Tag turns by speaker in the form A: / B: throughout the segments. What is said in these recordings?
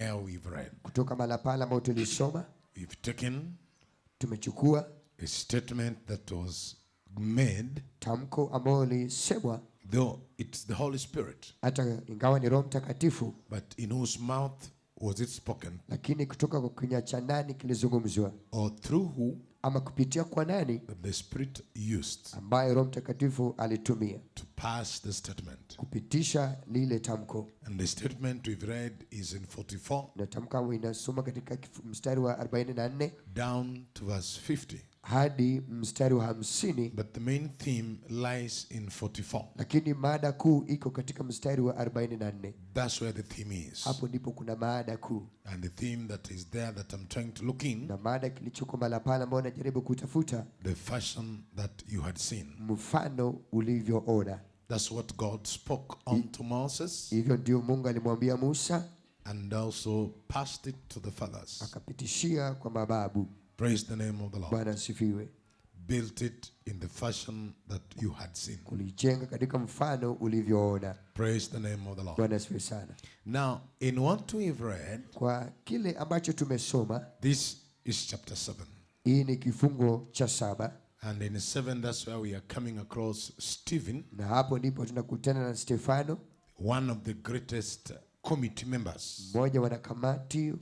A: we've read.
B: Kutoka malapala ambao tulisoma,
A: We've taken
B: tumechukua
A: a statement that was made,
B: tamko ambalo lisemwa,
A: though it's the Holy Spirit,
B: hata ingawa ni Roho Mtakatifu,
A: but in whose mouth was it spoken?
B: lakini kutoka kwa kinywa cha nani kilizungumzwa?
A: Or through who
B: Ama kupitia kwa nani
A: that the Spirit used
B: ambaye Roho Mtakatifu alitumia
A: to pass the statement.
B: kupitisha lile tamko?
A: And the statement we've read is in 44
B: Na tamko inasoma katika mstari wa 44
A: down to verse 50.
B: hadi mstari wa 50,
A: But the main theme lies in 44.
B: lakini mada kuu iko katika mstari wa 44.
A: That's where the theme is.
B: Hapo ndipo kuna mada kuu.
A: And the theme that is there that I'm trying to look in,
B: Na mada kilichoko malapala ambao najaribu kutafuta,
A: the fashion that you had seen.
B: mfano ulivyoona.
A: That's what God spoke unto Moses
B: Hivyo ndio Mungu alimwambia Musa,
A: and also passed it to the fathers.
B: akapitishia kwa mababu.
A: Praise the name of the Lord.
B: Bwana asifiwe.
A: Built it in the fashion that you had seen.
B: Kulijenga katika mfano ulivyoona.
A: Praise the name of the Lord.
B: Bwana asifiwe sana.
A: Now, in what we've read,
B: Kwa kile ambacho tumesoma,
A: this is chapter 7.
B: hii ni kifungo cha 7,
A: And in 7, that's where we are coming across Stephen,
B: na hapo ndipo tunakutana na Stefano,
A: one of the greatest committee members,
B: mmoja wa kamati,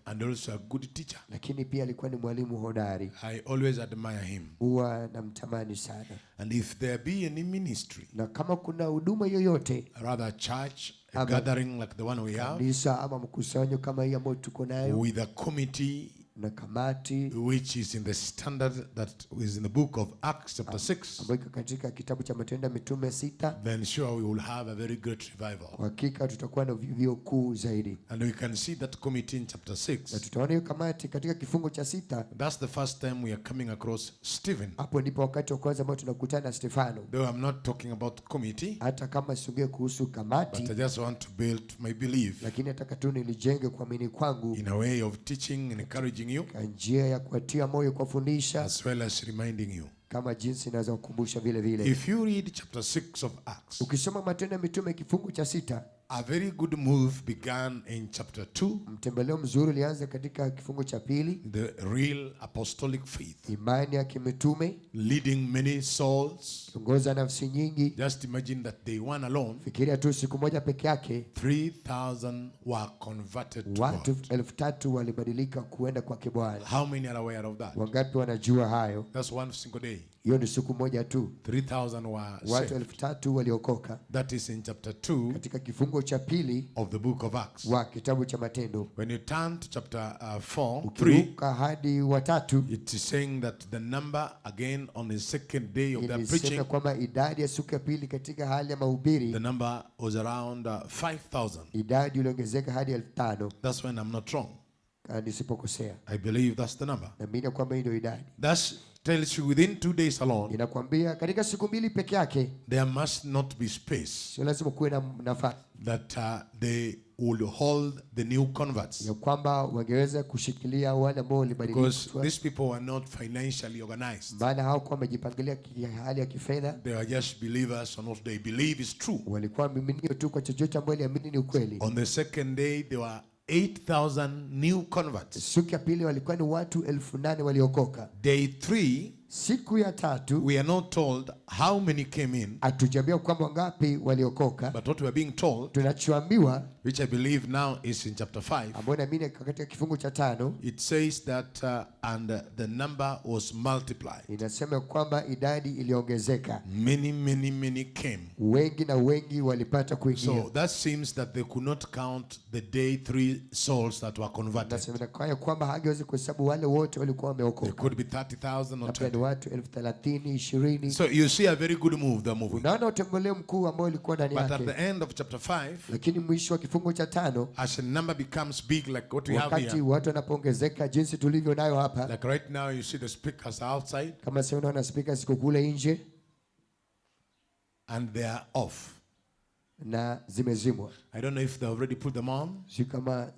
A: and also a good teacher.
B: lakini pia alikuwa ni mwalimu hodari.
A: I always admire him.
B: Huwa namtamani sana.
A: And if there be any ministry,
B: Na kama kuna huduma yoyote,
A: rather a church, a gathering like the one we have,
B: kanisa ama mkusanyo kama hii ambayo tuko nayo,
A: with a committee
B: na kamati
A: which is in the standard that is in the book of Acts chapter 6,
B: ambayo iko katika kitabu cha Matendo ya Mitume 6,
A: then sure we will have a very great revival.
B: kwa hakika tutakuwa na vivyo kuu zaidi.
A: And we can see that committee in chapter
B: Na
A: 6.
B: tutaona hiyo kamati katika kifungo cha 6.
A: That's the first time we are coming across Stephen.
B: Hapo ndipo wakati wa kwanza ambao tunakutana na Stefano.
A: Though I'm not talking about committee,
B: Hata kama siongee kuhusu
A: but
B: kamati,
A: I just want to build my belief
B: lakini nataka tu nilijenge kuamini kwangu,
A: in a way of teaching and encouraging you,
B: kwa njia ya kuatia moyo, kuwafundisha,
A: as well as reminding you.
B: kama jinsi naweza kukumbusha vile vile.
A: If you read chapter 6 of Acts,
B: Ukisoma Matendo ya Mitume kifungu cha 6,
A: a very good move began in chapter 2,
B: mtembeleo mzuri ulianza katika kifungu cha 2,
A: the real apostolic faith,
B: imani ya kimitume,
A: leading many souls.
B: ongoza nafsi nyingi.
A: Just imagine that day one alone,
B: Fikiria tu siku moja peke yake
A: 3,000 were converted to
B: watu
A: God.
B: 3,000 walibadilika kuenda kwake Bwana.
A: How many are aware of that?
B: Wangapi wanajua hayo?
A: That's one single day.
B: Hiyo ni siku moja tu,
A: 3,000 were
B: watu
A: saved.
B: 3,000 waliokoka.
A: That is in chapter 2
B: Katika kifungo cha 2
A: of the book of Acts.
B: wa kitabu cha Matendo,
A: When you turn to chapter 4, 3,
B: ukiruka hadi wa 3,
A: it is saying that the number again on the second day of their
B: ilisema
A: preaching,
B: kwamba idadi ya siku ya pili katika hali ya mahubiri,
A: the number was around 5,000.
B: idadi iliongezeka hadi 5,000,
A: That's when I'm not wrong.
B: nisipokosea.
A: I believe that's the number.
B: Naamini kwamba hii ndio idadi.
A: That tells you within 2 days alone,
B: Inakwambia katika siku 2 peke yake,
A: there must not be space
B: sio lazima kuwe na nafasi
A: that they will hold the new converts.
B: ya kwamba wangeweza kushikilia wale ambao
A: Because
B: walibadilika,
A: these people were not financially organized.
B: maana hawakuwa wamejipangilia hali ya kifedha.
A: They are just believers on what they believe is true.
B: Walikuwa miminio tu kwa chochote ambacho waliamini ni ukweli.
A: On the second day, there were 8,000 new converts.
B: Siku ya pili walikuwa ni watu 8,000 waliokoka.
A: Day 3,
B: Siku ya 3
A: we are not told how many came in,
B: hatujaambiwa kwamba ngapi waliokoka.
A: but what we are being told,
B: Tunachoambiwa,
A: which I believe now is in chapter 5,
B: ambao naamini katika kifungu cha 5,
A: it says that and the number was multiplied.
B: inasema kwamba idadi iliongezeka.
A: Many came.
B: Wengi na wengi walipata kuingia.
A: So that seems that they could not count the day 3 souls that were converted.
B: Nasema kwamba hangeweza kuhesabu wale wote walikuwa
A: There
B: wameokoka.
A: could be 30,000 or
B: Labda ni
A: 20.
B: watu 30,000, 20.
A: So you see a very good move they're moving.
B: Unaona utembeleo mkuu ambao ulikuwa ndani
A: But at
B: yake.
A: the end of chapter 5,
B: Lakini mwisho wa kifungu cha 5,
A: as the number becomes big like what we have
B: wakati
A: here,
B: watu wanapoongezeka jinsi tulivyo nayo hapa,
A: like right now you see the speakers are outside
B: kama sasa unaona speakers ziko kule nje
A: and they are off.
B: na zimezimwa.
A: I don't know if they already put them on.
B: Si kama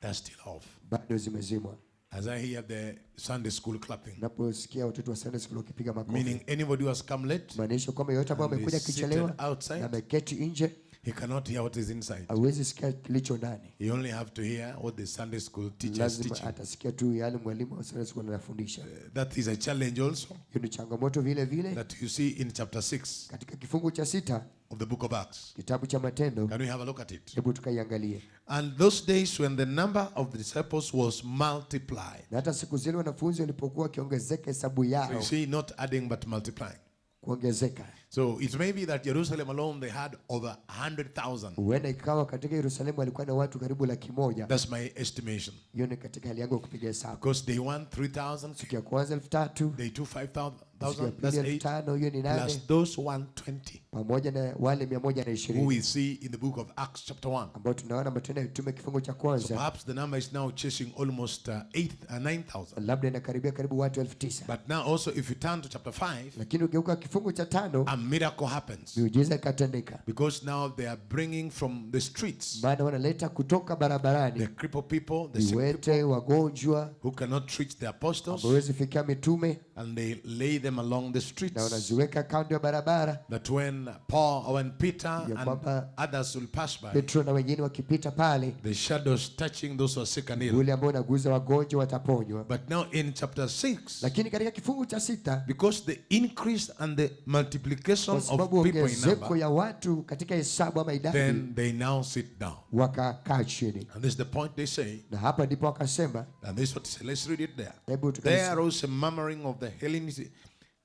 A: They're still off.
B: bado zimezimwa.
A: As I hear the Sunday school clapping,
B: Naposikia watoto wa Sunday school wakipiga
A: meaning
B: makofi,
A: anybody who has come late
B: maanisha kwamba yote ambao
A: and
B: amekuja
A: is
B: kichelewa
A: seated
B: na
A: outside,
B: ameketi nje,
A: he cannot hear what is inside.
B: hawezi sikia kilicho ndani.
A: He only have to hear what the Sunday school teacher is
B: Lazima
A: teaching.
B: atasikia tu yale mwalimu wa Sunday school anafundisha.
A: That is a challenge also
B: Hiyo ni changamoto vile vile
A: that you see in chapter 6
B: katika kifungu cha 6
A: of the book of Acts.
B: kitabu cha Matendo.
A: Can we have a look at it?
B: Hebu tukaiangalie.
A: And those days when the number of the disciples was multiplied.
B: Na hata siku zile wanafunzi walipokuwa wakiongezeka hesabu
A: So
B: yao
A: you see, not adding but multiplying.
B: kuongezeka.
A: So it may be that Jerusalem alone they had over 100,000.
B: Huenda ikawa katika Yerusalemu walikuwa na watu karibu 100,000.
A: That's my estimation.
B: Hiyo ni katika hali yangu ya kupiga hesabu.
A: Because day 1, 3,000.
B: Siku ya kwanza 3,000,
A: Day 2, 5,000.
B: siku ya
A: That's
B: pili
A: 8.
B: 5,000, hiyo ni 8,
A: Plus those 120
B: pamoja na wale
A: who
B: 120
A: we see in the book of Acts chapter 1.
B: ambao tunaona Matendo ya Mitume kifungu cha
A: So
B: kwanza,
A: perhaps the number is now chasing almost 9,000.
B: labda inakaribia karibu watu 9,000.
A: But now also if you turn to chapter 5,
B: Lakini ugeuka kifungu cha 5,
A: a miracle happens.
B: miujiza ikatendeka.
A: Because now they are bringing from the streets
B: Maana wanaleta kutoka
A: the
B: barabarani
A: crippled people, the sick people
B: viwete, wagonjwa
A: who cannot reach the apostles,
B: hawawezi fikia mitume,
A: and they lay them along the
B: na
A: streets.
B: wanaziweka kando ya barabara.
A: That when Paul or when Peter
B: Ya
A: and
B: kwamba
A: others will pass by,
B: Petro na wengine wakipita pale,
A: the shadows touching those who are sick and ill.
B: wale ambao wanaguza wagonjwa wataponywa.
A: But now in chapter 6,
B: Lakini katika kifungu cha 6,
A: because the increase and the multiplication
B: kwa
A: of
B: sababu
A: people in
B: ongezeko
A: number,
B: ya watu katika hesabu ama idadi,
A: then they now sit down.
B: wakakaa chini.
A: And this is the point they say,
B: Na hapa ndipo wakasema,
A: and this is what it says. Let's read it there.
B: hebu
A: There
B: tukaisoma.
A: arose a murmuring of the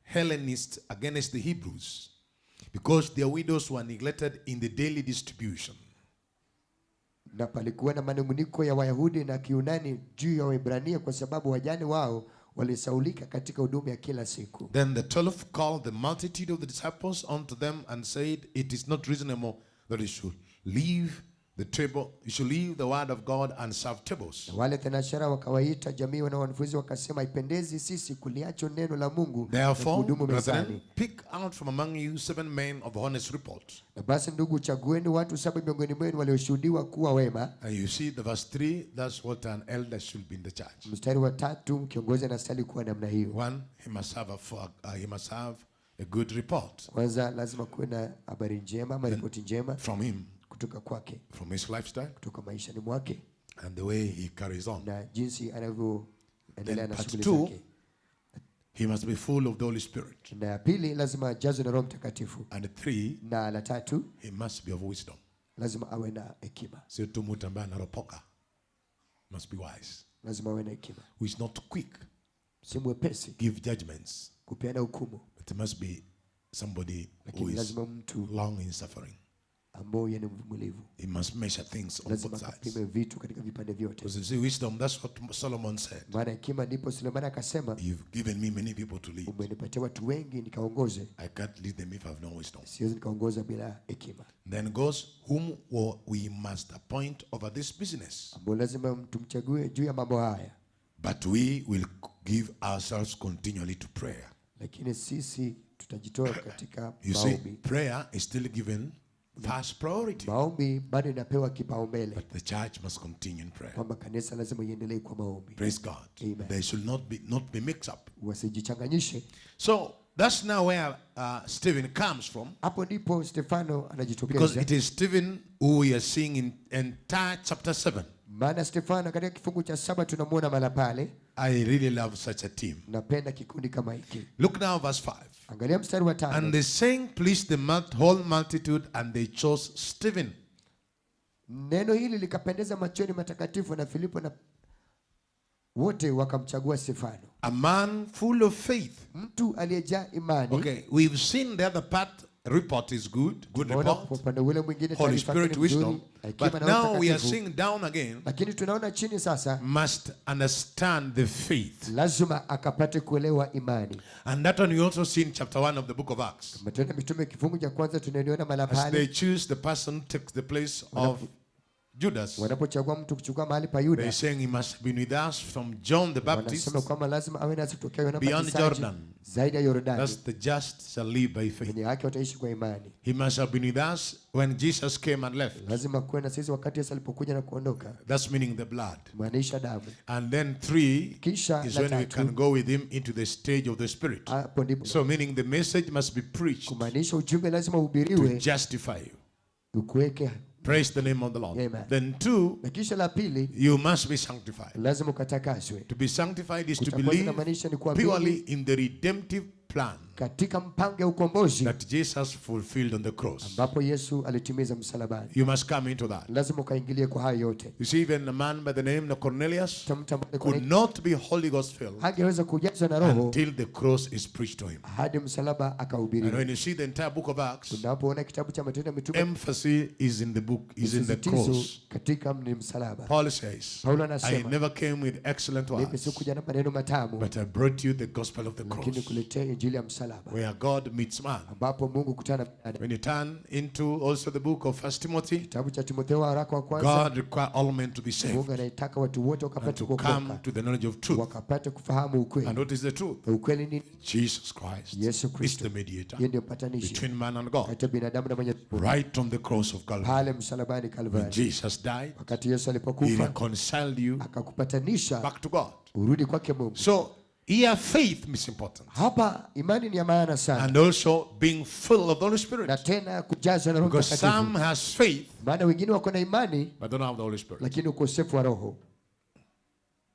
A: Hellenists against the Hebrews, because their widows were neglected in the daily distribution.
B: Na palikuwa na manunguniko ya Wayahudi na Kiunani juu ya Waebrania kwa sababu wajane wao walisaulika katika huduma ya kila siku.
A: Then the 12 called the multitude of the disciples unto them and said, it is not reasonable that you should leave the table, you should leave the word of God and serve tables.
B: Na wale thenashara wakawaita jamii na wanafunzi wakasema, ipendezi sisi kuliacho neno la Mungu na
A: Therefore,
B: kuhudumu
A: brethren,
B: mezani.
A: pick out from among you 7 men of honest report.
B: Na basi ndugu, chagueni watu 7 miongoni mwenu walioshuhudiwa kuwa wema.
A: And you see the verse 3, that's what an elder should be in the church.
B: Mstari wa 3, kiongozi anastahili kuwa namna hiyo.
A: 1, he must have a good report
B: Kwanza lazima kuwe na habari njema ama ripoti njema
A: from him,
B: kutoka kwake,
A: from his lifestyle,
B: kutoka maishani mwake
A: and the way he carries on.
B: na jinsi anavyoendelea na
A: Part
B: shughuli
A: 2,
B: zake.
A: he must be full of the Holy Spirit.
B: Na ya pili lazima ajazwe na Roho Mtakatifu.
A: And 3,
B: Na la 3
A: he must be of wisdom.
B: lazima awe na hekima.
A: Sio tu mtu ambaye anaropoka. Must be wise.
B: Lazima awe na hekima.
A: Who is not quick,
B: Si mwepesi
A: give judgments.
B: kupeana hukumu,
A: But it must be somebody who
B: lakini
A: is
B: lazima mtu
A: long in suffering.
B: ambaye ni mvumilivu.
A: He must measure things on
B: Lazima
A: both sides.
B: apime vitu katika vipande vyote.
A: Because you see, wisdom, that's what Solomon said.
B: Maana hekima, ndipo Sulemani akasema,
A: You've given me many people to lead.
B: umenipatia watu wengi nikaongoze,
A: I can't lead them if I have no wisdom.
B: siwezi nikaongoza bila hekima.
A: Then goes, whom we must appoint over this business.
B: Ambao lazima tumchague juu ya mambo haya.
A: But we will give ourselves continually to prayer.
B: Lakini sisi tutajitoa katika
A: You see,
B: maombi.
A: prayer is still given first priority.
B: Maombi bado inapewa kipaumbele,
A: But the church must continue in prayer.
B: kwamba kanisa lazima iendelee kwa maombi.
A: Praise God.
B: Amen.
A: They should not be mixed up.
B: Wasijichanganyishe.
A: So that's now where Stephen comes from.
B: Hapo ndipo Stefano
A: Because
B: anajitokeza.
A: it is Stephen who we are seeing in entire chapter 7.
B: Maana Stefano katika kifungu cha 7 tunamuona mala pale.
A: I really love such a team.
B: Napenda kikundi kama hiki.
A: Look now verse 5.
B: Angalia mstari wa 5.
A: And the saying pleased the whole multitude, and they chose Stephen.
B: Neno hili likapendeza machoni matakatifu na Filipo na wote wakamchagua Stefano.
A: A man full of faith.
B: Mtu aliyejaa imani.
A: Okay, we've seen the other part. Report is good
B: Tumeona kwa
A: report.
B: upande ule mwingine
A: Holy
B: taarifa
A: Spirit
B: yake ni nzuri,
A: wisdom.
B: hekima
A: But
B: na
A: now we are
B: utakatifu.
A: seeing down again.
B: Lakini tunaona chini sasa,
A: Must understand the faith.
B: lazima akapate kuelewa imani.
A: And that one we also see in chapter 1 of the book of Acts.
B: Matendo ya Mitume kifungu cha kwanza tunaliona mala
A: As they
B: pale
A: choose the person who takes the place of Judas.
B: wanapochagua mtu kuchukua mahali pa
A: They're
B: Yuda.
A: saying he must have been with us from John the Baptist.
B: Wanasema kwamba lazima awe nasi kutokea Yohana
A: Beyond
B: Mbatizaji,
A: Jordan.
B: zaidi ya Yordani.
A: Thus the just shall live by faith.
B: Wenye haki wataishi kwa imani.
A: He must have been with us when Jesus came and left.
B: Lazima kuwe na sisi wakati Yesu alipokuja na kuondoka.
A: That's meaning the blood.
B: Maanisha damu.
A: And then 3
B: Kisha
A: is
B: la
A: when we
B: tatu,
A: can go with him into the stage of the Spirit.
B: hapo ndipo
A: So meaning the message must be preached
B: kumaanisha ujumbe lazima
A: to
B: uhubiriwe
A: justify you.
B: ukuweke.
A: Praise the name of the Lord.
B: Amen.
A: Then 2,
B: Na kisha la pili,
A: you must be sanctified.
B: lazima ukatakaswe.
A: To be sanctified is to
B: Kutakaswa
A: believe
B: inamaanisha ni
A: purely
B: kuamini
A: in the redemptive plan
B: katika mpango ya ukombozi
A: that Jesus fulfilled on the cross.
B: ambapo Yesu alitimiza msalabani.
A: You must come into that.
B: Lazima ukaingilie kwa hayo yote.
A: You see, even a man by the name of Cornelius
B: Mtu ambaye
A: could not be Holy Ghost filled
B: hangeweza kujazwa na Roho
A: until the cross is preached to him.
B: hadi msalaba
A: And
B: akahubiriwa.
A: when you see the entire book of Acts,
B: Unapoona kitabu cha Matendo ya Mitume,
A: emphasis is in the book, is in the
B: msisitizo
A: cross.
B: katika ni msalaba.
A: Paul says,
B: Paulo
A: I
B: anasema,
A: never came with excellent
B: mimi
A: words,
B: sikuja na maneno matamu,
A: but I brought you the gospel of the
B: lakini
A: cross,
B: kuletea injili ya msalaba,
A: where God meets man.
B: ambapo Mungu kutana na binadamu.
A: When you turn into also the book of 1 Timothy,
B: Kitabu cha Timotheo waraka wa kwanza,
A: God requires all men to be saved
B: Mungu anaitaka watu wote
A: and
B: wakapate
A: to come
B: kuokoka,
A: to the knowledge of truth.
B: wakapate kufahamu ukweli.
A: And what is the truth?
B: Na ukweli ni
A: Jesus Christ
B: Yesu
A: is
B: Kristo.
A: the mediator
B: Yeye ndiye mpatanishi
A: between man and God.
B: kati ya binadamu na Mwenyezi Mungu.
A: Right on the cross of Calvary.
B: Pale msalabani
A: When
B: Kalvari,
A: Jesus died,
B: wakati Yesu
A: he
B: alipokufa
A: reconciled you
B: akakupatanisha
A: back to God.
B: urudi kwake Mungu.
A: So here faith is important.
B: Hapa imani ni ya maana sana,
A: And also being full of the Holy
B: na
A: Spirit.
B: tena kujazwa na Roho
A: Because some
B: Mtakatifu.
A: has faith
B: Maana wengine wako na imani
A: but don't have the Holy Spirit.
B: lakini ukosefu wa Roho.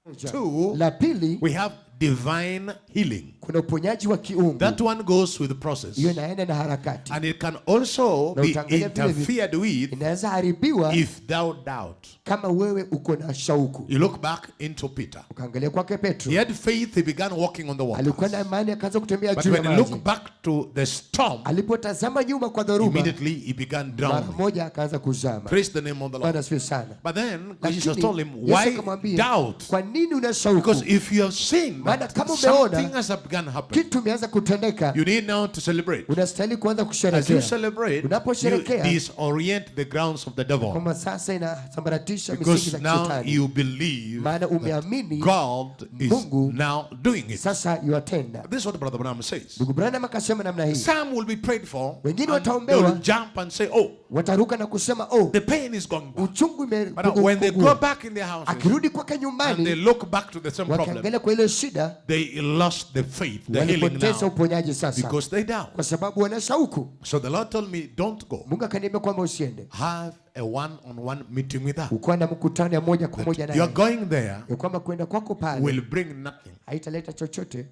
A: 2,
B: La pili,
A: we have divine healing.
B: kuna uponyaji wa kiungu.
A: That one goes with the process.
B: Hiyo inaenda na harakati,
A: And it can also
B: Na
A: be
B: utaangalia vile vile.
A: interfered with
B: inaweza haribiwa
A: if thou doubt.
B: kama wewe uko na shauku.
A: You look back into Peter.
B: Ukaangalia kwake Petro,
A: He had faith, he began walking on the
B: alikuwa na
A: water.
B: imani, akaanza kutembea
A: But
B: juu ya
A: when he
B: maji.
A: looked back to the storm,
B: Alipotazama nyuma kwa dhoruba,
A: immediately he began
B: mara
A: drowning.
B: moja akaanza kuzama.
A: Praise the name of the
B: Bwana
A: Lord.
B: asifiwe sana.
A: But then Jesus
B: Lakini
A: told him,
B: Yesu
A: why
B: akamwambia,
A: doubt?
B: kwa nini una shauku?
A: Because if you have seen
B: Maana
A: that
B: kama umeona
A: something has begun to happen,
B: kitu imeanza kutendeka,
A: you need now to celebrate.
B: unastahili kuanza
A: As you
B: kusherehekea.
A: celebrate, you
B: Unaposherehekea,
A: disorient the grounds of the devil.
B: kama sasa inasambaratisha misingi
A: Because
B: za
A: now
B: shetani.
A: you believe
B: Maana
A: that
B: umeamini
A: God is
B: Mungu
A: now doing it.
B: sasa yuatenda.
A: This is what Brother Branham says.
B: Ndugu Branham akasema namna hii,
A: Some will be prayed for,
B: Wengine
A: and they
B: wataombewa.
A: will jump and say, oh,
B: wataruka na kusema oh,
A: the pain is going back.
B: uchungu
A: But when they go back in their houses
B: akirudi kwake
A: and they
B: nyumbani,
A: look back to the same problem,
B: wakiangalia kwa ile shida,
A: they lost the faith, the healing
B: walipoteza
A: now,
B: uponyaji sasa,
A: because they doubt.
B: kwa sababu wana shauku.
A: So the Lord told me, don't go.
B: Mungu akaniambia kwamba usiende,
A: Have a one-on-one meeting with her.
B: ukuwa na mkutano ya moja kwa moja
A: You are
B: naye,
A: going there
B: ya kwamba kwenda kwako pale
A: will bring nothing
B: haitaleta chochote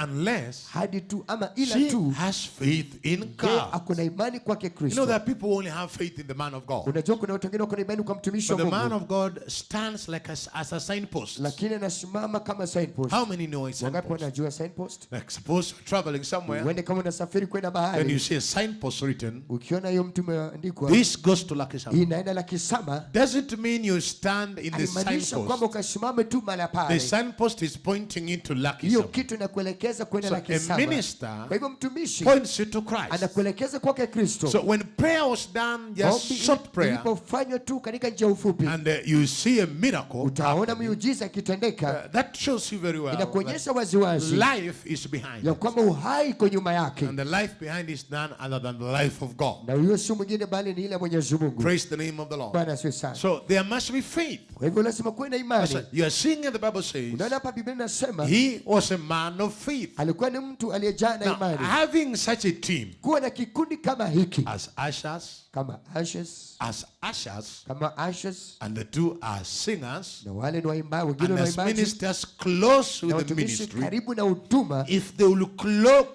A: unless
B: hadi tu ama ila
A: she
B: tu
A: has faith in
B: yeye
A: God.
B: ako na imani kwake
A: You know
B: Kristo.
A: that people only have faith in the man of God.
B: Unajua kuna watu wengine wako na imani kwa mtumishi
A: But
B: wa
A: the man
B: Mungu,
A: of God stands like as a signpost.
B: lakini anasimama kama signpost.
A: How many know a
B: Wangapi
A: signpost?
B: wanajua signpost?
A: Like suppose you're traveling somewhere,
B: Uende kama unasafiri kwenda
A: then you
B: bahari,
A: see a signpost written,
B: ukiona hiyo mtu imeandikwa
A: this goes to Lucky Sama.
B: inaenda Lakisama,
A: Does it mean you stand in the
B: haimaanisha kwamba
A: signpost?
B: ukasimame tu mahali
A: The
B: pale.
A: signpost is pointing into Lucky
B: Hiyo
A: Sama.
B: kitu inakuelekeza kwenda
A: So a
B: Lakisama.
A: minister
B: Kwa hivyo mtumishi
A: points you to Christ.
B: anakuelekeza kwake Kristo.
A: So when prayer was done, just
B: Maombi
A: short prayer,
B: ilipofanywa tu katika njia ufupi,
A: and you see a miracle,
B: utaona miujiza ikitendeka,
A: that shows you very well that
B: inakuonyesha waziwazi
A: life is behind
B: ya
A: it.
B: kwamba uhai iko nyuma yake,
A: And the life behind is none other than the life of God.
B: na huyo si mwingine bali ni ile ya Mwenyezi Mungu.
A: Praise the name of the Lord.
B: Bwana asifiwe sana.
A: So there must be faith.
B: Kwa hivyo lazima kuwe na imani.
A: So you are seeing the Bible says
B: Unaona hapa Biblia inasema
A: he was a man of faith.
B: alikuwa ni mtu aliyejaa na
A: Now,
B: imani.
A: having such a team
B: Kuwa na kikundi kama hiki,
A: as ushers,
B: kama ushers, kama ushers,
A: and the two are singers,
B: na wale ni waimbaji, wengine
A: and
B: ni
A: as
B: waimbaji
A: ministers close
B: na
A: with the
B: watumishi
A: ministry,
B: karibu na huduma,
A: if they will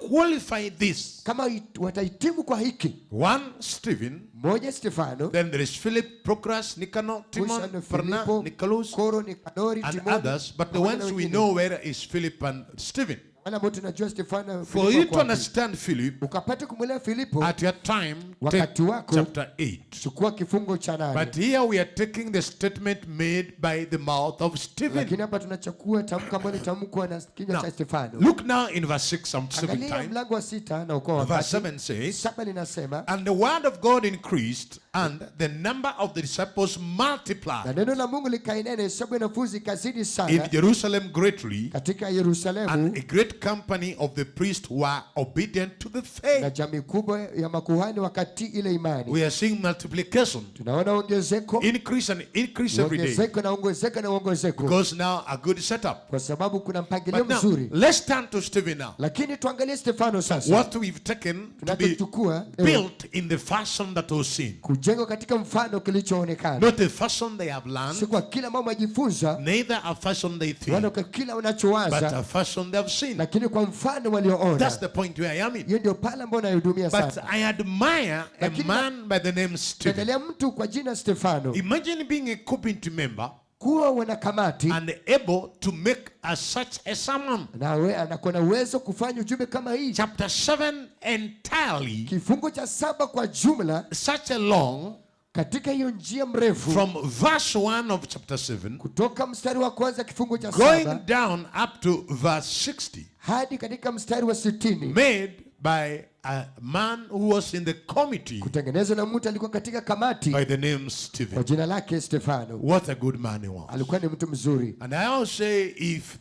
A: qualify this,
B: kama watahitimu kwa hiki,
A: one Stephen,
B: mmoja Stefano,
A: then there is Philip, Procrus, Nicanor, Timon,
B: Kushano,
A: Perna,
B: Filipo,
A: Nicholas,
B: Koro, Nikanori,
A: and
B: Timoni,
A: others, but the
B: pamoja na
A: ones we
B: wengine.
A: know where is Philip and Stephen.
B: Wale ambao tunajua Stefano,
A: For
B: Filipo
A: you
B: wako
A: to
B: wapi.
A: understand Philip,
B: Ukapata kumwelewa Filipo,
A: at your time,
B: Wakati
A: take
B: wako,
A: chapter 8.
B: chukua kifungo cha 8.
A: But here we are taking the statement made by the mouth of Stephen.
B: Lakini hapa tunachukua tamko ambalo litamkwa na kinywa
A: Now,
B: cha Stefano.
A: look now in verse 6 some seven
B: Angalia
A: times.
B: mlango wa 6 na ukao wa
A: Verse
B: 7.
A: 7 says,
B: 7 linasema,
A: and the word of God increased, and the number of the disciples
B: na
A: multiplied
B: neno la Mungu likaenea na hesabu ya wanafunzi ikazidi
A: in
B: sana
A: Jerusalem greatly,
B: katika Yerusalemu,
A: and a great great company of the priests were obedient to the
B: na
A: faith.
B: jamii kubwa ya makuhani wakati ile imani.
A: We are seeing multiplication,
B: Tunaona ongezeko,
A: increase and increase every day.
B: ongezeko na ongezeko na ongezeko,
A: Because now a good setup.
B: kwa sababu kuna mpangilio
A: But now,
B: mzuri.
A: let's turn to Stephen now.
B: Lakini tuangalie Stefano sasa.
A: What we've taken to be
B: Tunachochukua
A: built in the fashion that was seen.
B: kujengwa katika mfano kilichoonekana,
A: Not a fashion they have learned,
B: si kwa kila mambo wajifunza,
A: neither a fashion they think,
B: wala kwa kila
A: but
B: unachowaza,
A: a fashion they have seen.
B: lakini kwa mfano walioona.
A: That's the point where I am in.
B: Hiyo ndio pale ambapo naihudumia
A: But
B: sasa.
A: I admire a
B: Lakini
A: man by the name Stephen.
B: Tuendelea mtu kwa jina Stefano
A: Imagine being a committee member
B: kuwa wanakamati
A: and able to make such a sermon.
B: nawe anakuwa na uwezo kufanya ujumbe kama hii.
A: Chapter 7 entirely,
B: Kifungu cha 7 kwa jumla,
A: such a long,
B: katika hiyo njia mrefu
A: from verse 1 of chapter 7,
B: kutoka mstari wa kwanza kifungu cha
A: going
B: 7
A: down up to verse 60,
B: hadi katika mstari wa 60,
A: made by a man who was in the committee
B: kutengenezwa na mtu alikuwa katika kamati
A: by the name
B: kwa
A: Stephen.
B: jina lake Stefano.
A: What a good man he was.
B: Alikuwa ni mtu mzuri.
A: And I always say, if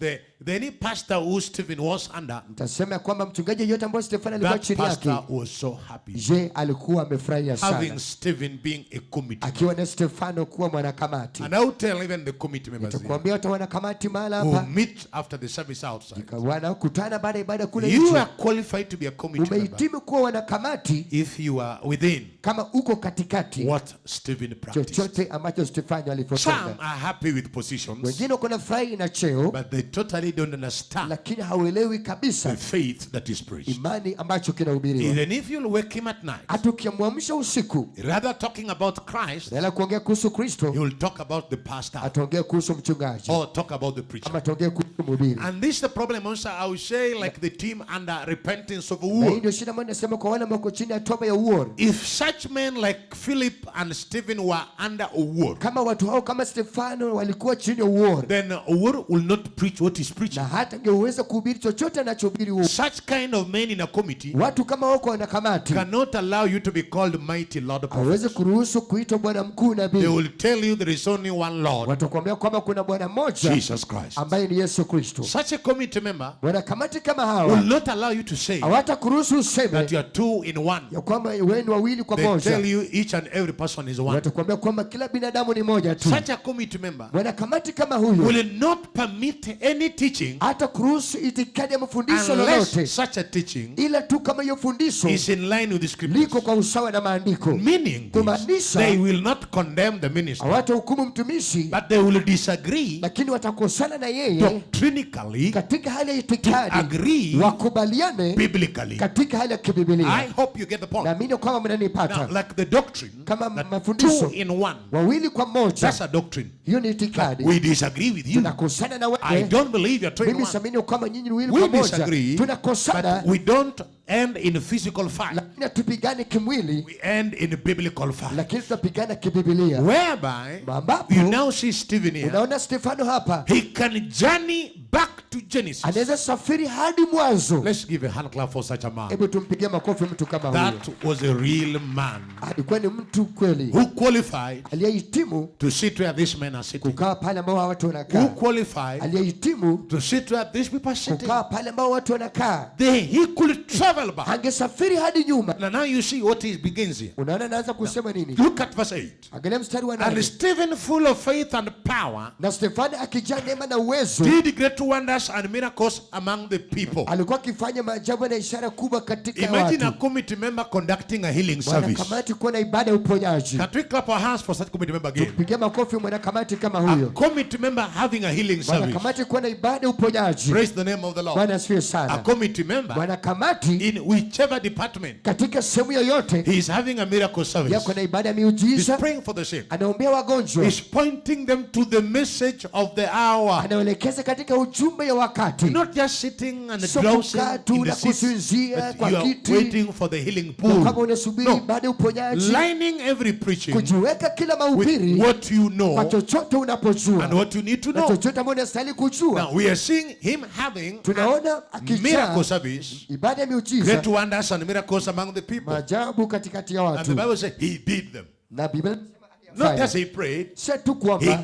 A: any pastor who Stephen was under,
B: Nitasema ya kwamba mchungaji yeyote ambaye Stefano alikuwa
A: that
B: chini yake,
A: pastor was so happy
B: je, alikuwa amefurahia
A: having
B: sana
A: Stephen being a committee.
B: akiwa na Stefano kuwa mwanakamati.
A: And I will tell even the committee members here,
B: Nitakwambia hata wanakamati mahala
A: who
B: hapa
A: meet after the service outside,
B: wanakutana baada ya ibada kule
A: you
B: nje,
A: are qualified to be a committee member
B: umehitimu kuwa wanakamati
A: if you are within
B: kama uko katikati
A: what Stephen practiced.
B: chochote ambacho Stefano
A: Some
B: alivyotenda.
A: are happy with positions,
B: Wengine wako na furahi na cheo,
A: but they totally don't understand
B: lakini hauelewi
A: the
B: kabisa
A: faith that is preached.
B: imani ambacho kinahubiriwa.
A: Even if you'll wake him at night,
B: Hata ukimwamsha usiku,
A: rather talking about Christ,
B: badala ya kuongea kuhusu Kristo,
A: he will talk about the pastor
B: ataongea kuhusu mchungaji
A: or talk about the preacher.
B: ama ataongea kuhusu mhubiri.
A: And this is the problem also, I will say, like the team under repentance of
B: Na hii
A: war.
B: ndio shida ambayo nasema kwa wale ambao wako chini ya toba ya uovu.
A: If such men like Philip and Stephen were under a war,
B: Kama watu hao kama Stefano walikuwa chini ya uovu,
A: then war will not preach what he's preaching.
B: na hata angeweza kuhubiri chochote anachohubiri uovu.
A: Such kind of men in a committee
B: Watu kama wako wanakamati
A: cannot allow you to be called mighty Lord of
B: hawezi
A: prophets.
B: kuruhusu kuitwa bwana mkuu
A: They
B: nabii.
A: will tell you there is only one Lord,
B: Watakwambia kwamba kuna bwana mmoja
A: Jesus Christ.
B: ambaye ni Yesu Kristo.
A: Such a committee member
B: Wanakamati kama
A: will
B: hawa
A: not allow you to say
B: hawatakuruhusu useme
A: that you are two in one.
B: ya kwamba wewe ni wawili kwa
A: They tell
B: moja.
A: you each and every person is one.
B: Watakwambia kwamba kila binadamu ni moja tu.
A: Such a committee member
B: Wanakamati kama huyu
A: will not permit any teaching
B: hata kuruhusu itikadi ya mafundisho
A: unless
B: lolote,
A: such a teaching
B: ila tu kama hiyo fundisho
A: is in line with the scriptures.
B: liko kwa usawa na maandiko.
A: Meaning this,
B: Kumaanisha
A: they will not condemn the minister,
B: hawatahukumu mtumishi,
A: but they will disagree
B: lakini watakosana na yeye
A: doctrinically
B: katika hali ya
A: to
B: itikadi,
A: agree
B: wakubaliane
A: biblically.
B: katika hali ya kibibilia.
A: I hope you get the point.
B: Naamini kwamba
A: Now,
B: mnanipata.
A: like the doctrine
B: Kama
A: that
B: mafundisho
A: two in one,
B: wawili kwa moja,
A: that's a doctrine.
B: hiyo ni itikadi.
A: We disagree with you.
B: Tunakosana na
A: I
B: wewe,
A: don't believe you're two in
B: mimi
A: one.
B: siamini kwamba nyinyi ni wawili
A: We
B: kwa moja.
A: disagree,
B: Tunakosana,
A: but we don't end in physical fight.
B: lakini hatupigane kimwili,
A: We end in biblical fight,
B: lakini tunapigana kibibilia.
A: whereby
B: Ambapo
A: you now see Stephen here.
B: unaona Stefano hapa
A: He can journey back to Genesis.
B: anaweza safiri hadi mwanzo.
A: Let's give a hand clap for such a man.
B: Hebu tumpigie makofi mtu kama huyo.
A: That was a real man
B: Alikuwa ni mtu kweli
A: who qualified
B: aliyehitimu
A: to sit where these men are sitting.
B: kukaa pale ambao watu
A: Who
B: wanakaa,
A: qualified
B: aliyehitimu
A: to sit where these people are sitting.
B: kukaa pale ambao watu wanakaa.
A: He could travel back.
B: Angesafiri hadi nyuma.
A: Now you see what he begins here.
B: Unaona naanza kusema nini?
A: Look at verse 8.
B: Angalia mstari wa
A: And
B: 8.
A: Stephen, full of faith and power,
B: Na Stefano akijaa neema na uwezo,
A: did great wonders and miracles among the people.
B: alikuwa akifanya maajabu na ishara kubwa katika
A: Imagine a
B: watu.
A: committee member conducting a healing service.
B: Mwanakamati kuwa na ibada ya uponyaji.
A: Can we clap our hands for such committee member again?
B: Pigia makofi mwanakamati kama
A: A
B: huyo.
A: committee member having a healing service.
B: Mwanakamati kuwa na ibada ya uponyaji.
A: Praise the name of the Lord.
B: Bwana asifiwe
A: A
B: sana.
A: committee member
B: Mwanakamati
A: in whichever department
B: katika sehemu yoyote
A: he is having a miracle service.
B: yako na ibada ya
A: He's
B: miujiza,
A: praying for the sick.
B: anaombea wagonjwa,
A: He's pointing them to the message of the hour.
B: anaelekeza katika ujumbe ya wakati.
A: Not just sitting and
B: Sio
A: drowsing
B: kukaa tu
A: in the
B: na
A: seat,
B: kusinzia
A: but
B: kwa
A: you are
B: kiti.
A: waiting for the healing
B: Kama
A: pool.
B: unasubiri
A: No.
B: ibada ya uponyaji,
A: Lining every preaching
B: kujiweka kila
A: with
B: mahubiri
A: what you
B: kwa
A: know
B: chochote
A: and
B: unapojua
A: what you need to
B: na
A: know.
B: chochote ambacho unastahili kujua.
A: Now we are seeing him having
B: Tunaona
A: a
B: akijaa
A: miracle service,
B: ibada ya miujiza,
A: great wonders and miracles among the people.
B: maajabu katikati ya
A: And the
B: watu.
A: Bible says he did them.
B: Na Biblia inasema
A: Not just he prayed, he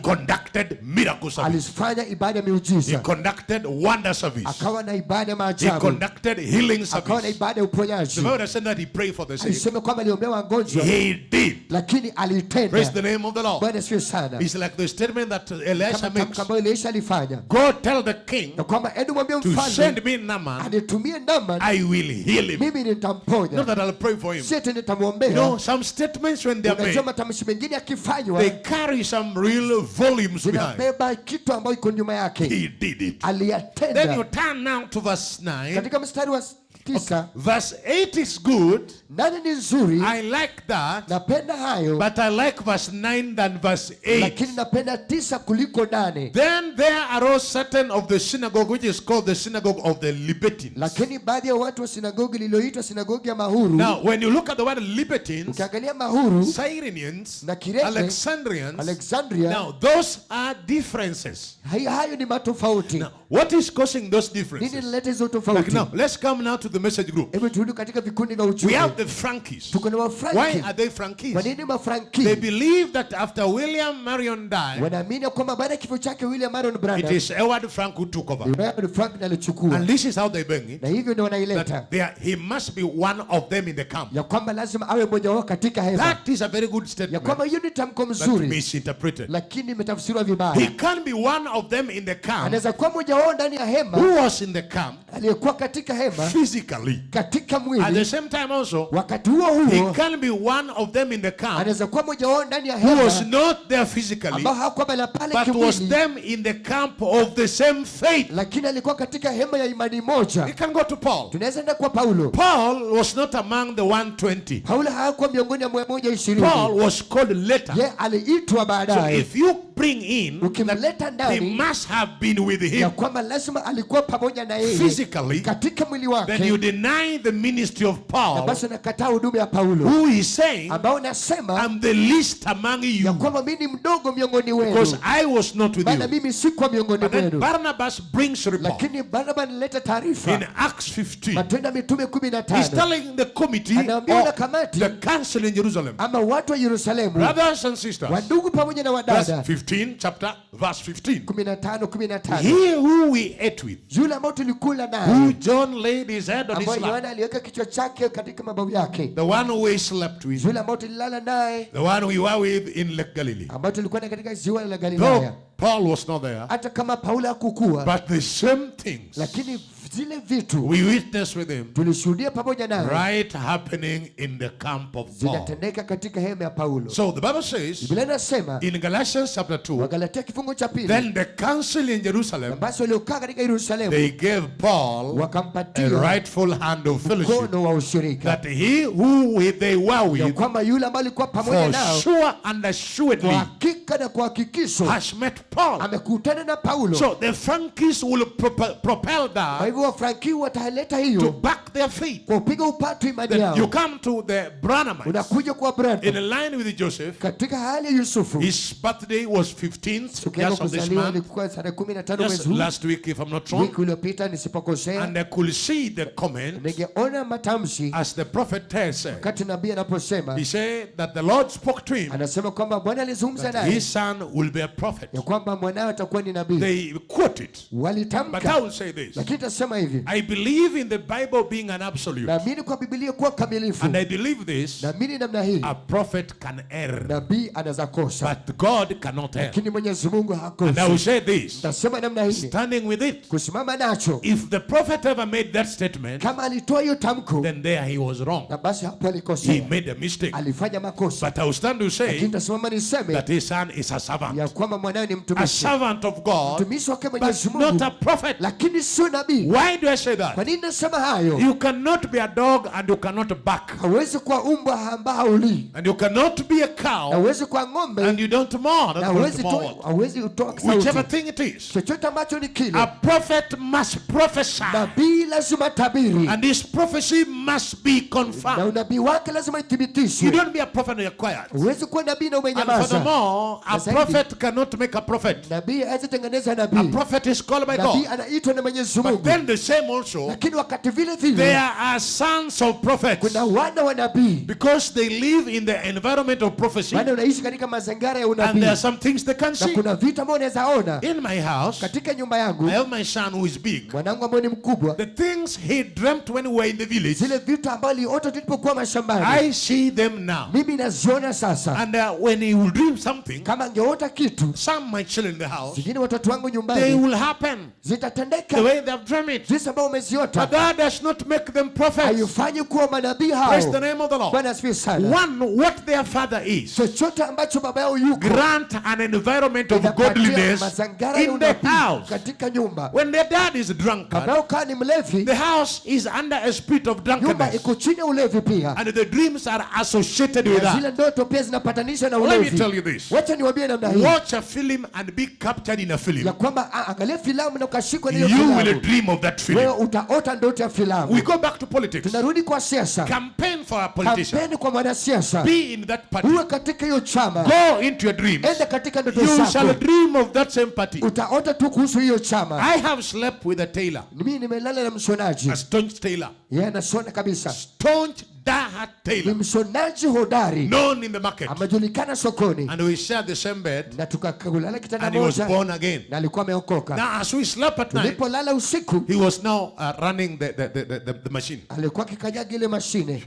A: conducted miracle service. He conducted wonder service. He conducted healing service. The Bible said that he prayed for the sick. He did. Praise the name of the Lord. It's like the statement that Elisha makes. Go tell the king to send me Naaman. I will heal him. Not that I'll pray for him. You know, some statements when they are made, they carry some real volumes behind. He did it. Then you turn now to verse 9. Okay. Verse 8 is good. I like that. But I like verse 9 than verse 8. Then there arose certain of the synagogue, which is called the synagogue of the Libertines. Now, when you look at the word Libertines, Cyrenians, Alexandrians, now those are differences. Now, what is causing those differences? Like now, let's come now to the message group. We have the Frankies. Why are they Frankies? They believe that after William Marion died, it is Edward Frank who took over. And this is how they bring it. That he must be one of them in the camp. That is a very good statement, but misinterpreted. He can't be one of them in the camp who was in the camp physically. At the same time also, he can be one of them in the camp who was not there physically, but was them in the camp of the same faith. We can go to Paul. Paul was not among the 120. Paul was called later. So if you bring in that he must have been with him physically, then you deny the ministry of Paul, who is saying, I'm the least among you, because I was not with you. And then Barnabas brings a report in Acts 15. He's telling the committee or the council in Jerusalem, brothers and sisters, verse 15, chapter verse 15, he who we ate with, who John laid his head on his lap, the one who we slept with, the one we were with in Lake Galilee. No, Paul was not there, but the same things we witness with him right happening in the camp of Paul. So the Bible says in Galatians chapter 2, then the council in Jerusalem, they gave Paul a rightful hand of fellowship, that he who they were with for sure and assuredly has met Paul. So the Frankies will propel that to back their faith. Then you come to the Branhamites in line with Joseph. His birthday was 15th just of this month, just last week if I'm not wrong. And I could see the comments as the prophet said. He said that the Lord spoke to him that his son will be a prophet. They quote it, but I will say this: I believe in the Bible being an absolute, and I believe this: a prophet can err, but God cannot err. And I will say this, standing with it: if the prophet ever made that statement, then there he was wrong. He made a mistake. But I will stand to say that his son is a servant of God, but not a prophet. Why do I say that? You cannot be a dog and you cannot bark, and you cannot be a cow and you don't mourn. Whichever thing it is, a prophet must prophesy, and his prophecy must be confirmed. You don't be a prophet and you're quiet. And furthermore, a prophet cannot make a prophet prophet.
B: Nabii hawezi tengeneza nabii.
A: A prophet is called by
B: Nabii
A: God.
B: anaitwa na Mwenyezi Mungu.
A: But then the same also,
B: Lakini wakati vile vile,
A: there are sons of prophets.
B: kuna wana wa nabii.
A: Because they live in the environment of prophecy.
B: Maana unaishi katika mazingira ya unabii.
A: And there are some things they can
B: Na
A: see.
B: kuna vitu ambavyo unaweza ona.
A: In my house,
B: Katika nyumba yangu,
A: I have my son who is big.
B: mwanangu ambaye ni mkubwa.
A: The things he dreamt when we were in the village,
B: Zile vitu ambavyo aliota tulipokuwa mashambani,
A: I see them now.
B: mimi naziona sasa.
A: And when he will dream something,
B: Kama angeota kitu,
A: some my children in the house,
B: zingine watoto wangu
A: they
B: nyumbani,
A: will happen
B: zitatendeka
A: the way they have dreamt it.
B: jinsi ambavyo umeziota.
A: But that does not make them prophets.
B: Haifanyi kuwa manabii
A: Praise the
B: hao.
A: name of the Lord.
B: Bwana asifiwe sana.
A: One, what their father is,
B: Chochote ambacho baba yao yuko,
A: grant an environment of
B: inapatia
A: godliness
B: mazangara ya
A: in the
B: unabii
A: house.
B: katika nyumba.
A: When their dad is
B: Baba
A: drunkard,
B: yao kaa ni mlevi,
A: the house is under a spirit of
B: nyumba
A: drunkenness.
B: iko chini ya ulevi pia.
A: And the dreams are associated with
B: Na
A: that.
B: zile ndoto pia zinapatanisha na
A: Let me
B: ulevi.
A: tell you this.
B: Wacha niwaambie namna hii,
A: Watch a film and be captured in a film.
B: ya kwamba angalia filamu na ukashikwa na hiyo
A: You will
B: filamu,
A: dream of that
B: wewe
A: film.
B: utaota ndoto ya filamu.
A: We go back to politics.
B: Tunarudi kwa siasa.
A: Campaign for a politician.
B: Kampeni kwa mwanasiasa.
A: Be in that party.
B: Uwe katika hiyo chama.
A: Go into your dreams.
B: Enda katika ndoto
A: You shall
B: zako.
A: dream of that same party.
B: Utaota tu kuhusu hiyo chama.
A: I have slept with a tailor,
B: Mimi nimelala na mshonaji.
A: a staunch tailor,
B: Yeye anashona kabisa.
A: staunch diehard
B: Ni
A: tailor,
B: mshonaji hodari.
A: known in the market.
B: Amejulikana sokoni.
A: And we shared the same bed,
B: Na tukakulala kitanda
A: and he was
B: moja.
A: born again.
B: Na alikuwa ameokoka.
A: Now, as we slept at night,
B: Tulipolala usiku,
A: he was now running the machine.
B: alikuwa akikanyaga ile mashine.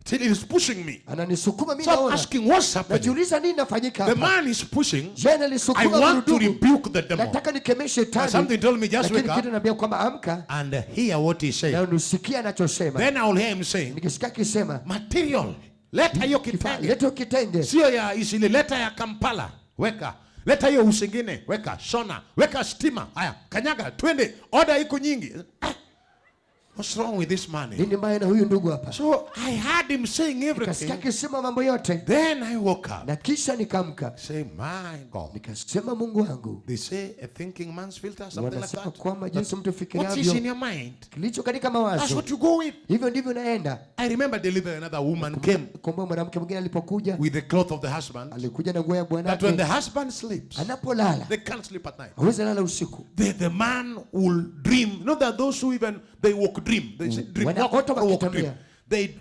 A: Till he is pushing me.
B: Ananisukuma mimi
A: So I'm
B: naona.
A: asking, what's happening?
B: Najiuliza nini nafanyika
A: The
B: hapa?
A: man is pushing.
B: Je,
A: I
B: analisukuma
A: want to
B: gurudumu.
A: rebuke the demon.
B: Nataka nikemeshe
A: But
B: shetani.
A: something told me, just
B: Lakini
A: wake
B: kitu
A: up
B: naambia kwamba amka
A: and hear what he's saying.
B: na usikie anachosema.
A: Then I will hear him saying,
B: Nikisikia akisema,
A: material, leta hiyo kitenge.
B: leta kitenge.
A: Sio ya isili, leta ya Kampala, weka. Leta hiyo usingine, weka. Shona, weka stima. Haya, kanyaga, twende. Order iko nyingi. What's wrong with this man?
B: Nini mbaya na huyu ndugu hapa?
A: So I heard him saying
B: Nikasikia
A: everything.
B: akisema mambo yote.
A: Then I woke up.
B: Na kisha nikamka.
A: Say, my God.
B: Nikasema Mungu wangu.
A: They say a thinking man's filter, something like
B: Wanasema
A: that.
B: kwamba jinsi mtu
A: What is
B: fikiriavyo
A: in your mind?
B: kilicho katika
A: That's
B: mawazo.
A: what you go with.
B: Hivyo ndivyo naenda.
A: I remember delivery another woman came
B: Kumbe mwanamke mwingine alipokuja,
A: with the cloth of the husband.
B: alikuja na nguo ya
A: That when the
B: bwanake.
A: husband sleeps,
B: Anapolala,
A: they can't sleep at night.
B: hawezi lala usiku.
A: The man will dream. You know that those who even they walk dream. They say dream.
B: Wanaota
A: Walk, walk
B: wakitembea.
A: dream.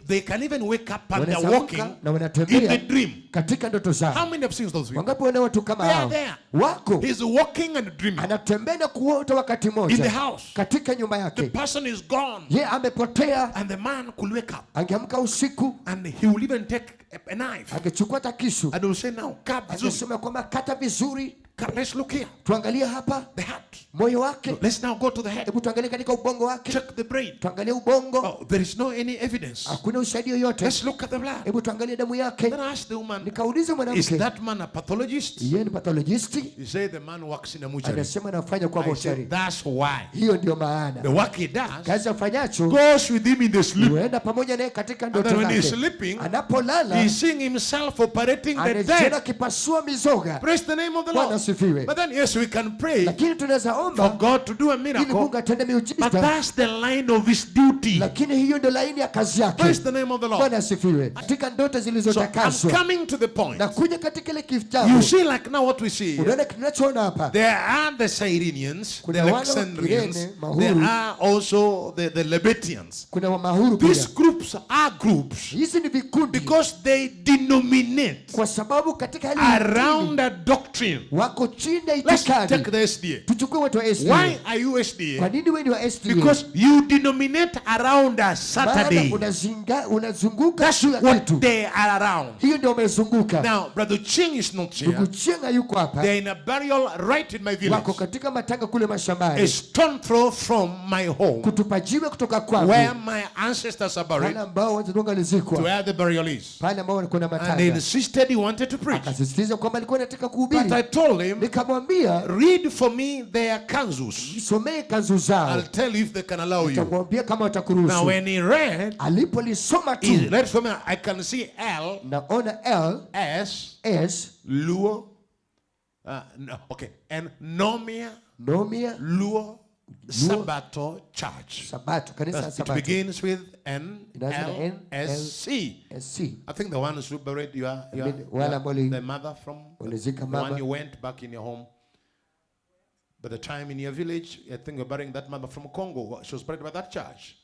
A: They can even wake up and they're
B: Wanaamka
A: walking
B: na
A: in
B: wanatembea
A: the dream.
B: katika ndoto
A: How
B: zao.
A: many have seen those people?
B: Wangapi wana watu kama
A: They are
B: hao?
A: there.
B: Wako.
A: He's walking and dreaming.
B: Anatembea na kuota wakati
A: In the
B: moja
A: house.
B: katika nyumba
A: The
B: yake.
A: person is gone.
B: Ye amepotea.
A: And the man could wake up.
B: Angeamka usiku,
A: And he will even take a knife.
B: angechukua hata kisu.
A: And he will say, now, cut this.
B: Angesema kwamba kata vizuri.
A: Let's look here.
B: Tuangalie hapa
A: The heart.
B: moyo wake.
A: Let's now go to the head.
B: Hebu tuangalie katika ubongo wake.
A: Check the brain.
B: Tuangalie ubongo.
A: Oh, there is no any evidence.
B: Hakuna ushahidi yoyote.
A: Let's look at the blood.
B: Hebu tuangalie damu yake.
A: Then I asked the woman,
B: Nikauliza
A: is
B: mwanamke,
A: that man a pathologist?
B: yeye ni pathologisti?
A: He said the man works in a mortuary.
B: Anasema anafanya kwa
A: I
B: mochari.
A: said, that's why.
B: Hiyo ndio maana.
A: The work he does
B: Kazi afanyacho
A: goes with him in the sleep.
B: huenda pamoja naye katika
A: And
B: ndoto
A: then when he's
B: zake.
A: sleeping,
B: Anapolala
A: he's seeing himself operating the
B: anajiona
A: dead.
B: akipasua mizoga.
A: Praise the name of the
B: Bwana
A: Lord.
B: asifiwe.
A: But then, yes, we can pray
B: Lakini tunaweza
A: for
B: omba
A: God to do a
B: ili
A: miracle.
B: Mungu atende
A: But
B: miujiza.
A: that's the line of his duty.
B: Lakini hiyo ndio laini ya kazi yake.
A: Praise the name of the Lord.
B: Bwana asifiwe. Katika ndoto
A: So I'm
B: zilizotakaswa.
A: coming to the point.
B: Na kuja katika ile
A: You
B: kitabu.
A: see, like now what we see here,
B: Unaona tunachoona hapa.
A: there are the Cyrenians, the
B: Kuna wale wa
A: Alexandrians,
B: Kirene, Mahuru.
A: there are also the Lebetians.
B: Kuna wa mahuru
A: These
B: pia.
A: groups are groups
B: Hizi ni vikundi
A: because they denominate
B: kwa sababu katika hali
A: around a doctrine.
B: wako chini ya
A: Let's take
B: itikadi.
A: the SDA.
B: Tuchukue watu wa SDA.
A: Why are you
B: Kwa
A: SDA?
B: nini wewe ni wa SDA?
A: Because you denominate around a
B: Maana
A: Saturday.
B: unazunguka
A: That's
B: juu ya
A: what
B: kitu.
A: they are around.
B: Hiyo ndio umezunguka.
A: Now, Brother Ching is not here.
B: Ndugu Chenga yuko hapa.
A: They're in a burial right in my village.
B: Wako katika matanga kule
A: A
B: mashambani.
A: stone throw from my home,
B: Kutupa jiwe kutoka kwangu.
A: where my ancestors are buried,
B: Wale ambao wazungu
A: to
B: walizikwa.
A: where the burial is.
B: Pale ambao walikuwa na
A: And he
B: matanga.
A: insisted he wanted to preach.
B: Akasisitiza kwamba alikuwa anataka
A: But
B: kuhubiri.
A: I told him,
B: Nikamwambia
A: read for me their kanzus.
B: somee kanzu zao.
A: I'll tell you if they can allow you.
B: Nikamwambia kama
A: Now,
B: watakuruhusu.
A: when he read,
B: Alipolisoma tu
A: he read for me, I can see L,
B: naona L
A: S,
B: S
A: Luo, no, okay, and Nomia,
B: Nomia
A: Luo, Sabato Church.
B: Sabato kanisa la
A: It
B: Sabato.
A: begins with N,
B: Inaanza na
A: L,
B: N,
A: S, C.
B: SC.
A: I think the ones who buried
B: Wale ambao
A: the mother from the
B: walizika
A: one
B: mama.
A: you went back in your home. By the time in your village, I think you're burying that mother from Congo. She was buried by that church.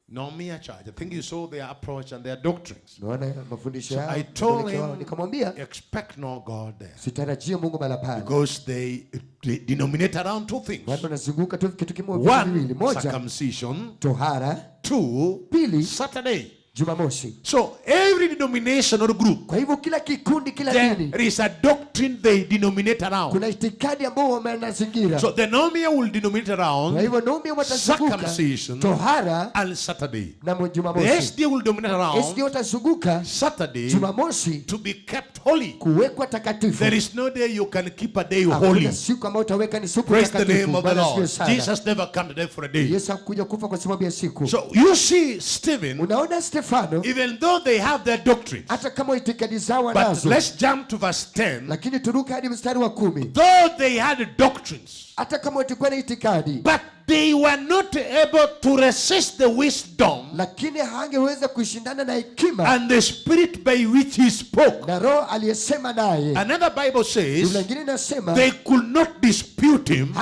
A: No mere church. I think you saw their approach and their doctrines. So I told him, expect no God there. Because they denominate around two things. One, circumcision. Two, Saturday. So every denomination or group, there is a doctrine they denominate around. So the Nomia will denominate around circumcision and Saturday. The SD will denominate around Saturday to be kept holy. There is no day you can keep a day holy. Praise the name of the Lord. Jesus never came to die for a day. So you see Stephen, even though they have their doctrines, but let's jump to verse 10. Though they had doctrines, but they were not able to resist the wisdom and the spirit by which he spoke. Another Bible says they could not dispute him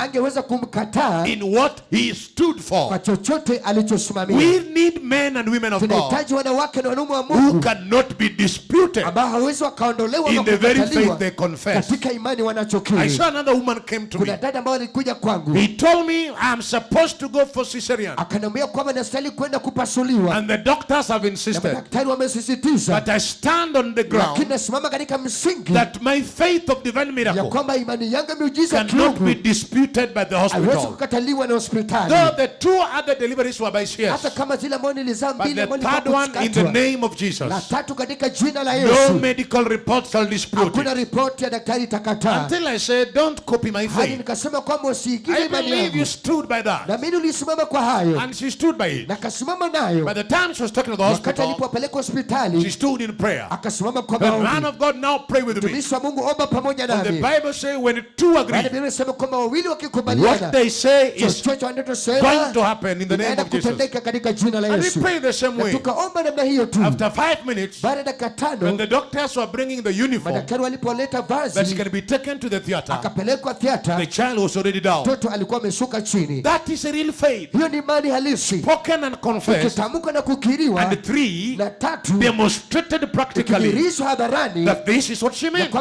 A: in what he stood for. We need men and women of God who cannot be disputed in the very faith they confess. I saw another woman came to me. He told me, I'm supposed to go for cesarean, and the doctors have insisted, but I stand on the ground that my faith of divine miracle cannot be disputed by the hospital. Though the two other deliveries were by shares, but the third one in the name of Jesus, no medical report shall dispute it. Until I said, don't copy my faith. I believe you stood by that. And she stood by it. By the time she was talking to the hospital, she stood in prayer. The man of God now pray with me. And the Bible says when two agree, what they say is going to happen in the name of Jesus. And we pray the same way. After 5 minutes, when the doctors were bringing the uniform that she can be taken to the theater, the child was already down. That is a real faith. Spoken and confessed. And 3, demonstrated practically that this is what she meant.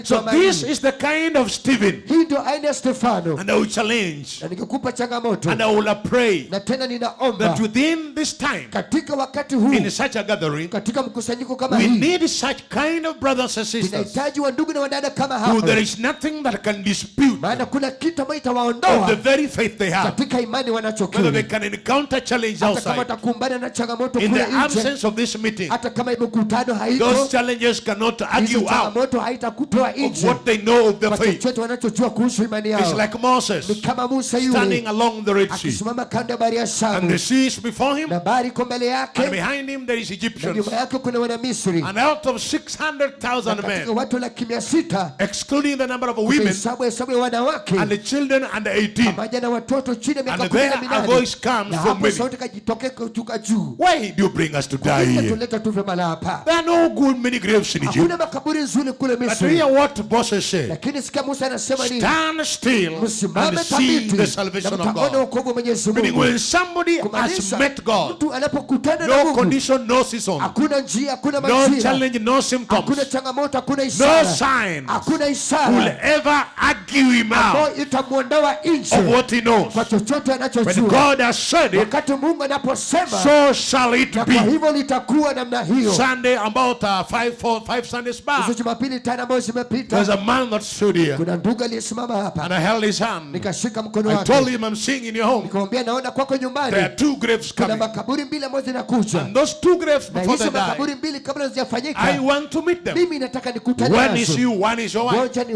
A: So this is the kind of Stephen. And I will challenge. And I will pray that within this time, in such a gathering, we need such kind of brothers and sisters who there is nothing that can dispute of the very faith they have. Whether they can encounter challenge outside. In the absence of this meeting, those challenges cannot argue out of what they know of the faith. It's like Moses standing along the Red Sea, and the sea is before him, and behind him there is Egyptians, and out of 600,000 men, excluding the number of women and the children and the 18, and then a voice comes from many. Why do you bring us to die here? There are no good many graves in Egypt. But hear what Moses said. Stand still and see the salvation of God. Meaning when somebody has met God, no condition, no season, no challenge, no symptoms, no sign will ever argue him out of what he knows. When God has said it, so shall it be. Sunday, about 5 Sundays back, there's a man that stood here, and I held his hand. I told him, I'm seeing in your home there are 2 graves coming, and those 2 graves before they die, I want to meet them. One is you, one is your wife. Then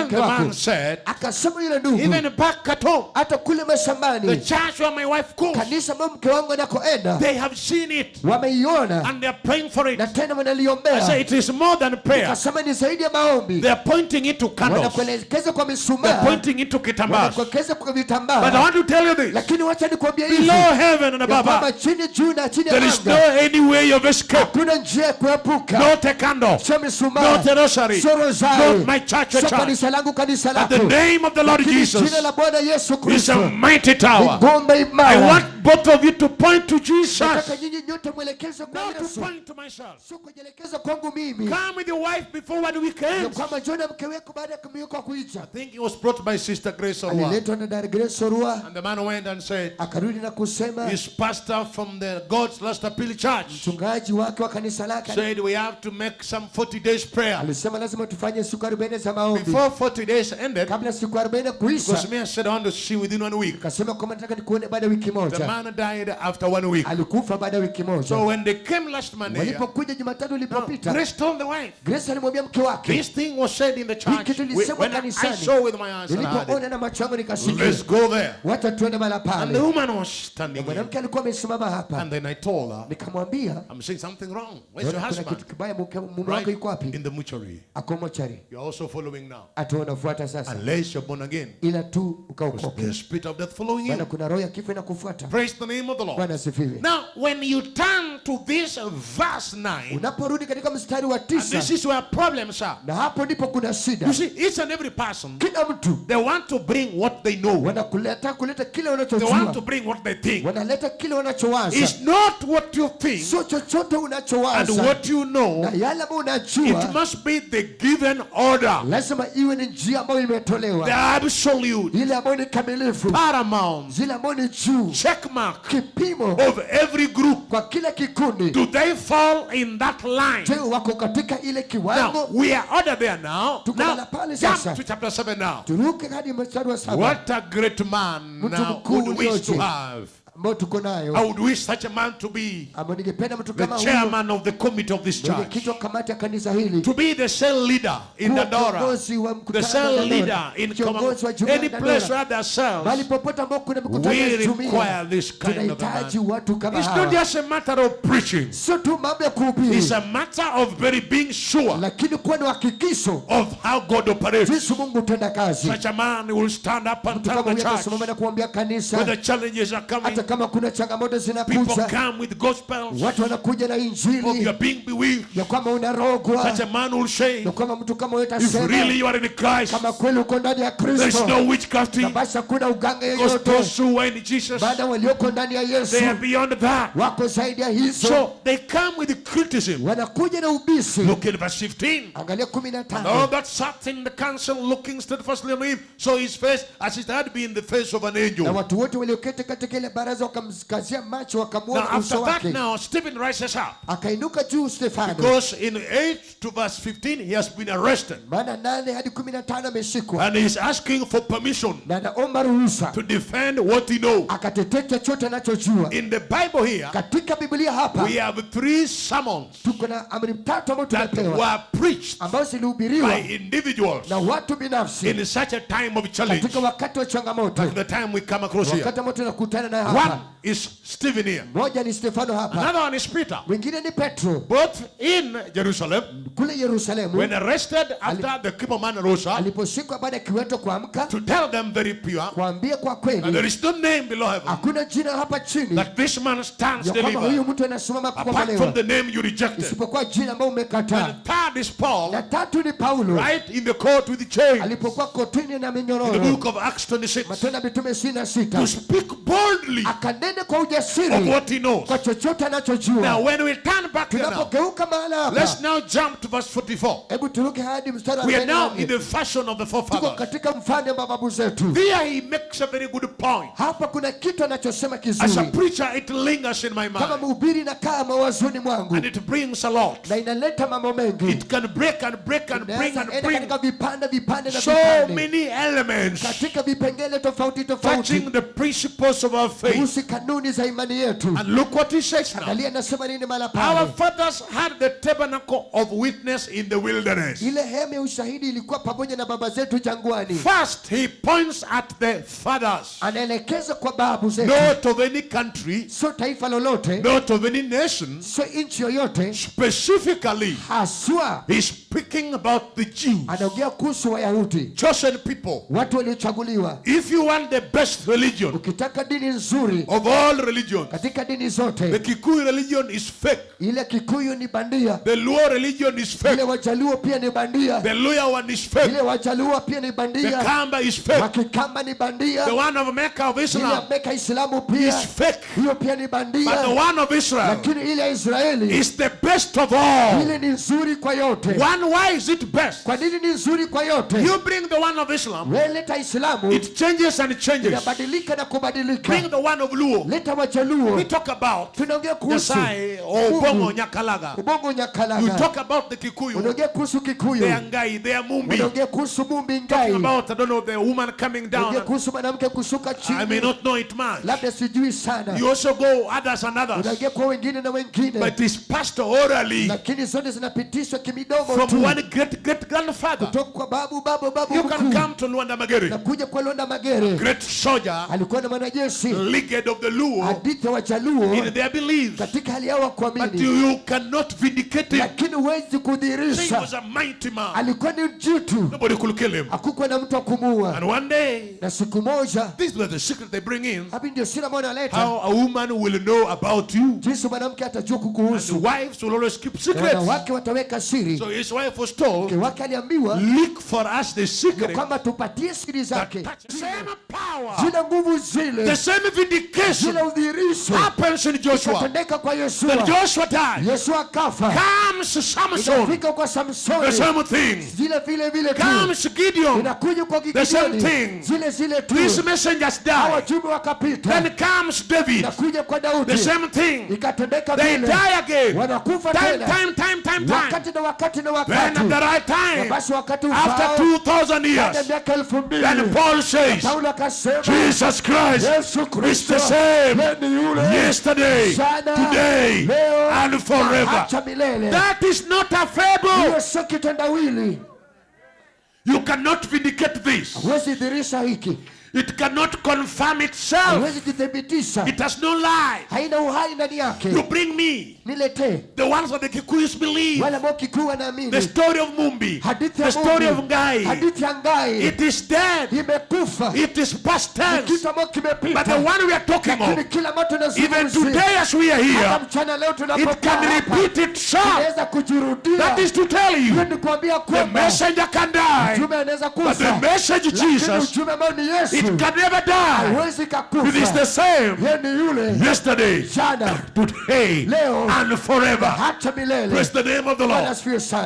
A: the man said, even back at home,
B: hata kule mashambani,
A: the church where my wife goes,
B: kanisa ambalo mke wangu anakoenda,
A: they have seen it,
B: wameiona,
A: and they are praying for it.
B: na tena wanaliombea.
A: I say it is more than prayer.
B: Kasema ni zaidi ya maombi.
A: They are pointing it to candles.
B: Wanakuelekeza kwa mishumaa.
A: They are pointing it to kitambas.
B: Wanakuelekeza kwa vitambaa.
A: But I want to tell you this.
B: Lakini wacha nikwambie hivi.
A: Below heaven and above earth,
B: chini juu na chini ya
A: there is no any way of escape.
B: Hakuna njia ya kuepuka.
A: Not a candle. Not a rosary. Not my church or church.
B: Kanisa langu, kanisa lako.
A: But the name of the Lord Jesus
B: jina la Bwana Yesu
A: is
B: Kristo.
A: a mighty tower. I want both of you to point to Jesus.
B: Nataka nyinyi nyote mwelekeze kwa
A: Not to
B: Yesu.
A: point to myself.
B: Sio kujielekeza kwangu mimi.
A: Come with your wife before one weekend.
B: Kama Jona mke wako baada ya kumweka kuicha.
A: I think it was brought by Sister Grace Orwa.
B: Aliletwa na Dar Grace Orwa.
A: And the man went and said,
B: akarudi na kusema,
A: his pastor from the God's Last Appeal Church
B: mchungaji wake wa kanisa lake
A: said we have to make some 40 days prayer.
B: Alisema lazima tufanye siku 40 za maombi.
A: Before 40 days ended,
B: kabla siku 40 kuisha,
A: because me said I want to see within 1 week.
B: Akasema kama nataka nikuone baada ya wiki moja.
A: The man died after 1 week.
B: Alikufa baada ya wiki moja.
A: So when they came last Monday,
B: walipokuja Jumatatu ilipopita,
A: Grace told the wife,
B: Grace alimwambia mke wake,
A: this thing was said in the church when I saw with my eyes.
B: Nilipoona na macho yangu nikasikia.
A: Let's go there.
B: Wacha tuende mahali pale.
A: And the woman was standing there.
B: Mwanamke alikuwa amesimama hapa.
A: And then I told her,
B: nikamwambia,
A: I'm saying something wrong. Where's your husband?
B: Kitu kibaya, mume wako yuko wapi?
A: In the mortuary.
B: Ako mortuary.
A: You're also following now.
B: Atunafuata sasa.
A: Unless you're born again.
B: Ila tu ukaokoka.
A: The spirit of death following you.
B: Bwana kuna roho ya kifo inakufuata.
A: Praise the name of the Lord.
B: Bwana sifiwe.
A: Now when you turn to this verse 9,
B: unaporudi katika mstari wa 9,
A: and this is where problems are.
B: Na hapo ndipo kuna shida.
A: You see, each and every person,
B: kila mtu,
A: they want to bring what they know.
B: Wanakuleta kile wanachojua.
A: They want to bring what they think.
B: Wanaleta kile wanachowaza.
A: It's not what you think.
B: Sio chochote unachowaza.
A: And what you know.
B: Na yale ambayo unajua.
A: It must be the given order.
B: Lazima iwe ni njia ambayo imetolewa.
A: The absolute.
B: Ile ambayo ni kamilifu.
A: Paramount.
B: Zile ambayo ni juu.
A: Check mark.
B: Kipimo.
A: Of every group.
B: Kwa kila kikundi.
A: Do they fall in that line?
B: Je, wako katika ile kiwango?
A: Now, we are ordered there now. Jump to chapter 7 now.
B: Turuke hadi mstari wa 7.
A: What a great man now would wish to have. I would wish such a man to be the chairman of the committee of this church, to be the cell leader in Dandora, the cell leader in any place where there are cells. We require this kind of a man. It's not just a matter of preaching. It's a matter of very being sure of how God operates. Such a man will stand up and tell the church when the challenges are coming.
B: Kama kuna changamoto zinakuja,
A: people come with gospels,
B: watu wanakuja na injili,
A: of you are being bewitched.
B: Ya kama unarogwa,
A: such a man will say,
B: ya kama mtu kama wewe
A: if really you are in Christ,
B: kama kweli uko ndani ya Kristo,
A: there is no witchcrafting,
B: basi kuna uganga
A: because those who are in Jesus,
B: baada walioko ndani ya Yesu,
A: they are beyond that,
B: wako zaidi ya hizo.
A: So they come with criticism.
B: Wanakuja na ubisi.
A: Look at verse 15.
B: Angalia 15.
A: And all that sat in the council looking steadfastly on him, saw his face as it had been the face of an angel.
B: Na watu wote walioketi katika ile baraza wakamkazia macho wakamwona
A: uso wake. Now after that now Stephen rises up.
B: Akainuka juu Stefano.
A: Because in 8 to verse 15 he has been arrested.
B: Maana 8 hadi 15 ameshikwa.
A: And he is asking for permission.
B: Na anaomba ruhusa.
A: To defend what he knows.
B: Akatetea chochote anachojua.
A: In the Bible here,
B: katika Biblia hapa,
A: we have 3 sermons.
B: Tuko na amri 3 ambazo tumepewa.
A: Were preached
B: ambazo zilihubiriwa
A: by individuals.
B: Na watu binafsi.
A: In such a time of challenge.
B: Katika wakati wa changamoto.
A: Like the time we come across here.
B: Wakati ambao tunakutana na hapa.
A: One is Stephen here.
B: Moja ni Stefano hapa.
A: Another one is Peter.
B: Mwingine ni Petro.
A: Both in Jerusalem.
B: Kule Yerusalemu.
A: When arrested after the crippled man rose up.
B: Aliposhikwa baada ya kiwete kuamka.
A: To tell them very pure.
B: Kuambia kwa kweli.
A: And there is no name below heaven.
B: Hakuna jina hapa chini.
A: That this man stands delivered.
B: Huyu mtu anasimama kukombolewa.
A: Apart from the name you rejected.
B: Isipokuwa jina ambalo umekataa.
A: And third is Paul.
B: Na tatu ni Paulo.
A: Right in the court with the chains.
B: Alipokuwa kotini na minyororo.
A: In the book of Acts 26.
B: Matendo ya Mitume 26.
A: To speak boldly.
B: Akanene kwa ujasiri.
A: Of what he knows.
B: Kwa chochote anachojua.
A: Now when we turn back here now. Let's now jump to verse 44.
B: Hebu turuke hadi mstari wa
A: 44. We are now in the fashion of the forefathers.
B: Tuko katika mfano wa babu zetu.
A: There he makes a very good point.
B: Hapa kuna kitu anachosema kizuri.
A: As a preacher it lingers in my mind.
B: Kama mhubiri inakaa mawazoni mwangu.
A: And it brings a lot.
B: Na inaleta mambo mengi.
A: It can break and break and bring and bring.
B: Katika vipande na
A: so many elements.
B: Katika vipengele tofauti.
A: Touching the principles of our our faith.
B: Kanuni za imani yetu.
A: And look what he says now.
B: Angalia anasema nini mahali pale.
A: Our fathers had the tabernacle of witness in the wilderness.
B: Ile hema ya ushahidi ilikuwa pamoja na baba zetu jangwani.
A: First he points at the fathers.
B: Anaelekeza kwa babu zetu.
A: Not of any country.
B: So taifa lolote.
A: Not of any nation.
B: So nchi yoyote.
A: Specifically.
B: Haswa.
A: He's speaking about the Jews.
B: Anaongea kuhusu Wayahudi.
A: Chosen people.
B: Watu waliochaguliwa.
A: If you want the best religion.
B: Ukitaka dini nzuri.
A: Of all religions.
B: Katika dini zote.
A: The Kikuyu religion is fake.
B: Ile Kikuyu ni bandia.
A: The Luo religion is fake.
B: Ile Wajaluo pia ni bandia.
A: The Luya one is fake.
B: Ile Wajaluo pia ni bandia.
A: The Kamba is fake.
B: Wakikamba ni bandia.
A: The one of Mecca of Islam.
B: Ile Mecca Islamu pia
A: is fake.
B: Hiyo pia ni bandia.
A: But the one of Israel.
B: Lakini ile Israeli
A: is the best of all.
B: Ile ni nzuri kwa yote.
A: Why is it best?
B: Kwa nini ni nzuri kwa yote?
A: You bring the one of Islam.
B: Leta Islamu.
A: It changes and it changes.
B: Inabadilika na kubadilika.
A: Bring the one of Luo.
B: Leta Wajaluo.
A: We talk about
B: tunaongea kuhusu
A: Ubongo Nyakalaga.
B: Ubongo Nyakalaga.
A: You talk about the Kikuyu.
B: Unaongea kuhusu Kikuyu.
A: They are Ngai, they are Mumbi.
B: Unaongea kuhusu Mumbi Ngai.
A: Talking about, I don't know, the woman coming down.
B: Unaongea kuhusu mwanamke kushuka chini.
A: I may not know it much.
B: Labda sijui sana.
A: You also go others and others.
B: Unaongea kwa wengine na wengine.
A: But it's passed orally.
B: Lakini zote zinapitishwa kimidomo tu.
A: From one great grandfather.
B: Kutoka kwa babu.
A: You can come to Luanda Magere.
B: Nakuja kwa Luanda Magere.
A: Great soldier.
B: Alikuwa na mwanajeshi.
A: Leagued of the Luo.
B: Hadithi wa Jaluo.
A: In their beliefs.
B: Katika hali yao kuamini.
A: But you cannot vindicate him.
B: Lakini huwezi kudhihirisha.
A: He was a mighty man.
B: Alikuwa ni mjitu.
A: Nobody could kill him.
B: Hakukuwa na mtu wa kumuua.
A: And one day.
B: Na siku moja.
A: This was the secret they bring in.
B: Hapo ndio siri ambayo analeta.
A: How a woman will know about you.
B: Jinsi mwanamke atajua kukuhusu.
A: And wives will always keep secrets.
B: Wanawake wataweka siri.
A: So his wife was told.
B: Mke wake aliambiwa.
A: Leak for us the secret.
B: Kwamba tupatie siri zake.
A: The same power.
B: Zile nguvu zile.
A: The same vindication.
B: Zile udhihirisho.
A: Happens in Joshua.
B: Ikatendeka kwa Yeshua.
A: When Joshua died.
B: Yeshua kafa.
A: Comes Samson.
B: Inafika kwa Samsoni.
A: The same thing.
B: Zile vile tu.
A: Comes Gideon.
B: Inakuja kwa Gideon.
A: The same thing.
B: Zile tu.
A: These messengers died.
B: Wajumbe wakapita.
A: Then comes David.
B: Inakuja kwa Daudi.
A: The same thing.
B: Ikatendeka
A: vile. They die again.
B: Wanakufa tena.
A: Time.
B: Wakati na wakati.
A: Then at the right time.
B: Basi wakati
A: after 2000 years. Then Paul says. Jesus Christ is the same. Yesterday. Today. And forever. That is not a fable. You cannot vindicate this. It cannot confirm itself. It has no lie. You bring me the ones that the Kikuyus believe. The story of Mumbi. The story of Ngai. It is dead. It is past tense. But the one we are talking of, even today as we are here, it can repeat itself. That is to tell you, the messenger can die, but the message Jesus, it can never die. It is the same yesterday, today, and forever. Praise the name of the Lord.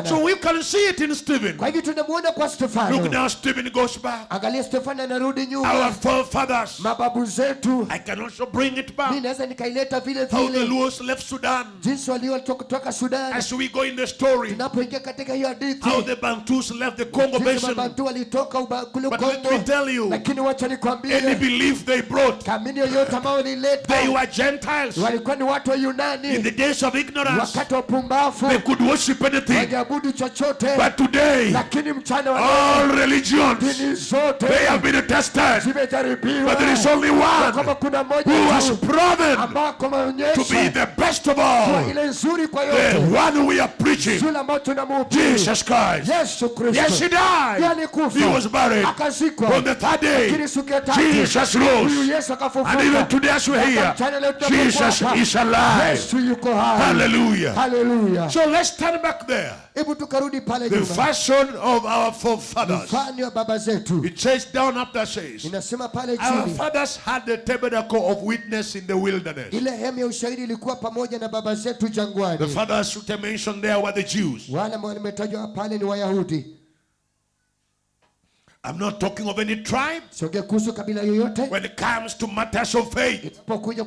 A: So we can see it in Stephen. Look now, Stephen goes back. Our forefathers. I can also bring it back. How the Luos left Sudan. As we go in the story, how the Bantus left the Congo Basin. But let me tell you, any belief they brought, they were Gentiles. In the days of ignorance, they could worship anything. But today, all religions, they have been tested. But there is only one who has proven to be the best of all. The one we are preaching, Jesus Christ. Yes, he died. He was buried. On the third day, Jesus rose. And even today as we hear, Jesus is alive. Hallelujah. So let's turn back there. The fashion of our forefathers. It says down after says, our fathers had the tabernacle of witness in the wilderness. The fathers who are mentioned there were the Jews. I'm not talking of any tribe. When it comes to matters of faith, put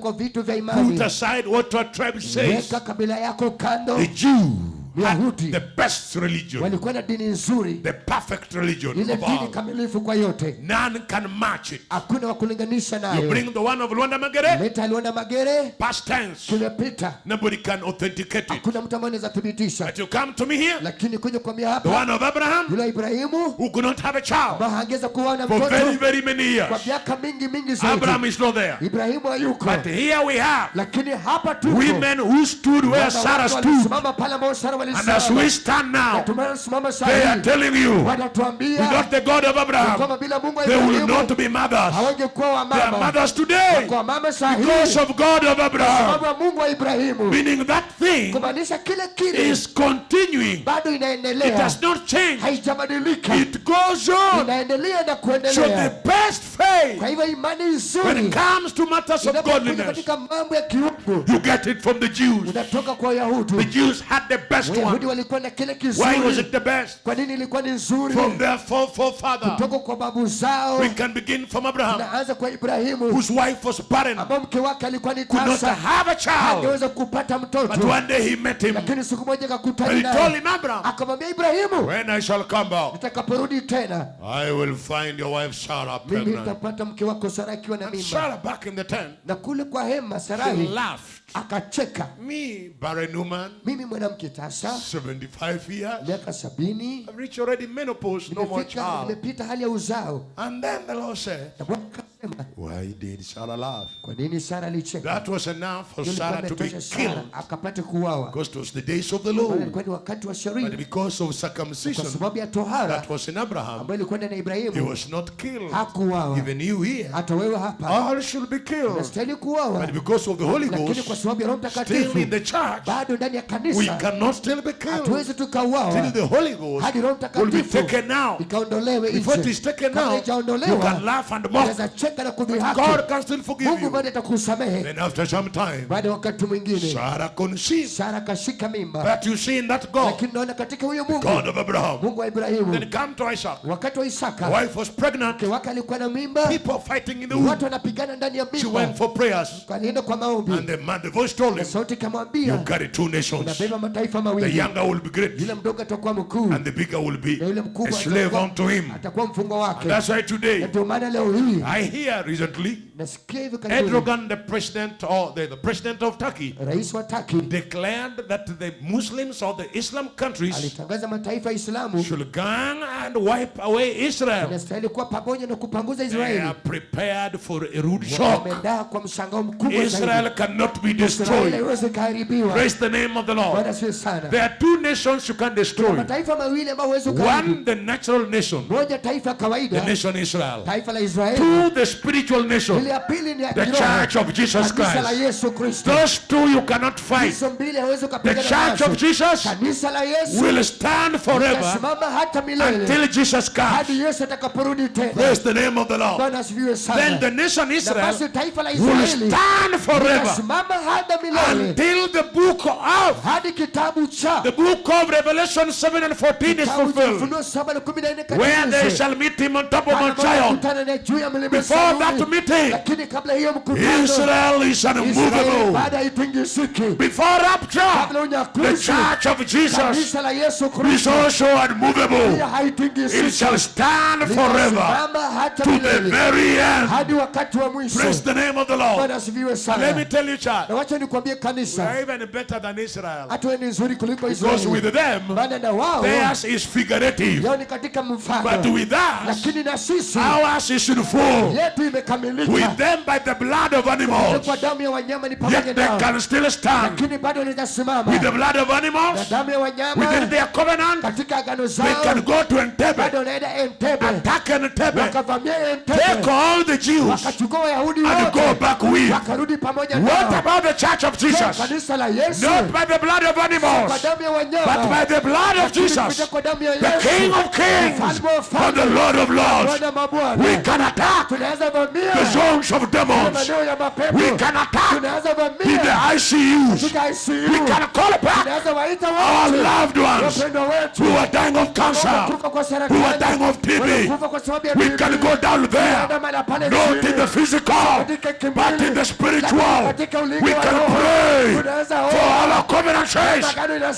A: aside what our tribe says. The Jew had the best religion,
B: walikuwa na dini nzuri,
A: the perfect religion
B: ile
A: of
B: dini
A: all.
B: kamilifu kwa yote.
A: None can match it.
B: Hakuna wa kulinganisha nayo.
A: You bring the one of Luanda Magere,
B: leta Luanda Magere,
A: past tense,
B: kimepita.
A: nobody can authenticate it.
B: Hakuna mtu ambaye anaweza thibitisha.
A: But you come to me here,
B: lakini kuja kwa mimi hapa,
A: the one of Abraham,
B: yule Ibrahimu,
A: who could not have a child
B: ambaye hangeweza kuwa na
A: for
B: mtoto
A: very, very many years.
B: kwa miaka mingi zaidi.
A: Abraham is not there.
B: Ibrahimu hayuko.
A: But here we have
B: lakini hapa tuko
A: women who stood where Sarah stood. And as we stand now, they are telling you, without the God of Abraham, they will not be mothers. They are mothers today because of God of Abraham. Meaning that thing is continuing. It has not changed. It goes on. So the best faith, when it comes to matters of godliness, you get it from the Jews. The Jews had the best one. Why was it the best? From their forefathers. We can begin from Abraham, whose wife was barren, could not have a child. But one day he met him, and he told him, Abraham, when I shall come back, I will find your wife Sarah pregnant. And Sarah back in the tent, she laughed. Me, barren woman, 75 years, I've reached already menopause, no more child. And then the Lord said, why did Sarah laugh? That was enough for Sarah to be killed, because it was the days of the Lord. But because of circumcision that was in Abraham, he was not killed. Even you here, all should be killed. But because of the Holy Ghost still in the church, we cannot still be killed till the Holy Ghost will be taken out. Before it is taken out, you can laugh and mock. God can still forgive you. Then after some time, Sarah conceived. But you see in that God, the God of Abraham. Then come to Isaac. The wife was pregnant. People fighting in the womb. She went for prayers. And the voice told him, you carry two nations. The younger will be great, and the bigger will be a slave unto him. And that's why today, I hear recently, Erdogan, the president, or the president of Turkey, declared that the Muslims or the Islam countries should gang and wipe away Israel. They are prepared for a rude shock. Israel cannot be destroyed. Praise the name of the Lord. There are two nations you can destroy. One, the natural nation, the nation Israel. Two, the spiritual nation, the church of Jesus Christ. Those two you cannot fight. The church of Jesus will stand forever until Jesus comes. Praise the name of the Lord. Then the nation Israel will stand forever until the book of Revelation 7 and 14 is fulfilled, where they shall meet him on top of Mount Zion. Before that meeting, Israel is unmovable. Before rapture, the church of Jesus is also unmovable. It shall stand forever to the very end. Praise the name of the Lord. Let me tell you, church, we are even better than Israel, because with them, theirs is figurative, but with us, ours is in full. With them, by the blood of animals, yet they can still stand. With the blood of animals, within their covenant, they can go to Entebbe, attack Entebbe, take all the Jews, and go back with. What about the church of Jesus? Not by the blood of animals, but by the blood of Jesus, the King of Kings and the Lord of Lords. We can attack the zones of demons. We can attack in the ICUs. We can call upon our loved ones who are dying of cancer, who are dying of TB. We can go down there, not in the physical, but in the spiritual. We can pray for our covenant saints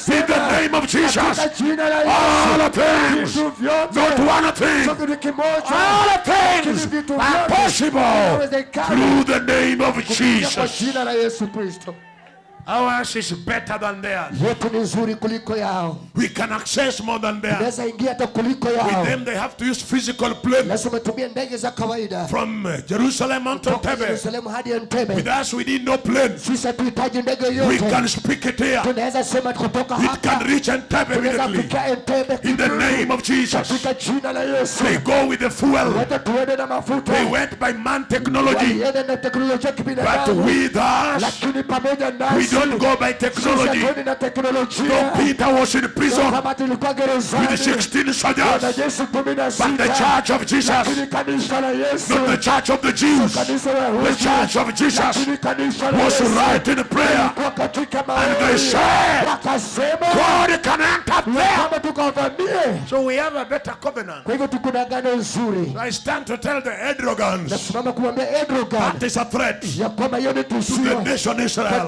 A: in the name of Jesus. All things, not one thing, all things are possible through the name of Jesus. Ours is better than theirs. We can access more than theirs. With them they have to use physical planes. From Jerusalem unto Tebe. With us we need no planes. We can speak it here. It can reach Entebbe immediately. In the name of Jesus. They go with the fuel. They went by man technology. But with us, we don't go by technology. No, Peter was in prison with 16 soldiers. But the church of Jesus, not the church of the Jews, the church of Jesus was right in prayer. And they said, God can enter there. So we have a better covenant. So I stand to tell the Erdogans that is a threat to the nation Israel.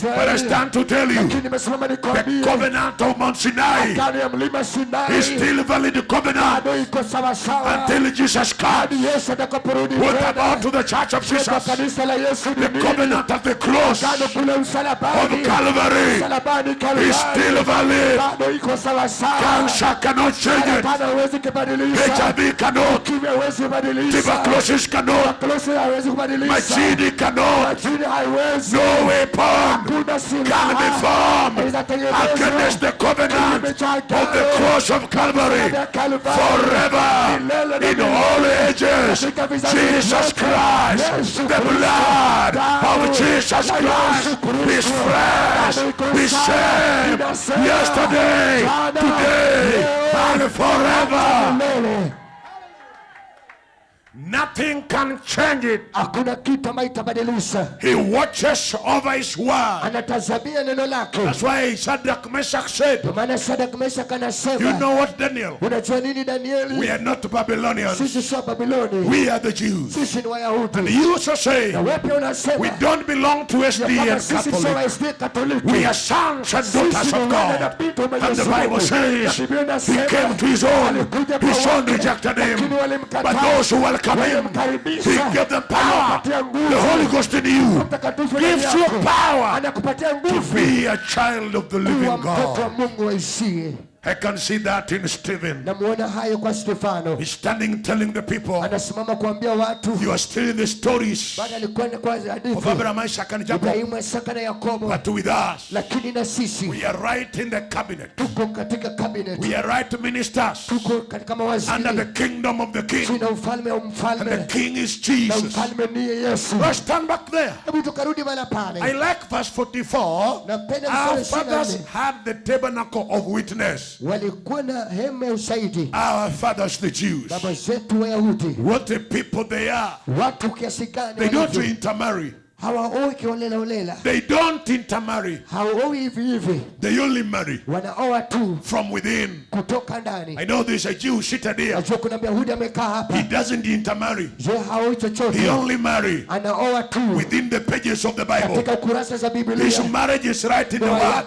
A: But I stand to tell you, the covenant of Mount Sinai is still valid covenant until Jesus comes. What about to the church of Jesus? The covenant of the cross of Calvary is still valid. Cancer cannot change it. HIV cannot. Tuberculosis cannot. Machine cannot. No weapon can be formed against the covenant of the cross of Calvary forever in all ages. Jesus Christ, the blood of Jesus Christ is fresh, is same yesterday, today, and forever. Nothing can change it. He watches over his word. That's why Shadrach, Meshach said, you know what, Daniel? We are not Babylonians. We are the Jews. And you also say, we don't belong to SD and Catholic. We are sons and daughters of God. And the Bible says, he came to his own rejected him. But those who welcome him, he gave them power. The Holy Ghost in you gives you power to be a child of the living God. I can see that in Stephen. He's standing telling the people, you are still in the stories of Abraham, Isaac, and Jacob. But with us, we are right in the cabinet. We are right ministers under the kingdom of the king. And the king is Jesus. Let's stand back there. I like verse 44. Our fathers had the tabernacle of witness. Our fathers the Jews. What a people they are. They don't intermarry. They don't intermarry. They only marry from within. I know there's a Jew seated here. He doesn't intermarry. He only marry within the pages of the Bible. His marriage is right in the word.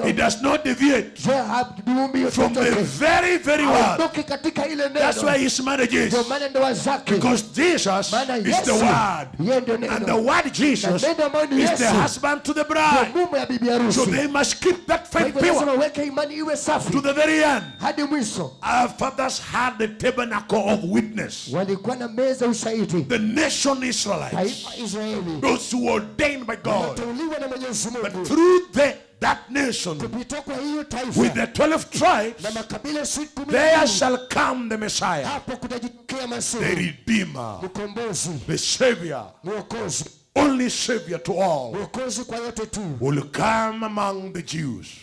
A: He does not deviate from the very, very word. That's why his marriage is. Because Jesus is the word. And the word Jesus is the husband to the bride. So they must keep that faith pure to the very end. Our fathers had the tabernacle of witness. The nation Israelites, those who were ordained by God. But through that nation, with the 12 tribes, there shall come the Messiah, the Redeemer, the Savior, only Savior to all, will come among the Jews,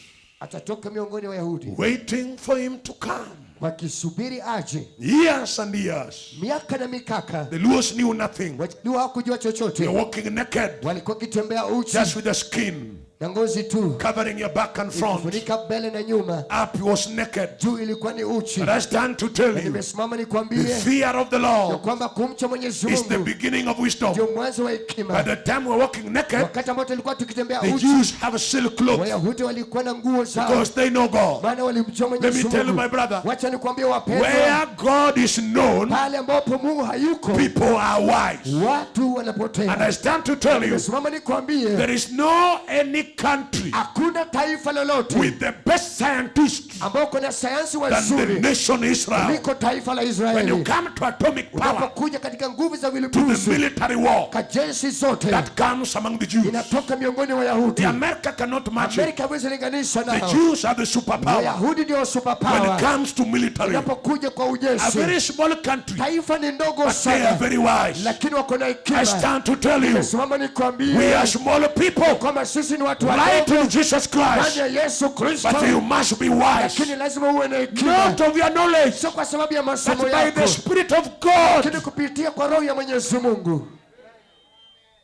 A: waiting for him to come.
B: wakisubiri aje.
A: Years and years.
B: Miaka na mikaka.
A: The Luos knew nothing.
B: Wajaluo hawakujua chochote.
A: They were walking naked.
B: Walikuwa kitembea uchi.
A: Just with the skin.
B: Na ngozi tu.
A: Covering your back and front.
B: Kufunika mbele na nyuma.
A: Up was naked.
B: Juu ilikuwa ni uchi.
A: But I stand to tell you.
B: Nimesimama nikwambie.
A: The fear of the Lord.
B: Kwamba kumcha Mwenyezi Mungu.
A: Is the beginning of wisdom.
B: Ndio mwanzo wa hekima.
A: At the time we were walking naked.
B: Wakati ambao tulikuwa tukitembea
A: uchi. The Jews have silk clothes.
B: Wayahudi walikuwa na nguo zao.
A: Because they know God.
B: Maana walimcha Mwenyezi Mungu.
A: Let me tell you my brother.
B: Wacha nikwambie wapendwa.
A: Where God is known.
B: Pale ambapo Mungu hayuko.
A: People are wise.
B: Watu wanapotea.
A: And I stand to tell you.
B: Nimesimama nikwambie.
A: There is no any country.
B: Hakuna taifa lolote.
A: With the best scientists.
B: Ambao kuna sayansi
A: Than
B: wazuri.
A: the nation Israel.
B: Kuliko taifa la Israeli.
A: When you come to atomic power.
B: Unapokuja katika nguvu za vilipuzi.
A: To the military war.
B: Kajeshi zote.
A: That comes among the Jews.
B: Inatoka miongoni wa Yahudi.
A: The America cannot match it.
B: Amerika hawezi linganisha nao.
A: The Jews are the superpower.
B: Wayahudi ndio superpower.
A: When it comes to military.
B: Inapokuja kwa ujeshi.
A: A very small country.
B: Taifa ni ndogo sana.
A: They are very wise.
B: Lakini wako na hekima.
A: I stand to tell you.
B: Nimesimama nikwambie.
A: We are small people.
B: Kwamba sisi ni watu
A: wadogo. Right in Jesus Christ.
B: Yesu Kristo.
A: But you must be wise.
B: Lakini lazima uwe na hekima.
A: Not of your knowledge.
B: Sio kwa sababu ya masomo
A: yako. But by the Spirit of God.
B: Lakini kupitia kwa roho ya Mwenyezi Mungu.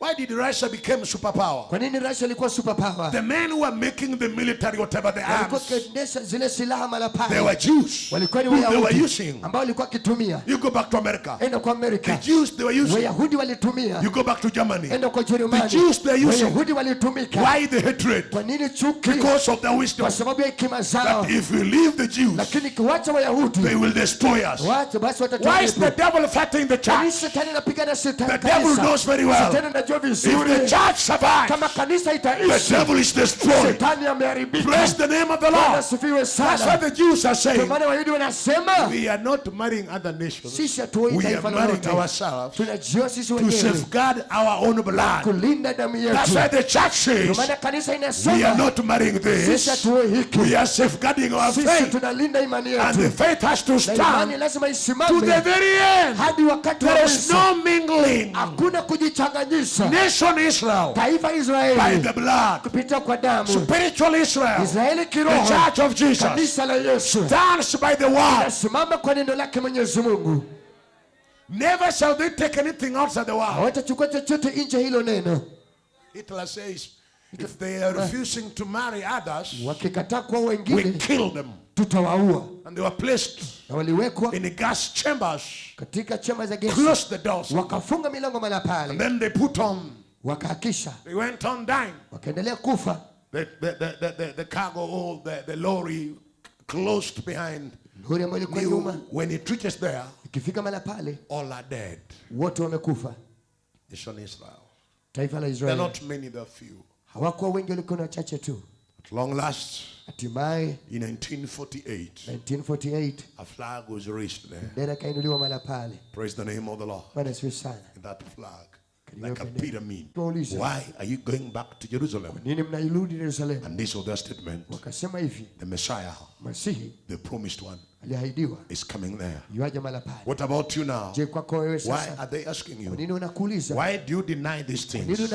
A: Why did Russia become superpower?
B: Kwa nini Russia ilikuwa superpower?
A: The men who were making the military whatever they arms.
B: Zile silaha malapani.
A: They were Jews.
B: Walikuwa ni
A: Wayahudi. They were using.
B: Ambao walikuwa kitumia.
A: You go back to America.
B: Enda kwa America.
A: The Jews they were using.
B: Wayahudi walitumia.
A: You go back to Germany.
B: Enda kwa Jerumani.
A: The Jews they using.
B: Wayahudi walitumika.
A: Why the hatred?
B: Kwa nini chuki?
A: Because of their wisdom.
B: Kwa sababu ya hekima zao.
A: That if we leave the Jews.
B: Lakini kiwacha Wayahudi.
A: They will destroy us.
B: Wacha basi watatuharibu.
A: Why is the devil fighting the church?
B: Shetani anapigana shetani.
A: The devil knows very well.
B: Shetani anajua vizuri.
A: Church survives.
B: Kama kanisa itaishi.
A: The devil is destroyed.
B: Shetani ameharibika.
A: Praise the name of the Lord.
B: Asifiwe sana.
A: That's what the Jews are saying.
B: Kwa maana Wayahudi wanasema
A: we are not marrying other nations.
B: Sisi hatuoi taifa lolote.
A: We are marrying ourselves.
B: Tunajua sisi
A: wenyewe. To safeguard our own blood.
B: Kulinda damu yetu.
A: That's why the church says.
B: Kwa maana kanisa inasema
A: we are not marrying this.
B: Sisi hatuoi hiki.
A: We are safeguarding our faith.
B: Sisi tunalinda imani yetu.
A: And the faith has to stand.
B: Imani lazima isimame.
A: To the very end.
B: Hadi wakati wa
A: mwisho. There is no mingling.
B: Hakuna kujichanganyisha.
A: Nation Israel.
B: Taifa Israeli.
A: By the blood.
B: Kupita kwa damu.
A: Spiritual Israel.
B: Israeli kiroho.
A: The church of Jesus.
B: Kanisa la Yesu.
A: Stands by the word.
B: Inasimama kwa neno lake Mwenyezi Mungu.
A: Never shall they take anything outside the word.
B: Hawatachukua chochote nje hilo neno.
A: Hitler says if they are refusing to marry others,
B: wakikataa kwa wengine,
A: we kill them.
B: Tutawaua.
A: And they were placed in the gas chambers.
B: Katika chemba za gesi.
A: Close the doors.
B: Wakafunga milango mala pale.
A: And then they put on.
B: Wakahakisha.
A: They went on dying.
B: Wakaendelea kufa.
A: The cargo, all the lorry closed behind. When it reaches there,
B: ikifika mala pale,
A: all are dead.
B: Wote wamekufa.
A: Nation Israel.
B: Taifa la Israeli.
A: They're not many, they're few.
B: Hawakuwa wengi, walikuwa wachache tu.
A: At long last,
B: hatimaye
A: in
B: 1948,
A: a flag was raised there.
B: Bendera kainuliwa mala pale.
A: Praise the name of the Lord.
B: Bwana asifiwe sana.
A: That flag, like a pyramid.
B: Why
A: are you going back to Jerusalem? And this was their statement. The Messiah, the promised one, is coming there. What about you now? Why are they asking you? Why do you deny these things? You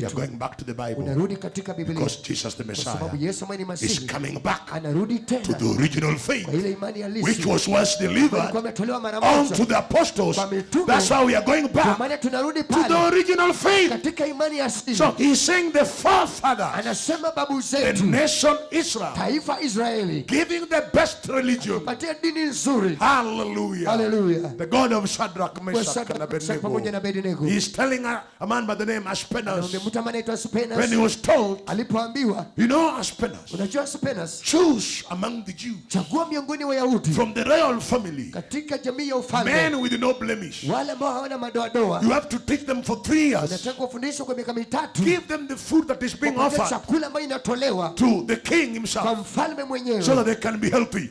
A: are going back to the Bible. Because Jesus the Messiah is coming back to the original faith, which was once delivered unto the apostles. That's why we are going back to the original faith. So he's saying the forefather, the nation Israel, giving the best religion. Hallelujah.
B: Hallelujah.
A: The God of Shadrach, Meshach, and Abednego. He's telling a man by the name Aspenas, when he was told, you know Aspenas, choose among the Jews from the royal family men with no blemish. You have to teach them for 3 years. Give them the food that is being offered to the king himself, so that they can be healthy.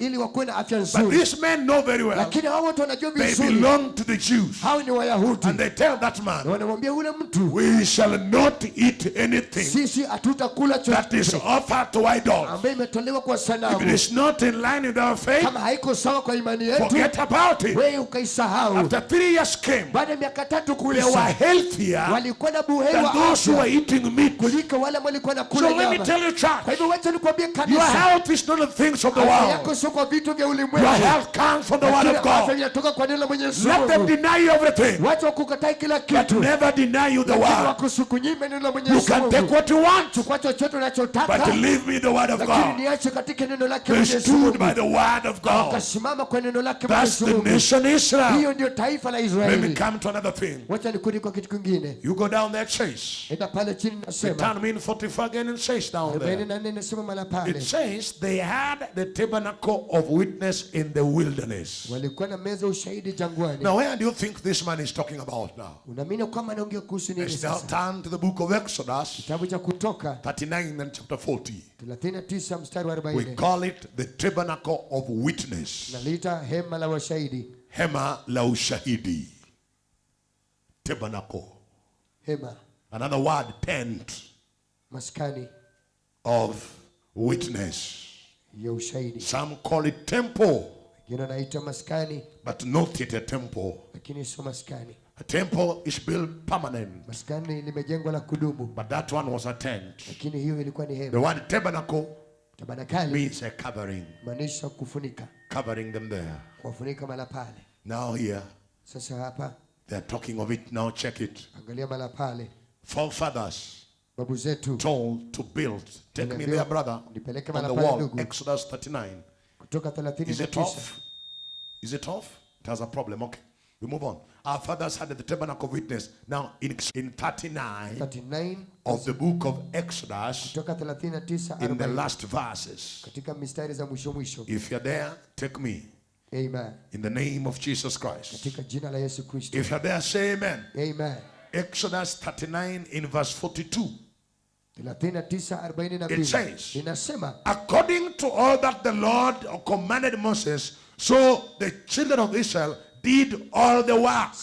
A: But these men know very well they belong to the Jews. And they tell that man, we shall not eat anything that is offered to idols. If it is not in line with our faith, forget about it. After 3 years came, they were healthier than those who were eating meat. So let me tell you, church, your health is not the things of the world. Your health comes from the word of God. Let them deny you everything, but never deny you the word. You can take what you want, but leave me the word of God. They stood by the word of God. That's the nation Israel. Let me come to another thing. You go down there, Chase. Return me in 44 again and Chase down there. It says they had the tabernacle of witness in the wilderness. Now where do you think this man is talking about now? Let's now turn to the book of Exodus 39 and chapter 40. We call it the tabernacle of witness. Hema la ushahidi. Tabernacle. Another word, tent. Maskani of witness. Some call it temple, but not yet a temple. A temple is built permanent, but that one was a tent. The word tabernacle means a covering. Covering them there. Now here, they're talking of it. Now check it. Forefathers told to build. Take me there, brother, on the wall. Exodus 39. Is it off? Is it off? It has a problem. Okay, we move on. Our fathers had the tabernacle of witness. Now in 39 of the book of Exodus, in the last verses. If you're there, take me. Amen. In the name of Jesus Christ. If you're there, say amen. Amen. Exodus 39 in verse 42. It says, according to all that the Lord commanded Moses, so the children of Israel did all the work.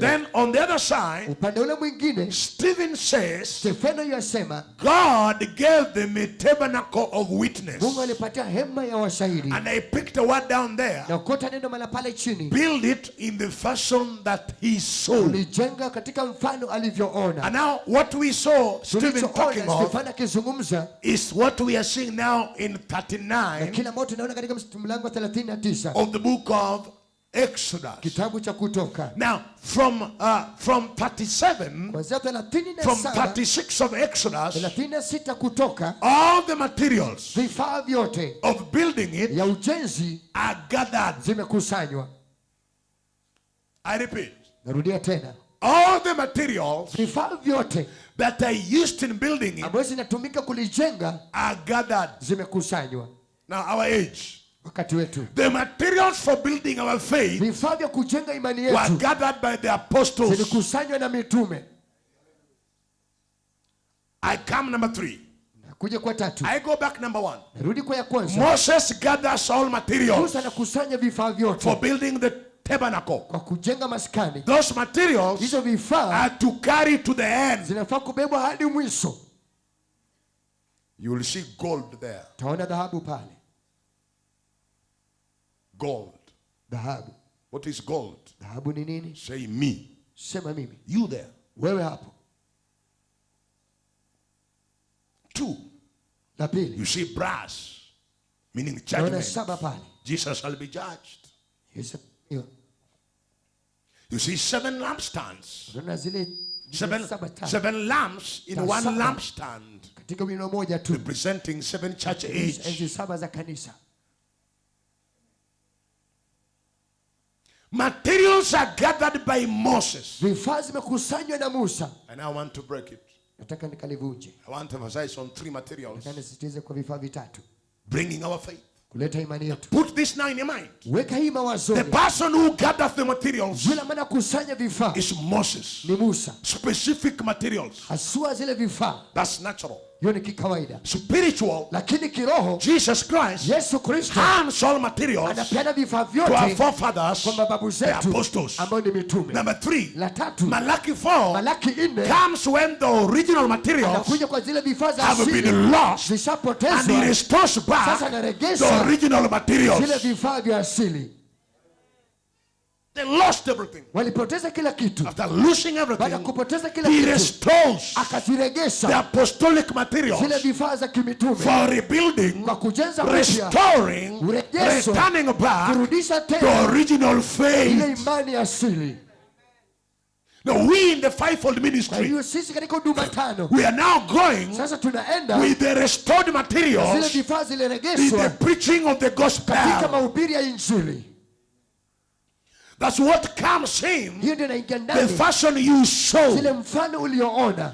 A: Then on the other side, Stephen says, God gave them a tabernacle of witness. And I picked a word down there. Build it in the fashion that he saw. And now what we saw Stephen talking of is what we are seeing now in 39 of the book of Exodus. Now from 37, from 36 of Exodus, all the materials of building it are gathered. I repeat, all the materials that are used in building it are gathered. Now our age, the materials for building our faith were gathered by the apostles. I come number 3. I go back number 1. Moses gathers all materials for building the tabernacle. Those materials are to carry to the end. You will see gold there. Gold. What is gold? Say me. You there. 2. You see brass, meaning judgment. Jesus shall be judged. You see 7 lampstands. 7 lamps in one lampstand, representing 7 church age. Materials are gathered by Moses. And I want to break it. I want to emphasize on 3 materials. Bringing our faith. Put this now in your mind. The person who gathers the materials is Moses. Specific materials. That's natural. Spiritual, Jesus Christ hands all materials to our forefathers, the apostles. Number 3, Malachi 4 comes when the original materials have been lost, and he restores back the original materials. They lost everything.
B: Walipoteza kila kitu.
A: After losing everything,
B: baada kupoteza kila
A: he
B: kitu,
A: restores
B: akaziregesha
A: the apostolic materials
B: zile vifaa za kimitume
A: for rebuilding,
B: kwa kujenza
A: restoring, returning back
B: kurudisha
A: the
B: tena
A: original faith.
B: ile imani asili.
A: Now we in the fivefold ministry,
B: we
A: are now going with the restored materials in the preaching of the gospel. That's what comes in the fashion you saw.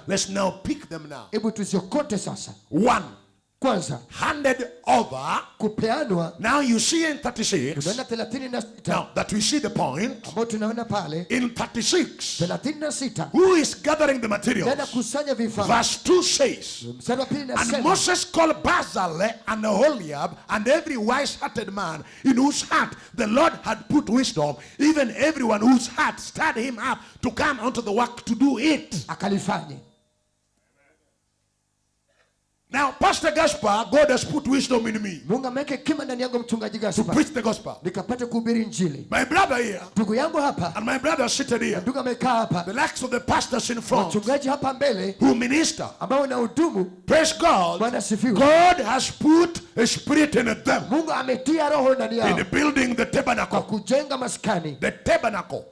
A: Let's now pick them now. One, handed over. Now you see in 36. Now that we see the point. In 36, who is gathering the materials? Verse 2 says, and Moses called Bezalel and Oholiab and every wise-hearted man in whose heart the Lord had put wisdom, even everyone whose heart stirred him up to come unto the work to do it. Now, Pastor Gasper, God has put wisdom in me to preach the gospel. My brother here and my brother seated here, the likes of the pastors in front who minister, praise God, God has put a spirit in them in building the tabernacle. The tabernacle.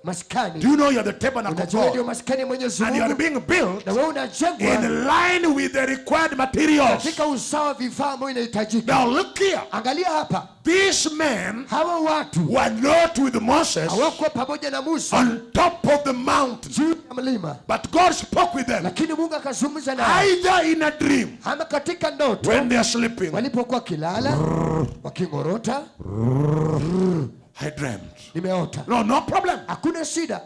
A: Do you know you're the tabernacle God? And you are being built in line with the required materials. Now look here. These men were not with Moses on top of the mountain, but God spoke with them either in a dream when they are sleeping. I dreamt. No problem.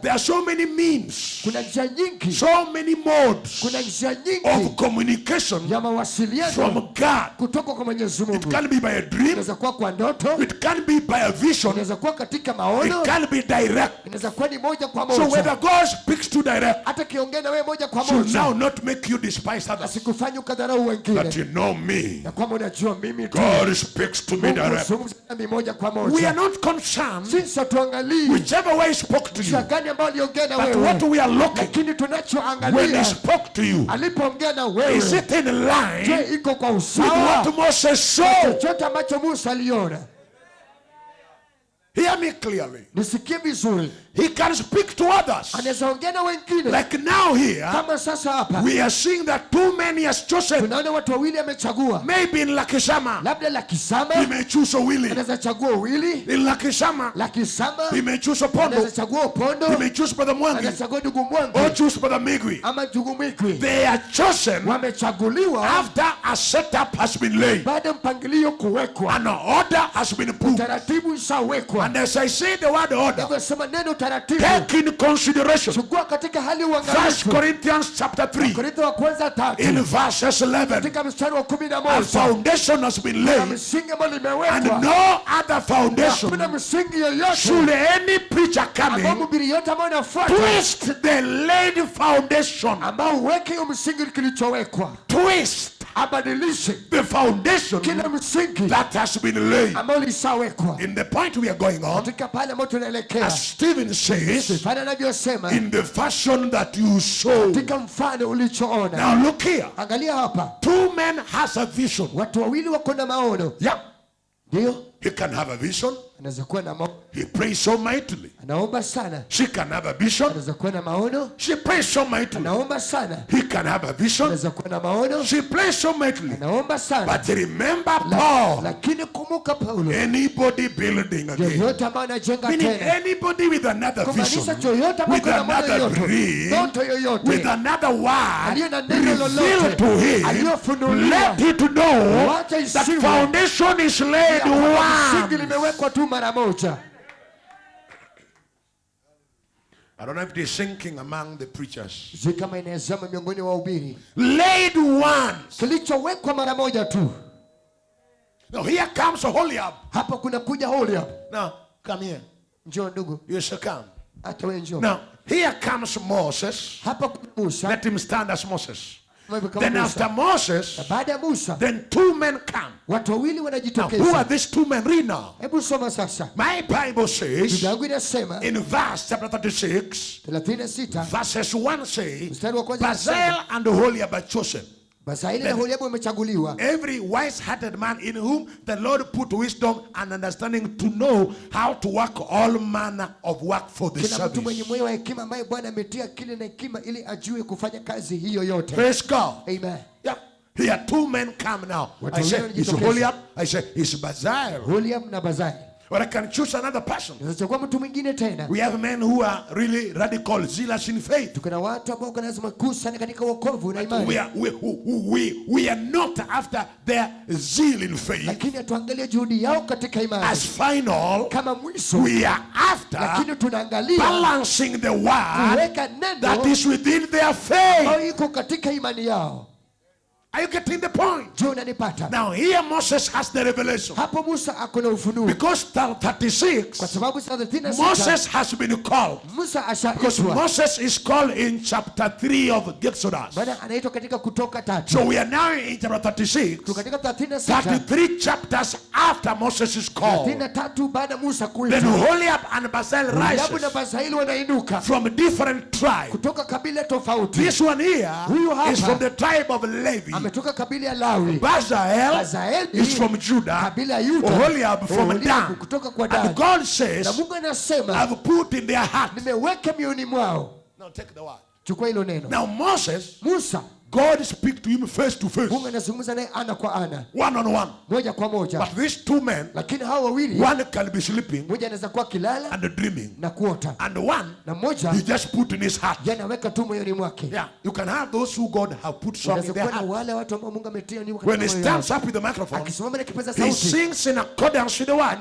A: There are so many means, so many modes of communication from God. It can be by a dream, it can be by a vision, it can be direct. So whether God speaks to direct should now not make you despise others. That you know me, God speaks to me direct. We are not concerned whichever way he spoke to you, but what we are looking when he spoke to you, is it in line with what Moses saw? Hear me clearly. He can speak to others. Like now here, we are seeing that too many has chosen. Maybe in Lakishama, he may choose a Willie. In Lakishama, he may choose a Pondo. He may choose Brother Mwangi. Or choose Brother Migwi. They are chosen after a setup has been laid. An order has been put. And as I say the word order, take in consideration 1 Corinthians chapter 3 in verses 11. A foundation has been laid, and no other foundation should any preacher come in twist the laid foundation. Twist the foundation that has been laid. In the point we are going on, as Stephen says, in the fashion that you saw. Now look here. Two men has a vision. Yeah. He can have a vision. He prays so mightily. She can have a vision. She prays so mightily. He can have a vision. She prays so mightily. But remember Paul. Anybody building again, meaning anybody with another vision, with another dream, with another word revealed to him, let it know that foundation is laid once. I don't know if they're sinking among the preachers. Laid once. Now here comes Oholiab. Now come here. You should come. Now here comes Moses. Let him stand as Moses. Then after Moses, then two men come. Now who are these two men? Read now. My Bible says in verse chapter 36, verses 1 says, Bezalel and Oholiab are chosen. Every wise-hearted man in whom the Lord put wisdom and understanding to know how to work all manner of work for the service. Praise God.
B: Amen.
A: Yeah. Here two men come now. I say it's Oholiab. I say it's Bezalel. Or I can choose another person. We have men who are really radical, zealous in faith. We are not after their zeal in faith as final. We are after balancing the word that is within their faith. Are you getting the point? Now here Moses has the revelation. Because 36, Moses has been called. Because Moses is called in chapter 3 of Exodus. So we are now in chapter 36. 33 chapters after Moses is called. Then Oholiab and Bezalel rises from different tribes. This one here is from the tribe of Levi. Bezalel is from Judah, Oholiab from Dan. And God says, I've put in their heart. Now take the word. Now Moses, God speaks to him face to face, one on one. But these two men, one can be sleeping and dreaming, and one he just put in his heart. Yeah, you can have those who God have put some in their heart. When he stands up with the microphone, he sings in accordance with the word.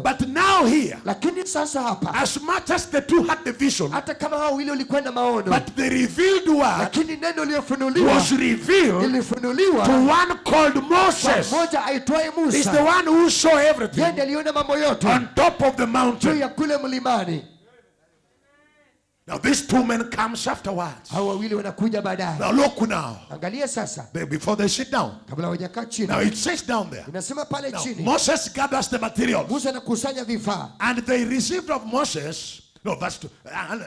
A: But now here, as much as the two had the vision, but the revealed word was revealed to one called Moses. He's the one who saw everything on top of the mountain. Now these two men comes afterwards. Now look now. Before they sit down. Now it says down there. Now, Moses gathers the materials. And they received of Moses. No, verse 2,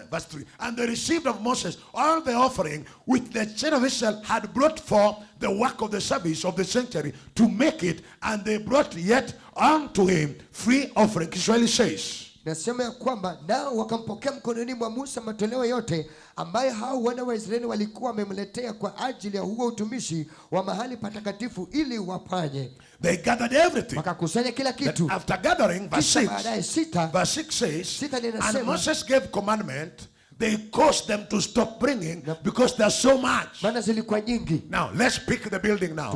A: verse 3. And they received of Moses all the offering which the children of Israel had brought for the work of the service of the sanctuary to make it, and they brought yet unto him free offering. Israel says.
B: Nasema ya kwamba nao wakampokea mkononi mwa Musa matoleo yote ambayo hao wana wa Israeli walikuwa wamemletea kwa ajili ya huo utumishi wa mahali patakatifu ili wafanye.
A: They gathered everything.
B: Wakakusanya kila kitu.
A: After gathering, verse 6 says, and Moses gave commandment. They caused them to stop bringing because there's so much. Now let's pick the building now.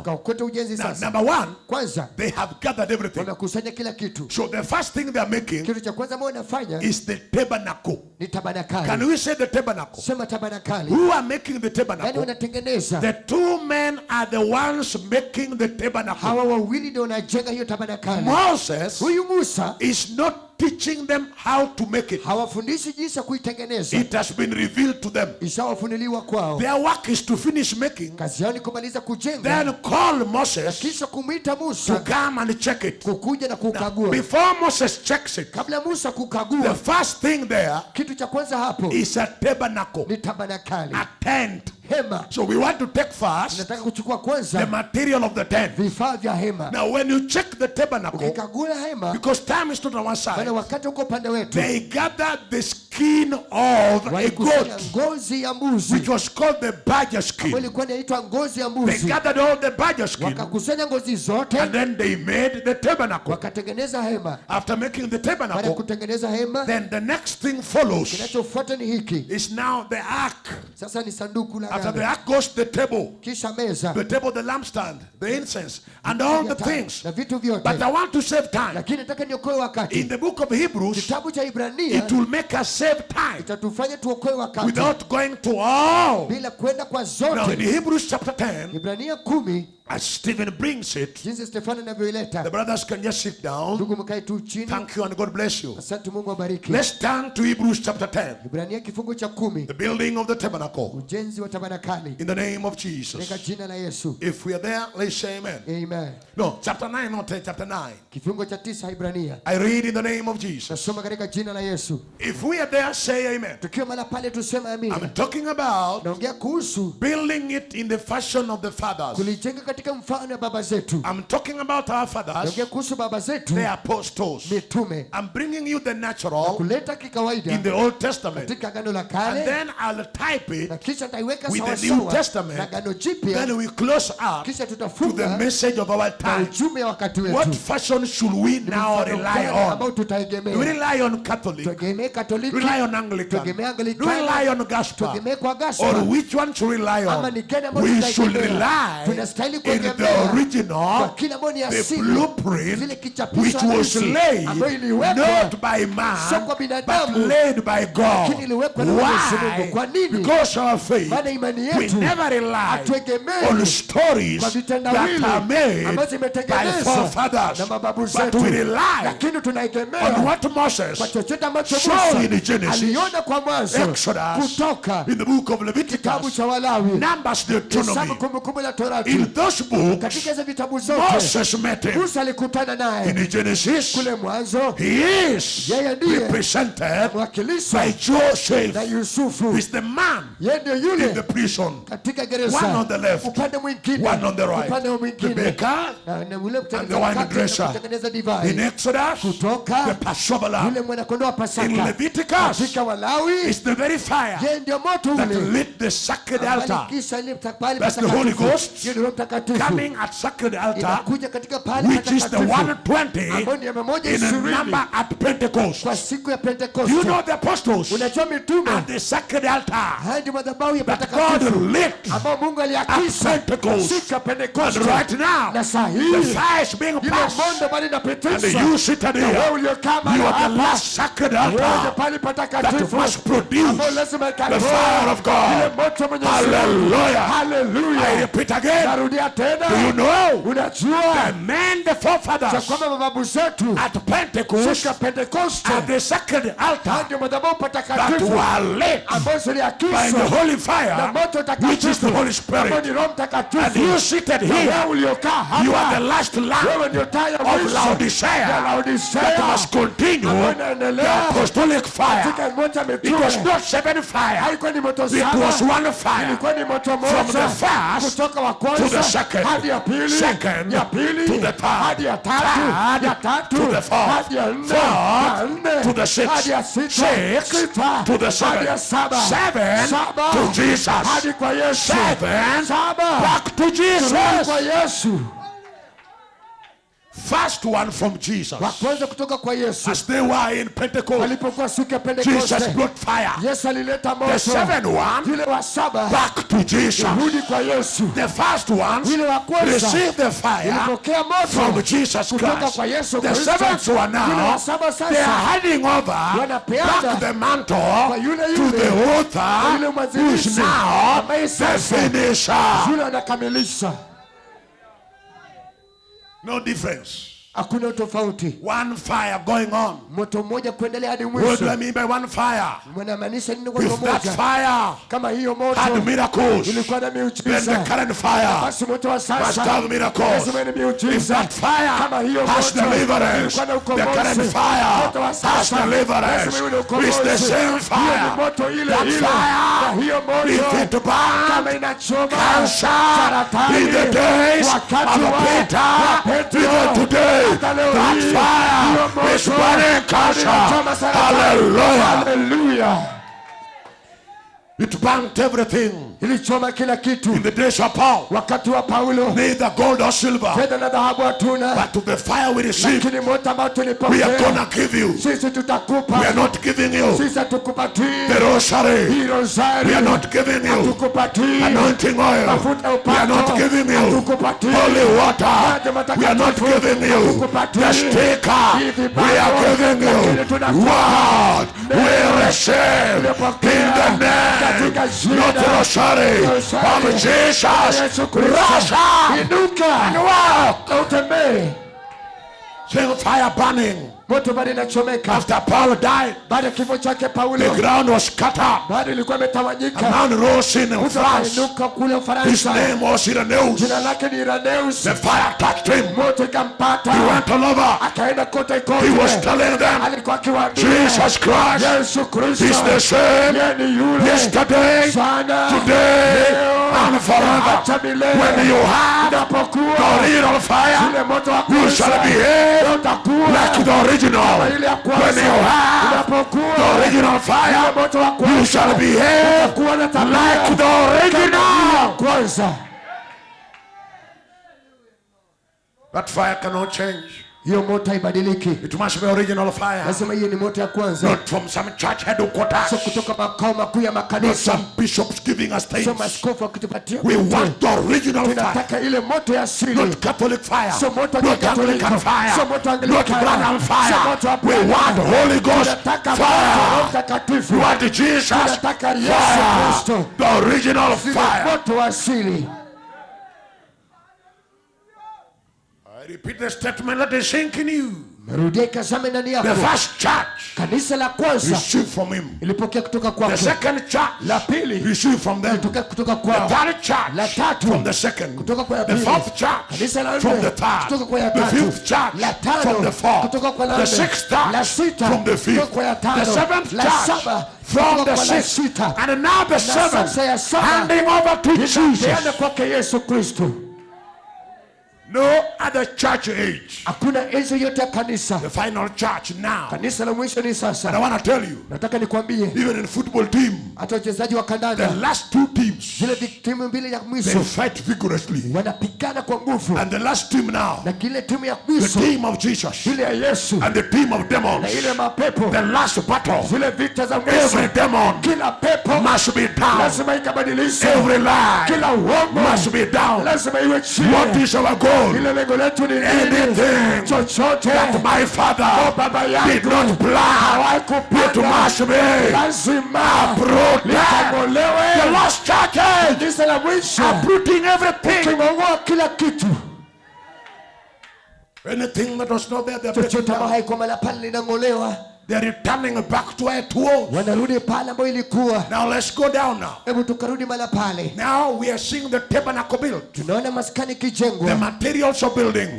A: Number one, they have gathered everything. So the first thing they are making is the tabernacle. Can we say the tabernacle? Who are making the tabernacle? The two men are the ones making the tabernacle. Moses is not teaching them how to make it. It has been revealed to them. Their work is to finish making. Then call Moses to come and check it. Now, before Moses checks it, the first thing there is a tabernacle, a tent. So we want to take first the material of the tent. Now when you check the tabernacle, because time is not on one side, they gathered the skin of a goat, which was called the badger skin. They gathered all the badger skin, and then they made the tabernacle. After making the tabernacle, then the next thing follows is now the ark. After the ark goes the table, the lampstand, the incense, and all the things. But I want to save time. In the book of Hebrews, it will make us save time without going to all. Now in Hebrews chapter 10, As Stephen brings it,
B: jinsi Stefano anavyoileta,
A: the brothers can just sit down.
B: ndugu mkae tu chini.
A: Thank you and God bless you.
B: Asante, Mungu abariki.
A: Let's turn to Hebrews chapter 10.
B: Ibrania kifungu cha 10.
A: The building of the tabernacle.
B: Ujenzi wa tabernakulo.
A: In the name of Jesus.
B: Katika jina la Yesu.
A: If we are there, let's say amen.
B: Amen.
A: No, chapter 9, not 10, chapter 9.
B: Kifungu cha 9 Ibrania.
A: I read in the name of Jesus.
B: Nasoma katika jina la Yesu.
A: If we are there, say amen.
B: Tukiwa mala pale tuseme amina.
A: I'm talking about
B: naongea kuhusu
A: building it in the fashion of the fathers.
B: kulijenga katika mfano wa baba zetu.
A: I'm talking about our fathers.
B: Naongea kuhusu baba zetu,
A: the apostles.
B: mitume.
A: I'm bringing you the natural
B: kuleta kikawaida
A: in the Old Testament.
B: katika agano la kale.
A: And then I'll type it
B: na kisha nitaiweka
A: with
B: sawa
A: the New
B: sawa
A: Testament.
B: na agano jipya.
A: Then we close up
B: kisha
A: to
B: tutafunga
A: the message of our time.
B: ujumbe wa wakati wetu.
A: What fashion should we now rely on?
B: ambao tutaegemea.
A: Do we rely on Catholic?
B: Tuegemee Katoliki.
A: Rely on Anglican?
B: Tuegemee Anglican.
A: Do we rely on Gasper?
B: Tuegemee kwa Gasper.
A: Or which one should we rely
B: ama
A: on?
B: ni gani ambao
A: We
B: tutaegemea?
A: should rely
B: tunastahili
A: in
B: kuegemea
A: the original,
B: kwa kile ambao ni
A: the
B: asili,
A: blueprint,
B: zile kichapisho
A: which was
B: halisi,
A: laid
B: ambayo iliwekwa
A: not by
B: sio
A: man,
B: kwa
A: but
B: binadamu,
A: laid by God.
B: lakini iliwekwa na Mwenyezi Mungu. Kwa
A: Why?
B: nini?
A: Because our faith,
B: maana imani
A: we
B: yetu
A: never rely
B: hatuegemei
A: on stories
B: kwa
A: that
B: vitendawili
A: are made
B: ambazo
A: by
B: zimetengenezwa
A: forefathers,
B: na mababu
A: but
B: zetu,
A: we rely
B: lakini tunaegemea
A: on what Moses
B: kwa chochote ambacho
A: saw
B: Musa
A: in Genesis,
B: aliona kwa Mwanzo,
A: Exodus,
B: Kutoka,
A: in the book of
B: kitabu
A: Leviticus,
B: cha Walawi,
A: Numbers,
B: Hesabu,
A: Deuteronomy.
B: Kumbukumbu la Torati.
A: In those books,
B: katika hizo vitabu zote
A: Moses met him.
B: Musa alikutana naye
A: In Genesis,
B: kule Mwanzo.
A: he is
B: Yeye ndiye
A: represented
B: mwakilishwa
A: by Joseph.
B: na Yusufu.
A: He's the man
B: Yeye ndiye
A: in
B: yule
A: the prison.
B: katika gereza,
A: One on the left,
B: upande mwingine,
A: one on the right.
B: upande
A: The
B: mwingine,
A: baker
B: na yule
A: and the wine dresser.
B: kutengeneza divai.
A: In Exodus,
B: Kutoka,
A: the Passover lamb.
B: yule mwana kondoo wa Pasaka.
A: In Leviticus,
B: katika Walawi,
A: it's the very fire
B: yeye ndio moto
A: that
B: ule
A: lit the sacred altar.
B: That's
A: the Holy Ghost
B: coming
A: coming at sacred altar,
B: inakuja katika pale
A: which is the
B: patakatifu
A: 120
B: ambao ni 120
A: in a number at Pentecost.
B: kwa siku ya Pentecost.
A: You know the apostles
B: unajua mitume
A: at the sacred altar
B: haya ndio madhabahu ya
A: that God
B: patakatifu
A: lit
B: ambao Mungu aliakisha
A: at Pentecost.
B: siku ya Pentecost.
A: And right now,
B: na saa
A: the
B: hii
A: fire is being
B: ile
A: passed,
B: mondo bali
A: and
B: inapitishwa,
A: you sit
B: na wewe
A: here.
B: uliokaa mahali
A: You are the
B: hapa,
A: last sacred
B: wewe ndio
A: altar
B: pale
A: that
B: patakatifu
A: must produce
B: ambao lazima
A: the fire of God.
B: ile moto wa Mwenyezi Mungu.
A: Hallelujah. I
B: Hallelujah.
A: repeat again.
B: Narudia tena.
A: Do you know
B: Unajua
A: the men, the
B: cha
A: forefathers
B: kwamba mababu zetu
A: at Pentecost,
B: siku ya Pentecost
A: at the sacred altar
B: ndio madhabahu
A: that
B: patakatifu
A: were lit
B: ambayo
A: by the
B: ziliakishwa
A: holy
B: na
A: fire,
B: moto
A: which is the
B: takatifu
A: Holy
B: ambao ni
A: Spirit.
B: Roho
A: And
B: Mtakatifu.
A: you seated
B: Na wewe
A: here,
B: uliokaa
A: you are
B: hapa,
A: the last lamp
B: wewe ndio taa ya
A: of
B: mwisho ya
A: Laodicea that
B: Laodicea
A: must continue
B: ambayo
A: the
B: inaendelea
A: apostolic fire.
B: katika moto wa
A: It was
B: mitume.
A: not 7 fire,
B: Haikuwa ni moto
A: it was
B: saba,
A: one fire.
B: ilikuwa ni moto
A: From the
B: moja
A: first
B: kutoka wa
A: to the
B: kwanza
A: second,
B: hadi ya pili,
A: second
B: ya pili
A: to the third,
B: hadi ya tatu,
A: third
B: ya tatu
A: to the fourth,
B: hadi ya nne,
A: fourth
B: ya nne
A: to the sixth,
B: hadi ya sita,
A: sixth
B: sita
A: to the
B: hadi ya
A: seventh,
B: saba,
A: seven
B: saba
A: to Jesus,
B: hadi kwa Yesu,
A: seven
B: saba
A: back to
B: turudi
A: Jesus.
B: kwa Yesu.
A: First one from Jesus.
B: Wa kwanza kutoka kwa Yesu.
A: As they were in Pentecost,
B: Walipokuwa siku ya
A: Jesus
B: Pentekoste,
A: brought fire.
B: Yesu alileta
A: The
B: moto.
A: second one
B: Yule wa saba
A: back to Jesus.
B: rudi kwa Yesu.
A: The first ones
B: Yule wa kwanza
A: received the fire
B: ilipokea
A: from
B: moto
A: Jesus
B: kutoka
A: Christ.
B: kwa Yesu
A: The
B: Kristo.
A: seventh one
B: Yule wa
A: now,
B: saba
A: they are
B: sasa
A: handing over
B: wanapeana
A: back the mantle
B: kwa yule
A: to
B: yule,
A: the
B: yule
A: author who is
B: mwanzilishi
A: now
B: ambaye
A: the
B: sasa
A: finisher.
B: yule anakamilisha.
A: No difference.
B: Hakuna tofauti.
A: One fire going on.
B: Moto mmoja kuendelea hadi
A: What do I
B: mwisho.
A: mean by one fire?
B: Mnamaanisha nini kwa
A: If that
B: moja?
A: fire
B: Kama hiyo
A: had
B: moto
A: miracles,
B: ilikuwa na
A: then
B: miujiza,
A: the current fire
B: basi moto wa
A: must
B: sasa
A: have miracles.
B: lazima ni
A: If
B: miujiza.
A: that fire
B: Kama hiyo
A: has
B: moto
A: deliverance,
B: ilikuwa na
A: the
B: ukombozi,
A: current fire
B: moto wa
A: has
B: sasa
A: deliverance.
B: lazima iwe na
A: It's the
B: ukombozi.
A: same
B: Hiyo ni
A: fire.
B: moto ile
A: That
B: ile.
A: fire,
B: Na hiyo
A: if
B: moto
A: it burned
B: kama inachoma
A: cancer
B: saratani
A: in the days
B: wakati
A: of
B: wa
A: Peter,
B: Petro,
A: even today,
B: hata leo
A: that
B: hii,
A: fire
B: hiyo
A: is
B: moto
A: burning cancer.
B: inachoma saratani.
A: Hallelujah.
B: Hallelujah.
A: It burnt everything.
B: Ilichoma kila kitu.
A: In the days of Paul,
B: Wakati wa Paulo,
A: neither gold or silver,
B: fedha na dhahabu hatuna,
A: but to the fire we receive,
B: lakini moto ambao
A: we are
B: tulipokea
A: gonna give you.
B: sisi tutakupa.
A: We are not giving you
B: Sisi hatukupatii
A: the rosary.
B: hii rosari,
A: We are not giving you
B: hatukupatii
A: anointing oil.
B: mafuta ya
A: We are not
B: upako,
A: giving you
B: hatukupatii
A: holy water.
B: maji
A: We are not
B: matakatifu,
A: giving you
B: hatukupatii
A: the sticker.
B: hivi
A: We are
B: bado,
A: giving
B: lakini
A: you
B: tunakupa
A: what we receive in the name name, not the rosary of Jesus. Russia and walk. Sing fire burning. After Paul died, the ground was cut up. A man rose in France. His name was Irenaeus. The fire touched him. He went all over. He was telling them, Jesus Christ is the same yesterday, today, and forever. When you have the real fire, you shall behave like the original. When you have the original fire, you shall behave like the original. That fire cannot change. It must be original fire. Not from some church headquarters. Not some bishops giving us things. We want the original fire. Not Catholic fire. Not Anglican fire. Not Branham fire. We want Holy Ghost fire. We want Jesus fire. The original fire. I repeat the statement, let it sink in you. The first church received from him. The second church received from them. The third church from the second. The fourth church from the third. The fifth church from the fourth. The sixth church from the fifth. The seventh church from the sixth. And now the seventh handing over to Jesus. No other church age. The final church now. And I want to tell you, even in football team, the last two teams, they fight vigorously. And the last team now, the team of Jesus and the team of demons, the last battle, every demon must be down. Every lie must be down. What is our goal? Anything that my father did not plan, it must be uprooted. The lost churches uprooting everything. Anything that was not there, they're breaking down. They're returning back to where it was. Now let's go down now. Now we are seeing the tabernacle built. The materials of building.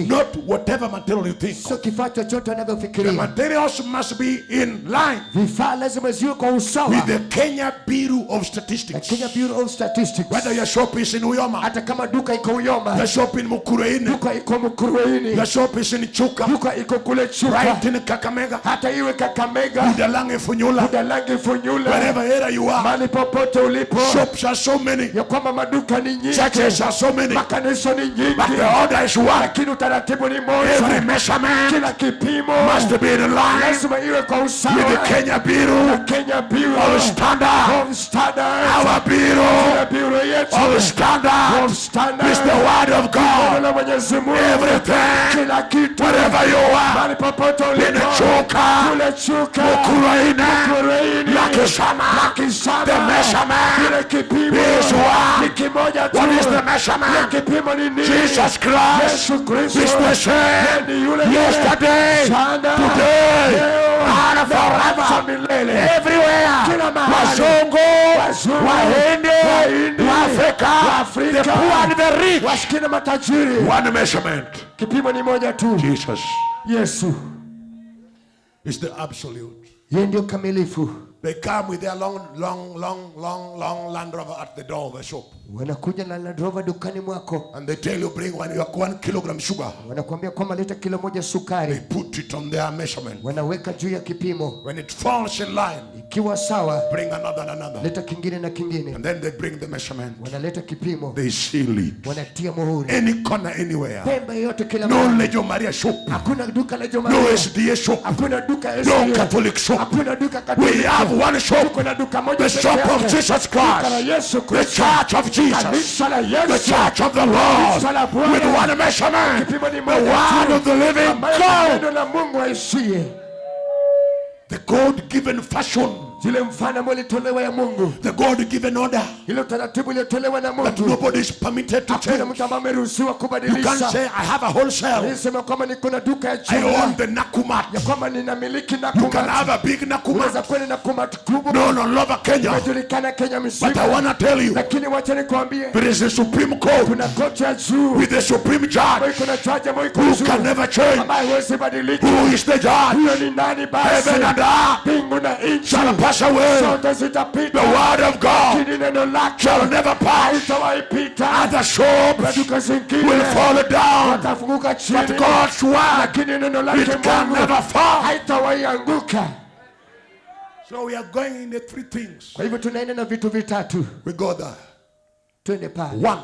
A: Not whatever material you think. The materials must be in line with the Kenya Bureau of Statistics. Whether your shop is in Uyoma, the shop in Mukurweini, the shop is in Chuka, right in Kakamega, Budalangi Funyula, wherever area you are, shops are so many, churches are so many, but the order is one. Every measurement must be in line with the Kenya Bureau of Standard. Our Bureau of Standard is the Word of God. Everything, wherever you are, in a Mukurweini, Lakisama, the measurement is one. What is the measurement? Jesus Christ is the same yesterday, today, and forever. Everywhere. Wazungu, Wahindi, Africa, the poor and the rich. One measurement. Jesus.
B: Yes.
A: It's the absolute.
B: They
A: come with their long Land Rover at the door of the shop. And they tell you bring 1 kilogram sugar. They put it on their measurement. When it falls in line, bring another and another. And then they bring the measurement. They seal it. Any corner, anywhere. No Legio Maria shop. No SDA shop. No Catholic shop. We have one shop. The shop of Jesus Christ. The church of Jesus. The church of the Lord. With one measurement. The word of the living God. The God-given fashion
B: zile mfano ambao ulitolewa ya Mungu,
A: the God given order,
B: ile taratibu iliyotolewa na
A: that
B: Mungu,
A: nobody is permitted to
B: hakuna
A: change.
B: mtu ambaye ameruhusiwa
A: You can't
B: kubadilisha.
A: say I have a wholesale,
B: Nisema kwamba niko na duka ya
A: I
B: jumla,
A: own the Nakumat.
B: ya kwamba ninamiliki
A: You can
B: Nakumat.
A: have a big
B: Unaweza
A: Nakumat
B: kuwa na Nakumat kubwa,
A: known all over Kenya,
B: inajulikana Kenya
A: but
B: mzima,
A: I want to tell you,
B: lakini wacha nikwambie,
A: there is a Supreme Court
B: kuna koti ya juu
A: with a Supreme
B: ambayo
A: Judge
B: kuna jaji ambayo iko
A: who
B: juu,
A: can never change.
B: ambaye hawezi badilika.
A: Who is the judge?
B: Huyo ni nani basi?
A: Heaven and earth
B: Mbingu na nchi
A: shall pass away,
B: zote
A: the
B: zitapita,
A: word of God
B: lakini neno lake
A: shall never pass.
B: haitawahi pita.
A: And the shops
B: Duka zingine
A: will fall down,
B: watafunguka chini,
A: but God's word,
B: lakini neno lake
A: it can
B: Mungu
A: never fall.
B: haitawahi anguka.
A: So we are going in the three things.
B: Kwa hivyo tunaenda na vitu vitatu.
A: We go there.
B: Twende pale.
A: One,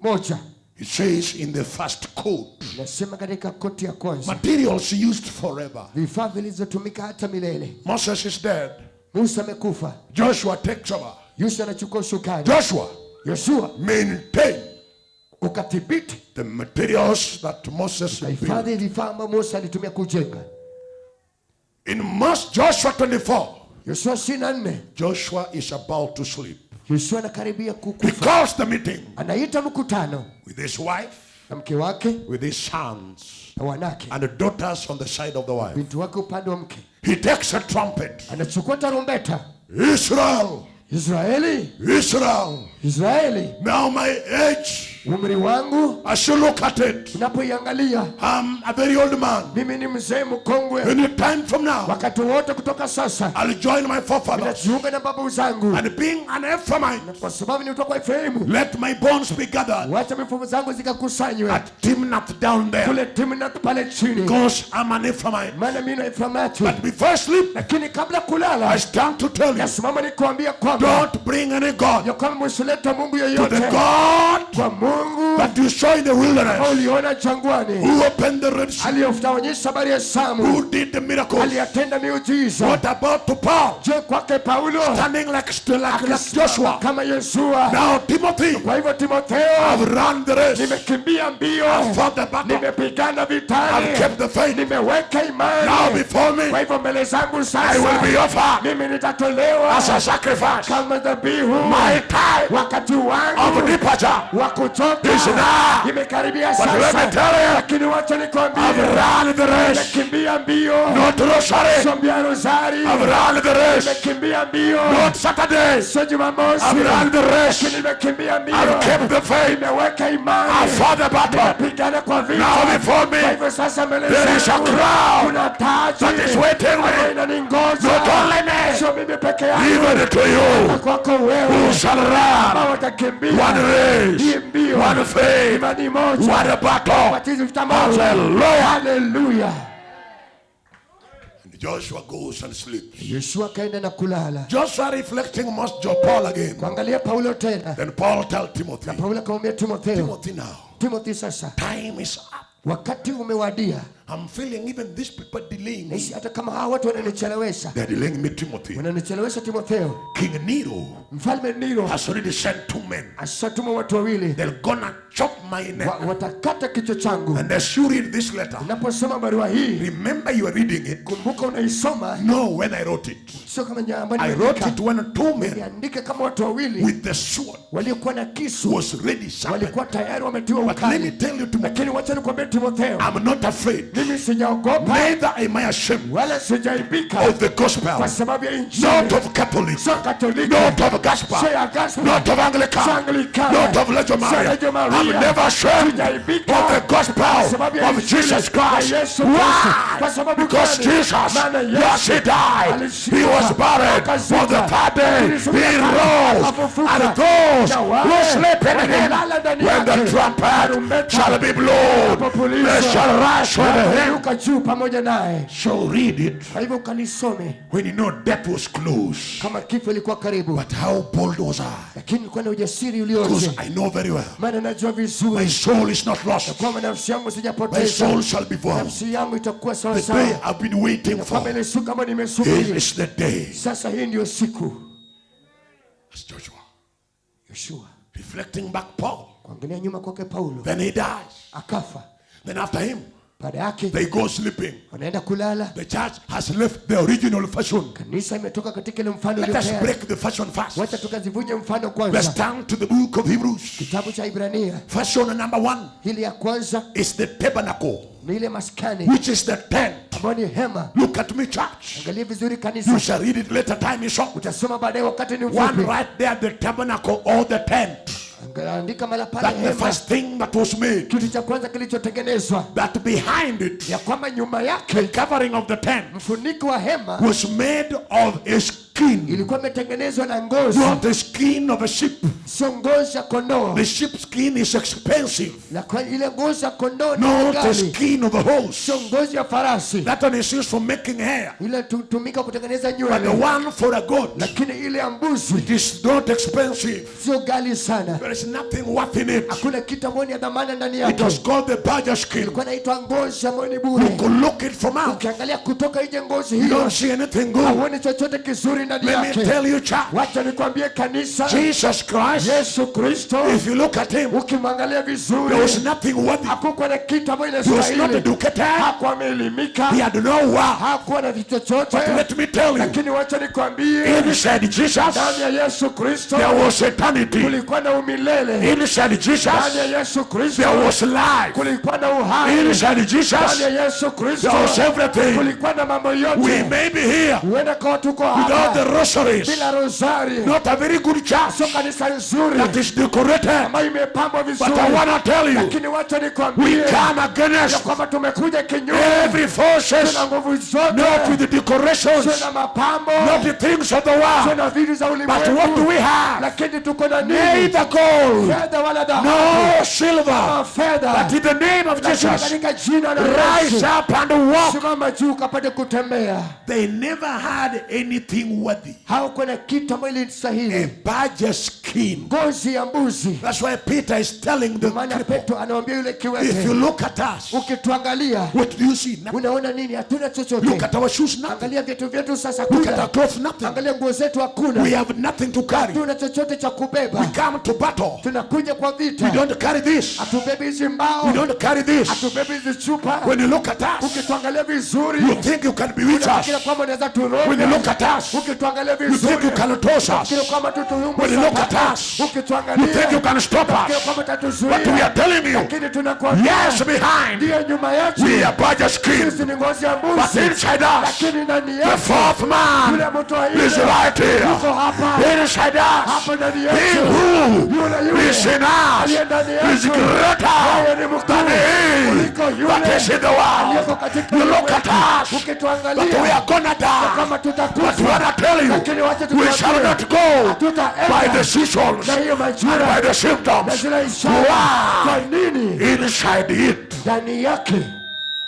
B: Moja,
A: it says in the first code,
B: nasema katika koti ya kwanza,
A: materials used forever.
B: vifaa vilizotumika hata milele.
A: Moses is dead.
B: Musa amekufa,
A: Joshua takes over.
B: Yusa anachukua usukani.
A: Joshua,
B: Yoshua
A: maintain
B: ukadhibiti,
A: the materials that Moses built.
B: hifadhi vifaa ambavyo Musa alitumia kujenga.
A: In Joshua 24,
B: Yoshua 24,
A: Joshua is about to sleep.
B: Yoshua anakaribia
A: He
B: kukufa.
A: calls the meeting
B: Anaita mkutano
A: with his wife,
B: na mke wake
A: with his sons,
B: na wanake,
A: and the daughters on the side of the wife.
B: binti wake upande wa mke.
A: He takes a trumpet.
B: Anachukua tarumbeta.
A: Israel,
B: Israeli,
A: Israel,
B: Israeli,
A: now my age,
B: umri wangu
A: as you look at it,
B: unapoiangalia,
A: I'm a very old man.
B: mimi ni mzee mkongwe.
A: Any time from now,
B: Wakati wote kutoka sasa
A: I'll join my forefathers.
B: ninajiunga na babu zangu,
A: And being an Ephraimite,
B: kwa sababu ni kutoka Efraimu.
A: let my bones be gathered
B: Wacha mifumo zangu zikakusanywe
A: at Timnath down there,
B: kule Timnath pale chini,
A: because I'm an Ephraimite.
B: maana mimi ni Efraimati.
A: But before I sleep,
B: Lakini kabla
A: I
B: kulala,
A: stand to tell you,
B: nasimama nikuambia kwamba
A: don't bring any God
B: ya kwamba msilete Mungu
A: to
B: yeyote
A: the God
B: kwa Mungu
A: that you saw in the wilderness,
B: uliona jangwani,
A: who opened the Red Sea,
B: aliyoonyesha habari ya Samu,
A: who did the miracles.
B: aliyatenda miujiza.
A: What about to Paul,
B: Je, kwake Paulo
A: standing like Joshua?
B: kama Yeshua?
A: Now Timothy,
B: Kwa hivyo Timotheo,
A: I've run the race,
B: nimekimbia mbio,
A: I've fought the battle,
B: nimepigana
A: I've
B: vitani,
A: kept the faith.
B: nimeweka imani.
A: Now before me,
B: Kwa hivyo mbele zangu
A: I will
B: sasa
A: be offered
B: mimi nitatolewa
A: as a sacrifice.
B: kama dhabihu.
A: My time
B: Wakati
A: of
B: wangu
A: departure
B: wa kutoka
A: is now.
B: imekaribia
A: But let me
B: sasa,
A: tell you,
B: lakini wacha nikwambie,
A: I've run the race,
B: nimekimbia mbio,
A: not rosary.
B: sio mbio rosari,
A: I've run the race,
B: nimekimbia mbio,
A: not Saturday.
B: sio Jumamosi,
A: I've run the race,
B: lakini nimekimbia mbio,
A: I've kept the faith,
B: nimeweka imani,
A: I've fought the battle.
B: nimepigana kwa vita.
A: Now before
B: Kwa
A: me,
B: hivyo sasa mbele
A: there is a
B: zangu
A: crown
B: kuna taji
A: that is waiting
B: ambayo
A: me,
B: inaningoja,
A: not only me,
B: sio mimi peke yangu,
A: even to you,
B: kwako
A: who
B: wewe
A: shall
B: ambao
A: run
B: watakimbia
A: one race,
B: hii mbio,
A: one faith,
B: imani moja,
A: one battle.
B: batizo vita moja.
A: Hallelujah.
B: Hallelujah.
A: And Joshua goes and sleeps.
B: Yeshua kaenda na kulala.
A: Joshua reflecting must Paul again.
B: Kuangalia Paulo tena.
A: Then Paul tells Timothy,
B: Na Paulo akamwambia Timotheo,
A: Timothy, now
B: Timothy, sasa
A: time is up.
B: wakati umewadia.
A: I'm feeling even these people delaying me.
B: Nahisi hata kama hawa watu wananichelewesha.
A: They're delaying me, Timothy.
B: Wananichelewesha Timotheo.
A: King Nero
B: Mfalme Nero
A: has already sent 2 men.
B: ashatuma watu wawili.
A: They're gonna chop my neck.
B: Watakata kichwa changu.
A: And as you read this letter,
B: Unaposoma barua hii,
A: remember you are reading it.
B: kumbuka unaisoma.
A: No, when I wrote it,
B: Sio kama nyambani.
A: I wrote it when 2 men
B: Niandika kama watu wawili
A: with the sword
B: waliokuwa na kisu
A: was ready sharpened.
B: walikuwa tayari wametiwa
A: But let me
B: ukali.
A: tell you, Timothy,
B: Lakini wacha nikwambie Timotheo,
A: I'm not afraid.
B: mimi sijaogopa
A: Neither am I ashamed
B: wala sijaibika
A: of the gospel.
B: kwa sababu ya injili.
A: Not of Catholics,
B: Sio Katoliki,
A: not of Gasper,
B: sio ya Gasper,
A: not of
B: sio
A: Anglican,
B: Anglikana,
A: not of Legio
B: sio
A: Maria.
B: Legio Maria.
A: I'm never ashamed
B: Sijaibika
A: of the gospel
B: sababu ya
A: of
B: injili
A: Jesus
B: ya
A: Christ.
B: Yesu Kristo.
A: Why?
B: Kwa sababu
A: Because
B: gani?
A: Jesus,
B: Maana Yesu
A: yes, he died,
B: alishinda,
A: he was buried,
B: akazikwa,
A: on the 3rd day he rose,
B: akafufuka.
A: and those
B: Na wale
A: who sleep in him,
B: wanalala ndani
A: when the
B: yake,
A: trumpet
B: tarumbeta
A: shall be blown,
B: itapopulizwa,
A: they shall rise with him.
B: wataruka juu pamoja naye.
A: So read it
B: Kwa hivyo ukalisome
A: when you know death was close.
B: kama kifo ilikuwa karibu,
A: But how bold was I?
B: lakini nilikuwa na ujasiri
A: Because
B: ulioje,
A: I know very well
B: maana najua
A: my
B: vizuri
A: soul is not lost.
B: kwamba nafsi yangu
A: My
B: sijapoteza,
A: soul shall be found.
B: nafsi yangu itakuwa sawa
A: The day
B: sawa,
A: I've been waiting for,
B: kama ile siku ambayo
A: it
B: nimesubiri.
A: is the day.
B: Sasa hii ndio siku.
A: That's Joshua.
B: Yoshua
A: Reflecting back Paul.
B: kuangalia nyuma kwake Paulo,
A: Then he dies.
B: akafa.
A: Then after him,
B: Baada yake
A: they go sleeping.
B: wanaenda kulala.
A: The church has left the original fashion.
B: Kanisa imetoka katika ile mfano
A: Let us break the fashion first.
B: Wacha tukazivunje mfano kwanza.
A: Let's turn to the book of Hebrews.
B: Kitabu cha Ibrania.
A: Fashion number 1.
B: Hili ya kwanza
A: is the tabernacle.
B: Ni ile maskani.
A: Which is the tent.
B: Ambayo ni hema.
A: Look at me, church.
B: Angalia vizuri kanisa.
A: You shall read it later, time is short.
B: Utasoma baadaye wakati ni mfupi.
A: One right there, the tabernacle or the tent.
B: Andika mala pale
A: hema. That's the first thing that was made.
B: Kitu cha kwanza kilichotengenezwa.
A: That behind it,
B: ya kwamba nyuma yake,
A: the covering of the tent,
B: mfuniko wa hema,
A: was made of a skin.
B: Ilikuwa imetengenezwa na ngozi.
A: Not the skin of a sheep.
B: Sio ngozi ya kondoo.
A: The sheep skin is expensive.
B: Na kwa ile ngozi ya kondoo ni
A: ghali.
B: Not
A: the skin of a horse.
B: Sio ngozi ya farasi.
A: That one is used for making hair.
B: Ile tumika kutengeneza nywele.
A: But the one for a goat,
B: lakini ile ya mbuzi,
A: it is not expensive.
B: Sio ghali sana.
A: There is nothing worth in it.
B: Hakuna kitu ambacho ni dhamana ndani yake.
A: It was called the badger skin.
B: Ilikuwa inaitwa ngozi ambayo ni bure.
A: You could look it from out.
B: Ukiangalia kutoka nje ngozi
A: hiyo, you don't see anything good.
B: Hauoni chochote kizuri ndani yake.
A: Let me tell you, church.
B: Wacha nikwambie kanisa.
A: Jesus Christ.
B: Yesu Kristo.
A: If you look at him,
B: ukimwangalia vizuri,
A: there was nothing worthy.
B: Hakukuwa na kitu ambacho
A: inastahili. He was not educated.
B: Hakuwa ameelimika.
A: He had no work.
B: Hakuwa na vitu chochote.
A: But let me tell you.
B: Lakini wacha nikwambie.
A: Inside Jesus.
B: Ndani ya Yesu Kristo.
A: There was eternity.
B: Kulikuwa na umilele.
A: Inside Jesus.
B: Ndani ya Yesu Kristo.
A: There was life.
B: Kulikuwa na uhai.
A: Inside Jesus.
B: Ndani ya Yesu Kristo.
A: There was everything.
B: Kulikuwa na mambo yote.
A: We may be here.
B: Huenda kwa tuko hapa.
A: Without the rosaries.
B: Bila rosari.
A: Not a very good church.
B: Sio kanisa nzuri.
A: That is decorated.
B: Ambayo imepambwa vizuri.
A: But I want to tell you.
B: Lakini wacha nikwambie.
A: We come against.
B: Ya kwamba tumekuja kinyume.
A: Every forces.
B: Tuna nguvu zote.
A: Not with the decorations.
B: Tuna mapambo.
A: Not the things of the world.
B: Tuna vitu za ulimwengu.
A: But what do we have?
B: Lakini tuko na nini?
A: Neither gold.
B: Fedha wala dhahabu.
A: No silver.
B: Fedha.
A: But in the name of Jesus.
B: Katika jina la
A: Yesu. Rise up and walk.
B: Simama juu kapate kutembea.
A: They never had anything worthy.
B: Hakuwa na kitu ambacho ilistahili.
A: A badger skin.
B: Ngozi ya mbuzi.
A: That's why Peter is telling the
B: Petro anawaambia yule kiwete.
A: If you look at us.
B: Ukituangalia.
A: What do you see?
B: Unaona nini? Hatuna chochote.
A: Look at our shoes, nothing.
B: Angalia viatu vyetu sasa
A: kuna. Look at our clothes, nothing.
B: Angalia nguo zetu hakuna.
A: We have nothing to carry.
B: Hatuna chochote cha kubeba.
A: We come to battle.
B: Tunakuja kwa vita.
A: We don't carry this.
B: Hatubebi hizi mbao.
A: We don't carry this.
B: Hatubebi hizi chupa.
A: When you look at us.
B: Ukituangalia vizuri.
A: You think you can be with us.
B: Unafikiri kwamba unaweza turoga.
A: When you look at us.
B: Ukituangalia vizuri.
A: You think you can toss us.
B: Unafikiri kwamba tutuyumba.
A: When you look at us.
B: Ukituangalia.
A: You think you can stop us.
B: Unafikiri kwamba tatuzuia.
A: But we are telling you.
B: Lakini tunakwambia.
A: Yes, behind.
B: Ndiyo nyuma yetu.
A: We are badger skin.
B: Sisi ni ngozi ya mbuzi.
A: But inside us.
B: Lakini ndani yetu.
A: The fourth man.
B: Yule mtu wa
A: is right here.
B: Yuko hapa.
A: Inside us.
B: Hapa ndani yetu.
A: He who is in us is greater than he that is in the world. You look at us. But we are gonna die. But we want to tell you. We shall not go by the seasons and by the symptoms. Why? Inside it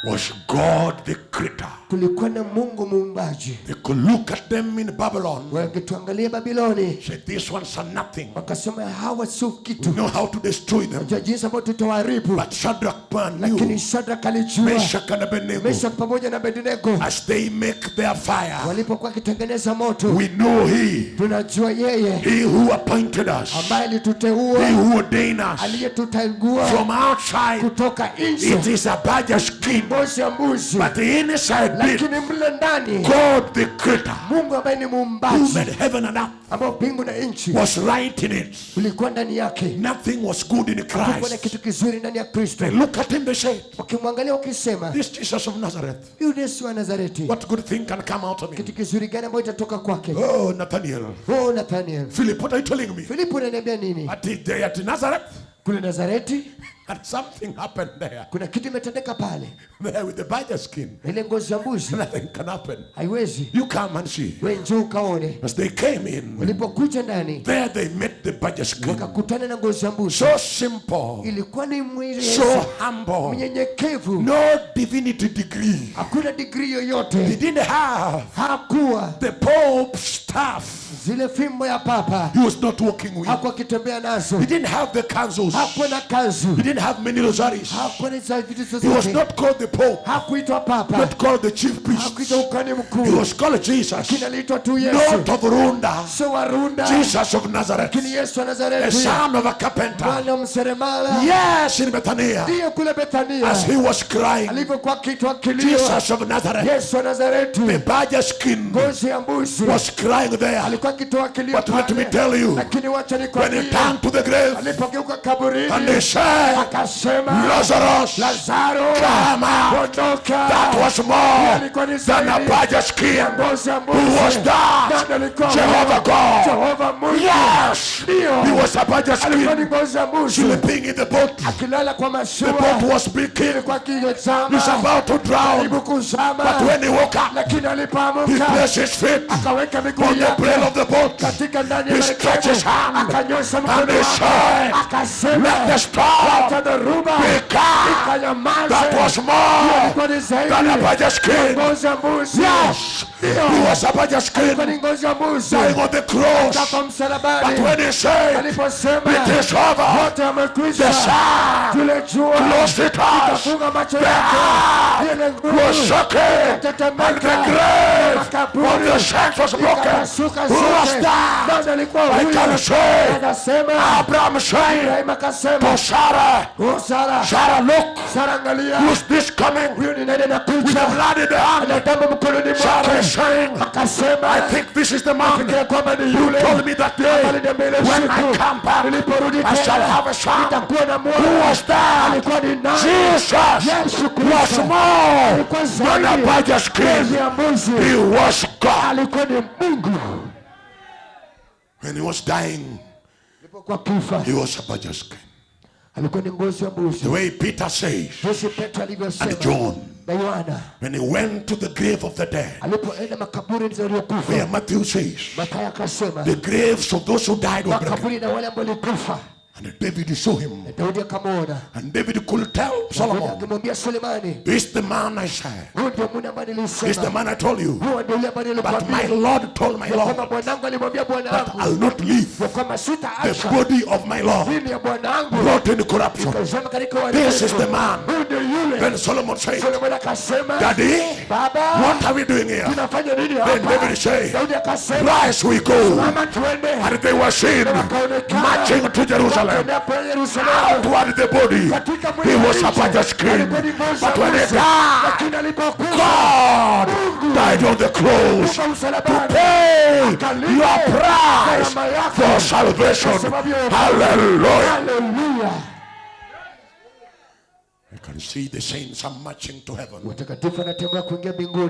A: was God the creator.
B: Kulikuwa na Mungu muumbaji.
A: They could look at them in Babylon.
B: Wakituangalia Babiloni.
A: Said these ones are nothing.
B: Wakasema hawa sio kitu.
A: We know how to destroy them.
B: Jinsi ambavyo tutawaharibu.
A: But Shadrach knew.
B: Lakini Shadrach alijua.
A: Meshach and Abednego.
B: Meshach pamoja na Abednego.
A: As they make their fire.
B: Walipokuwa kitengeneza moto.
A: We know he.
B: Tunajua yeye.
A: He who appointed us.
B: Ambaye alituteua.
A: He who ordained us.
B: Aliyetutagua.
A: From outside.
B: Kutoka nje.
A: It is a badger skin.
B: Ngozi ya mbuzi.
A: But the inside.
B: Lakini mle ndani.
A: God the creator.
B: Mungu ambaye ni muumbaji.
A: Who made heaven and earth.
B: Ambao mbingu na nchi.
A: Was right in it.
B: Ulikuwa ndani yake.
A: Nothing was good in Christ.
B: Hakuna kitu kizuri ndani ya Kristo.
A: They look at him, they say.
B: Wakimwangalia wakisema.
A: This Jesus of Nazareth.
B: Huyu Yesu wa Nazareti.
A: What good thing can come out of him?
B: Kitu kizuri gani ambacho itatoka kwake?
A: Oh, Nathaniel.
B: Oh, Nathaniel.
A: Philip, what are you telling me?
B: Philip unaniambia nini?
A: At Nazareth.
B: Kule Nazareti.
A: And something happened there.
B: Kuna kitu imetendeka pale.
A: There with the badger skin.
B: Ile ngozi ya mbuzi.
A: Nothing can happen.
B: Haiwezi.
A: You come and see.
B: Wewe njoo ukaone.
A: As they came in.
B: Walipokuja ndani.
A: There they met the badger skin.
B: Wakakutana na ngozi ya mbuzi.
A: So simple.
B: Ilikuwa ni mwili.
A: So humble.
B: Mnyenyekevu.
A: No divinity degree.
B: Hakuna degree yoyote.
A: He didn't have.
B: Hakuwa.
A: The Pope's staff.
B: Zile fimbo ya papa.
A: He was not walking with.
B: Hakuwa akitembea nazo.
A: He didn't have the councils.
B: Hakuwa na kanzu.
A: He didn't have many rosaries. He was not called the Pope, not called the chief priest. He was called Jesus, not of Runda, Jesus of Nazareth, a son of a carpenter. Yes, in Bethania, as he was crying, Jesus of Nazareth, the badger skin was crying there. But let me tell you, when he turned to the grave and they said, Lazarus, come out, that was more than a badger skin. Who was that? Jehovah God. Yes, he was a badger skin, sleeping in the boat. The boat was breaking. He's about to drown. But when he woke up, he placed his feet on the brail of the boat. He stretched his hand and he said, let the storm be calm. That was more than a badger skin. Yes, he was a badger skin dying on the cross. But when he said, it is over, the sun closed its eyes, the earth was shaken, and the grave of the saints was broken. Who was that? I can say, Abraham said to Sarah, Sarah, look, who's this coming with the blood in the hand? Sarah is saying, I think this is the man. You told me that day, when I come back, I shall have a son. Who was that? Jesus was more than a badger skin. He was God. When he was dying, he was a badger skin. The way Peter says, and John, when he went to the grave of the dead, where Matthew says, the graves of those who died were broken. And David saw him. And David could tell Solomon, this is the man I said. This is the man I told you. But my Lord told my Lord that I'll not leave the body of my Lord brought into corruption. This is the man. Then Solomon said, Daddy, what are we doing here? Then David said, rise we go. And they were seen marching to Jerusalem. Outward the body, he was a badger skin. But when he died, God died on the cross to pay your price for salvation. Hallelujah. I can see the saints are marching to heaven,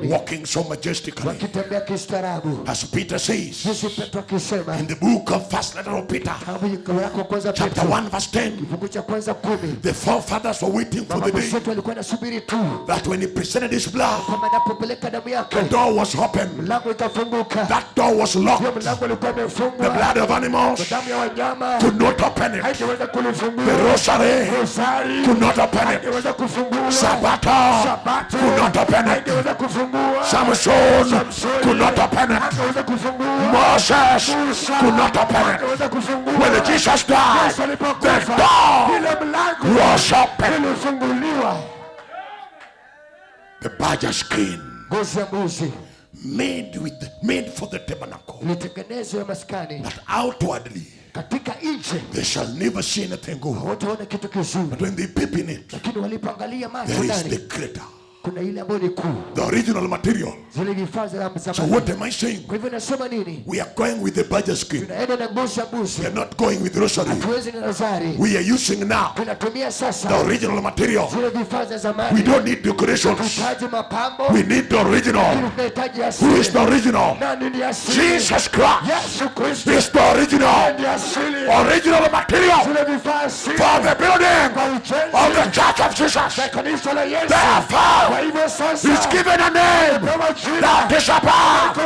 A: walking so majestically. As Peter says in the book of First Letter of Peter, chapter 1 verse 10, the forefathers were waiting for the day that when he presented his blood, the door was open. That door was locked. The blood of animals could not open it. The rosary could not open it. Sabbath could not open it. Samson could not open it. Moses could not open it. When Jesus died, the door was open. The badger skin made for the tabernacle, but outwardly they shall never see anything good. But when they peep in it, there is the crater. The original material. So what am I saying? We are going with the badger skin. We are not going with rosary. We are using now the original material. We don't need decorations. We need the original. Who is the original? Jesus Christ is the original material for the building of the church of Jesus. Therefore, he's given a name that is above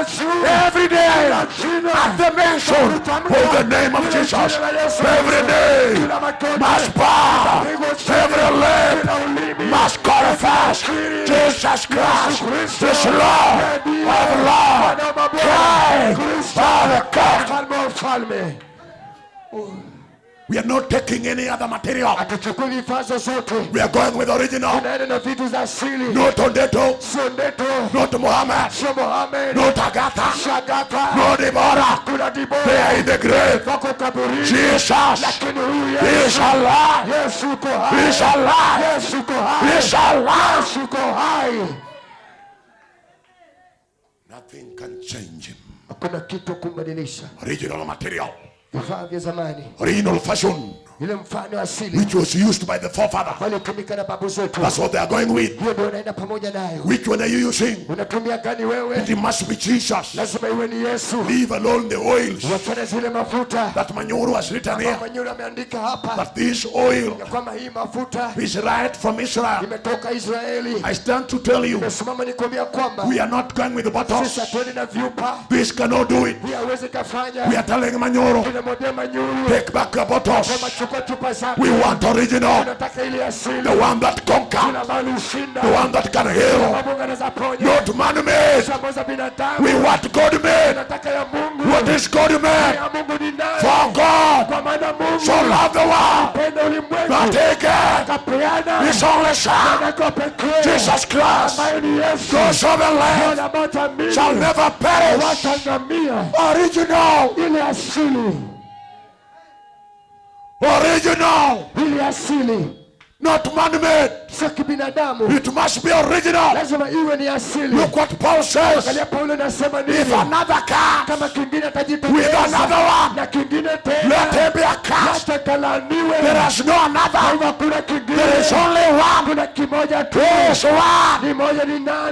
A: every day. At the mention of the name of Jesus, every name must bow, every lip must confess Jesus Christ is Lord of Lords, King of the King. We are not taking any other material. We are going with original. Not Ondeto, not Muhammad, not Agatha, not Deborah. They are in the grave. Jesus, He shall lie. He shall lie. He shall lie. Nothing can change him. Original material. Original fashion, which was used by the forefather. That's what they are going with. Which one are you using? It must be Jesus. Leave alone the oils. That manure was written here. But this oil is right from Israel. I stand to tell you, we are not going with the bottles. This cannot do it. We are telling manure, take back the bottles. We want original. The one that conquers. The one that can heal. Not man-made. We want God-made. What is God-made? For God so loved the world that He gave His only Son, Jesus Christ, whosoever lives shall never perish. Original, not man-made. It must be original. Look what Paul says. If another comes with another one, let him be accursed. There is no another. There is only one. There is one.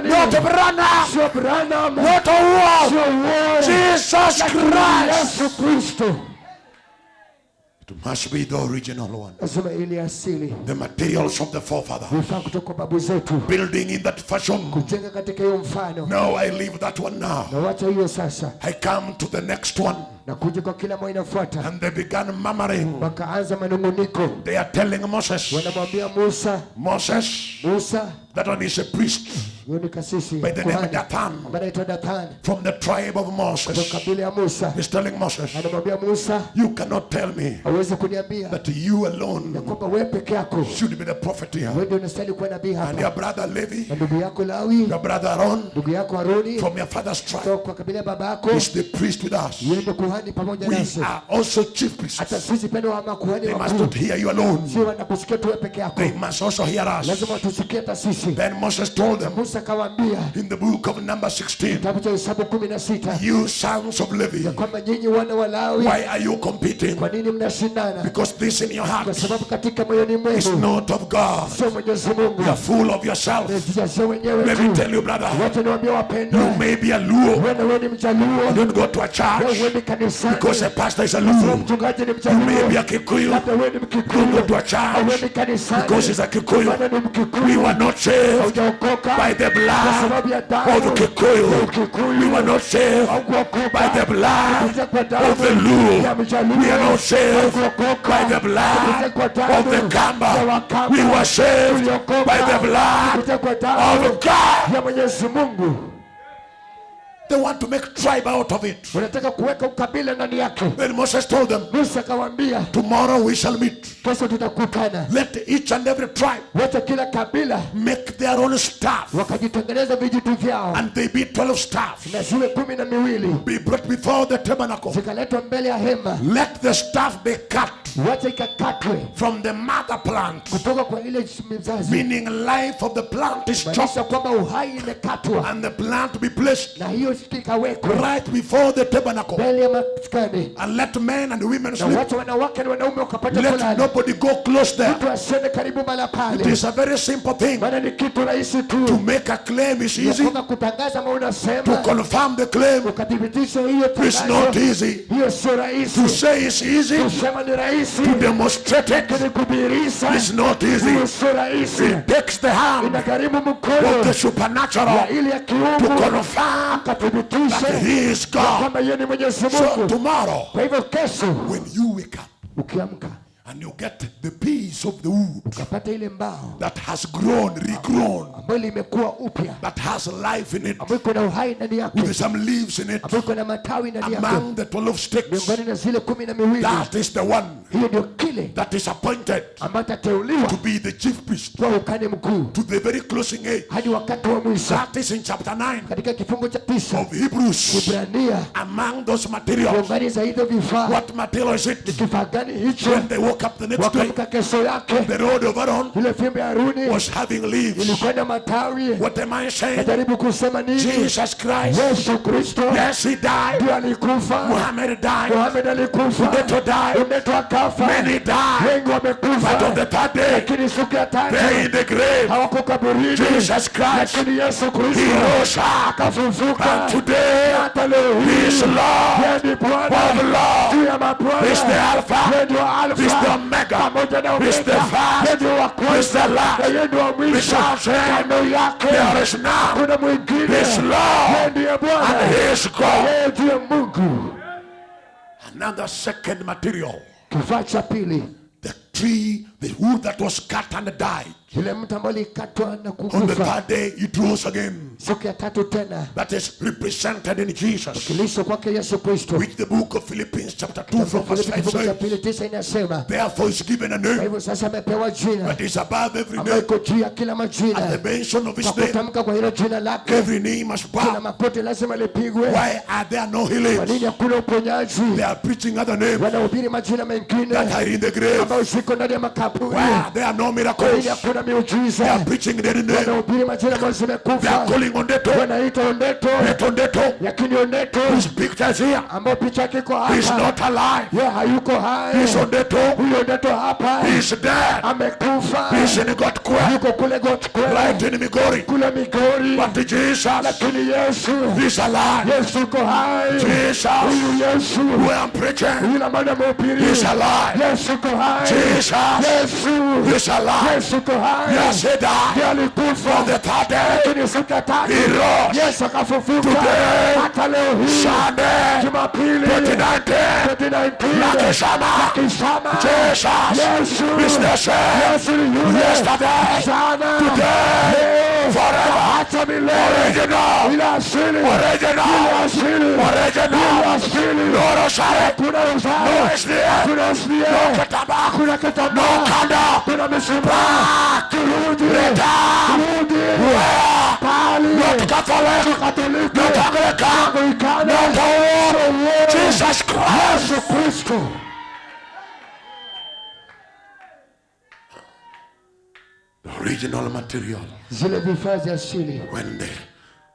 A: Not Branham. Not a word. Jesus Christ. It must be the original one. The materials of the forefather. Building in that fashion. No, I leave that one now. I come to the next one. And they began murmuring. They are telling Moses, that one is a priest by the name of Dathan, from the tribe of Moses. He's telling Moses, you cannot tell me that you alone should be the prophet here. And your brother Levi, your brother Aaron, from your father's tribe, is the priest with us. We are also chief priests. They must not hear you alone. They must also hear us. Then Moses told them in the book of Numbers 16, you sons of Levi, why are you competing? Because this in your heart is not of God. You are full of yourself. Let me tell you, brother, you may be a Luo. You don't go to a church because a pastor is a Luo. You may be a Kikuyu. Don't go to a church because he's a Kikuyu. We were not saved by the blood of the Kikuyu. We were not saved by the blood of the Luo. We are not saved by the blood of the Gamba. We were saved by the blood of God. They want to make tribe out of it. Then Moses told them, tomorrow we shall meet. Let each and every tribe make their own staff. And they be 12 staffs. Be brought before the tabernacle. Let the staff be cut from the mother plant. Meaning life of the plant is chopped. And the plant be placed right before the tabernacle. And let men and women sleep. Let nobody go close there. It is a very simple thing. To make a claim is easy. To confirm the claim is not easy. To say it's easy. To demonstrate it is not easy. It takes the hand of the supernatural to confirm that He is God. So tomorrow, when you wake up and you get the piece of the wood that has grown, regrown, that has life in it, with some leaves in it, among the 12 sticks, that is the one that is appointed to be the chief priest to the very closing age. That is in chapter 9 of Hebrews. Among those materials, what material is it? When they woke up the next day, the road of Aaron was having leaves. What am I saying? Jesus Christ, yes, he died. Muhammad died. Uneto died. Many died. But on the third day, they in the grave, Jesus Christ, he rose up. And today, he is Lord of Lord. He is the Alpha. He is the Omega. He is the first. He is the last. Without him, there is none. He is Lord and he is God. Another second material, the tree, the wood that was cut and died. On the third day it rose again. That is represented in Jesus, which the book of Philippians chapter 2 from verse 5 says, therefore is given a name that is above every name. At the mention of his name, every knee must bow. Why are there no healings? They are preaching other names that are in the grave. Why are there no miracles? They are preaching their name. They are calling on Neto. Whose picture is here? He is not alive. He is on Neto. He is dead. He is in God right in Migori. But Jesus is alive. Jesus, who I am preaching, is alive. Jesus is alive. Yes, he died. On the third day, he rose. Today, Sunday, 2019, Lucky Summer, Jesus is the same. Yesterday, today, forever. Original. No Rosario, no SDF, no Ketaba, no Kanda, not Catholic, not Anglican, not Jesus Christ. The original material. When the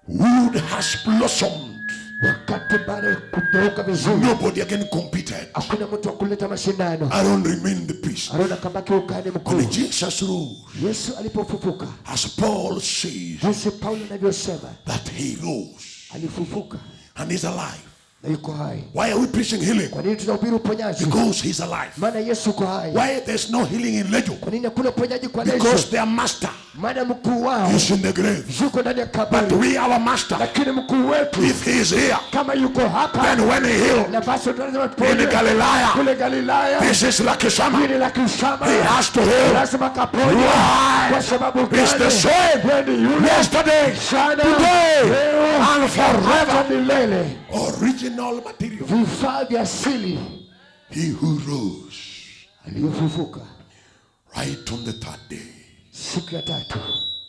A: wood has blossomed, nobody again competed. Aaron remained the priest. When Jesus rose, as Paul says, that he rose and is alive. Why are we preaching healing? Because he's alive. Why there's no healing in Lejo? Because their master is in the grave. But we, our master, if he is here, then when he healed in Galilee, this is Lucky Summer, he has to heal. Why? It's the same yesterday, today, and forever. Original material. He who rose right on the third day,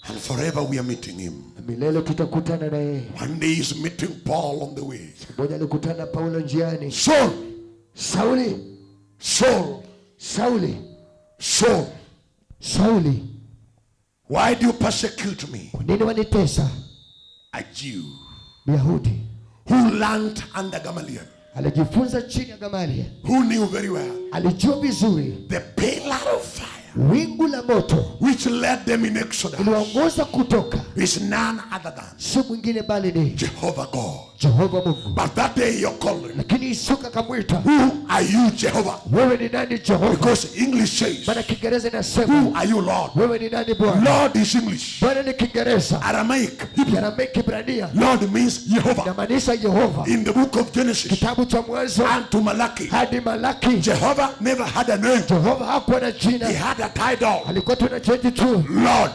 A: and forever we are meeting him. One day he's meeting Paul on the way. Saul, why do you persecute me? A Jew who learned under Gamaliel, who knew very well the pillar of fire which led them in Exodus is none other than Jehovah God. But that day you're calling, who are you, Jehovah? Because English says, who are you, Lord? Lord is English. Aramaic, Lord means Jehovah. In the book of Genesis and to Malachi, Jehovah never had a name. He had a title, Lord.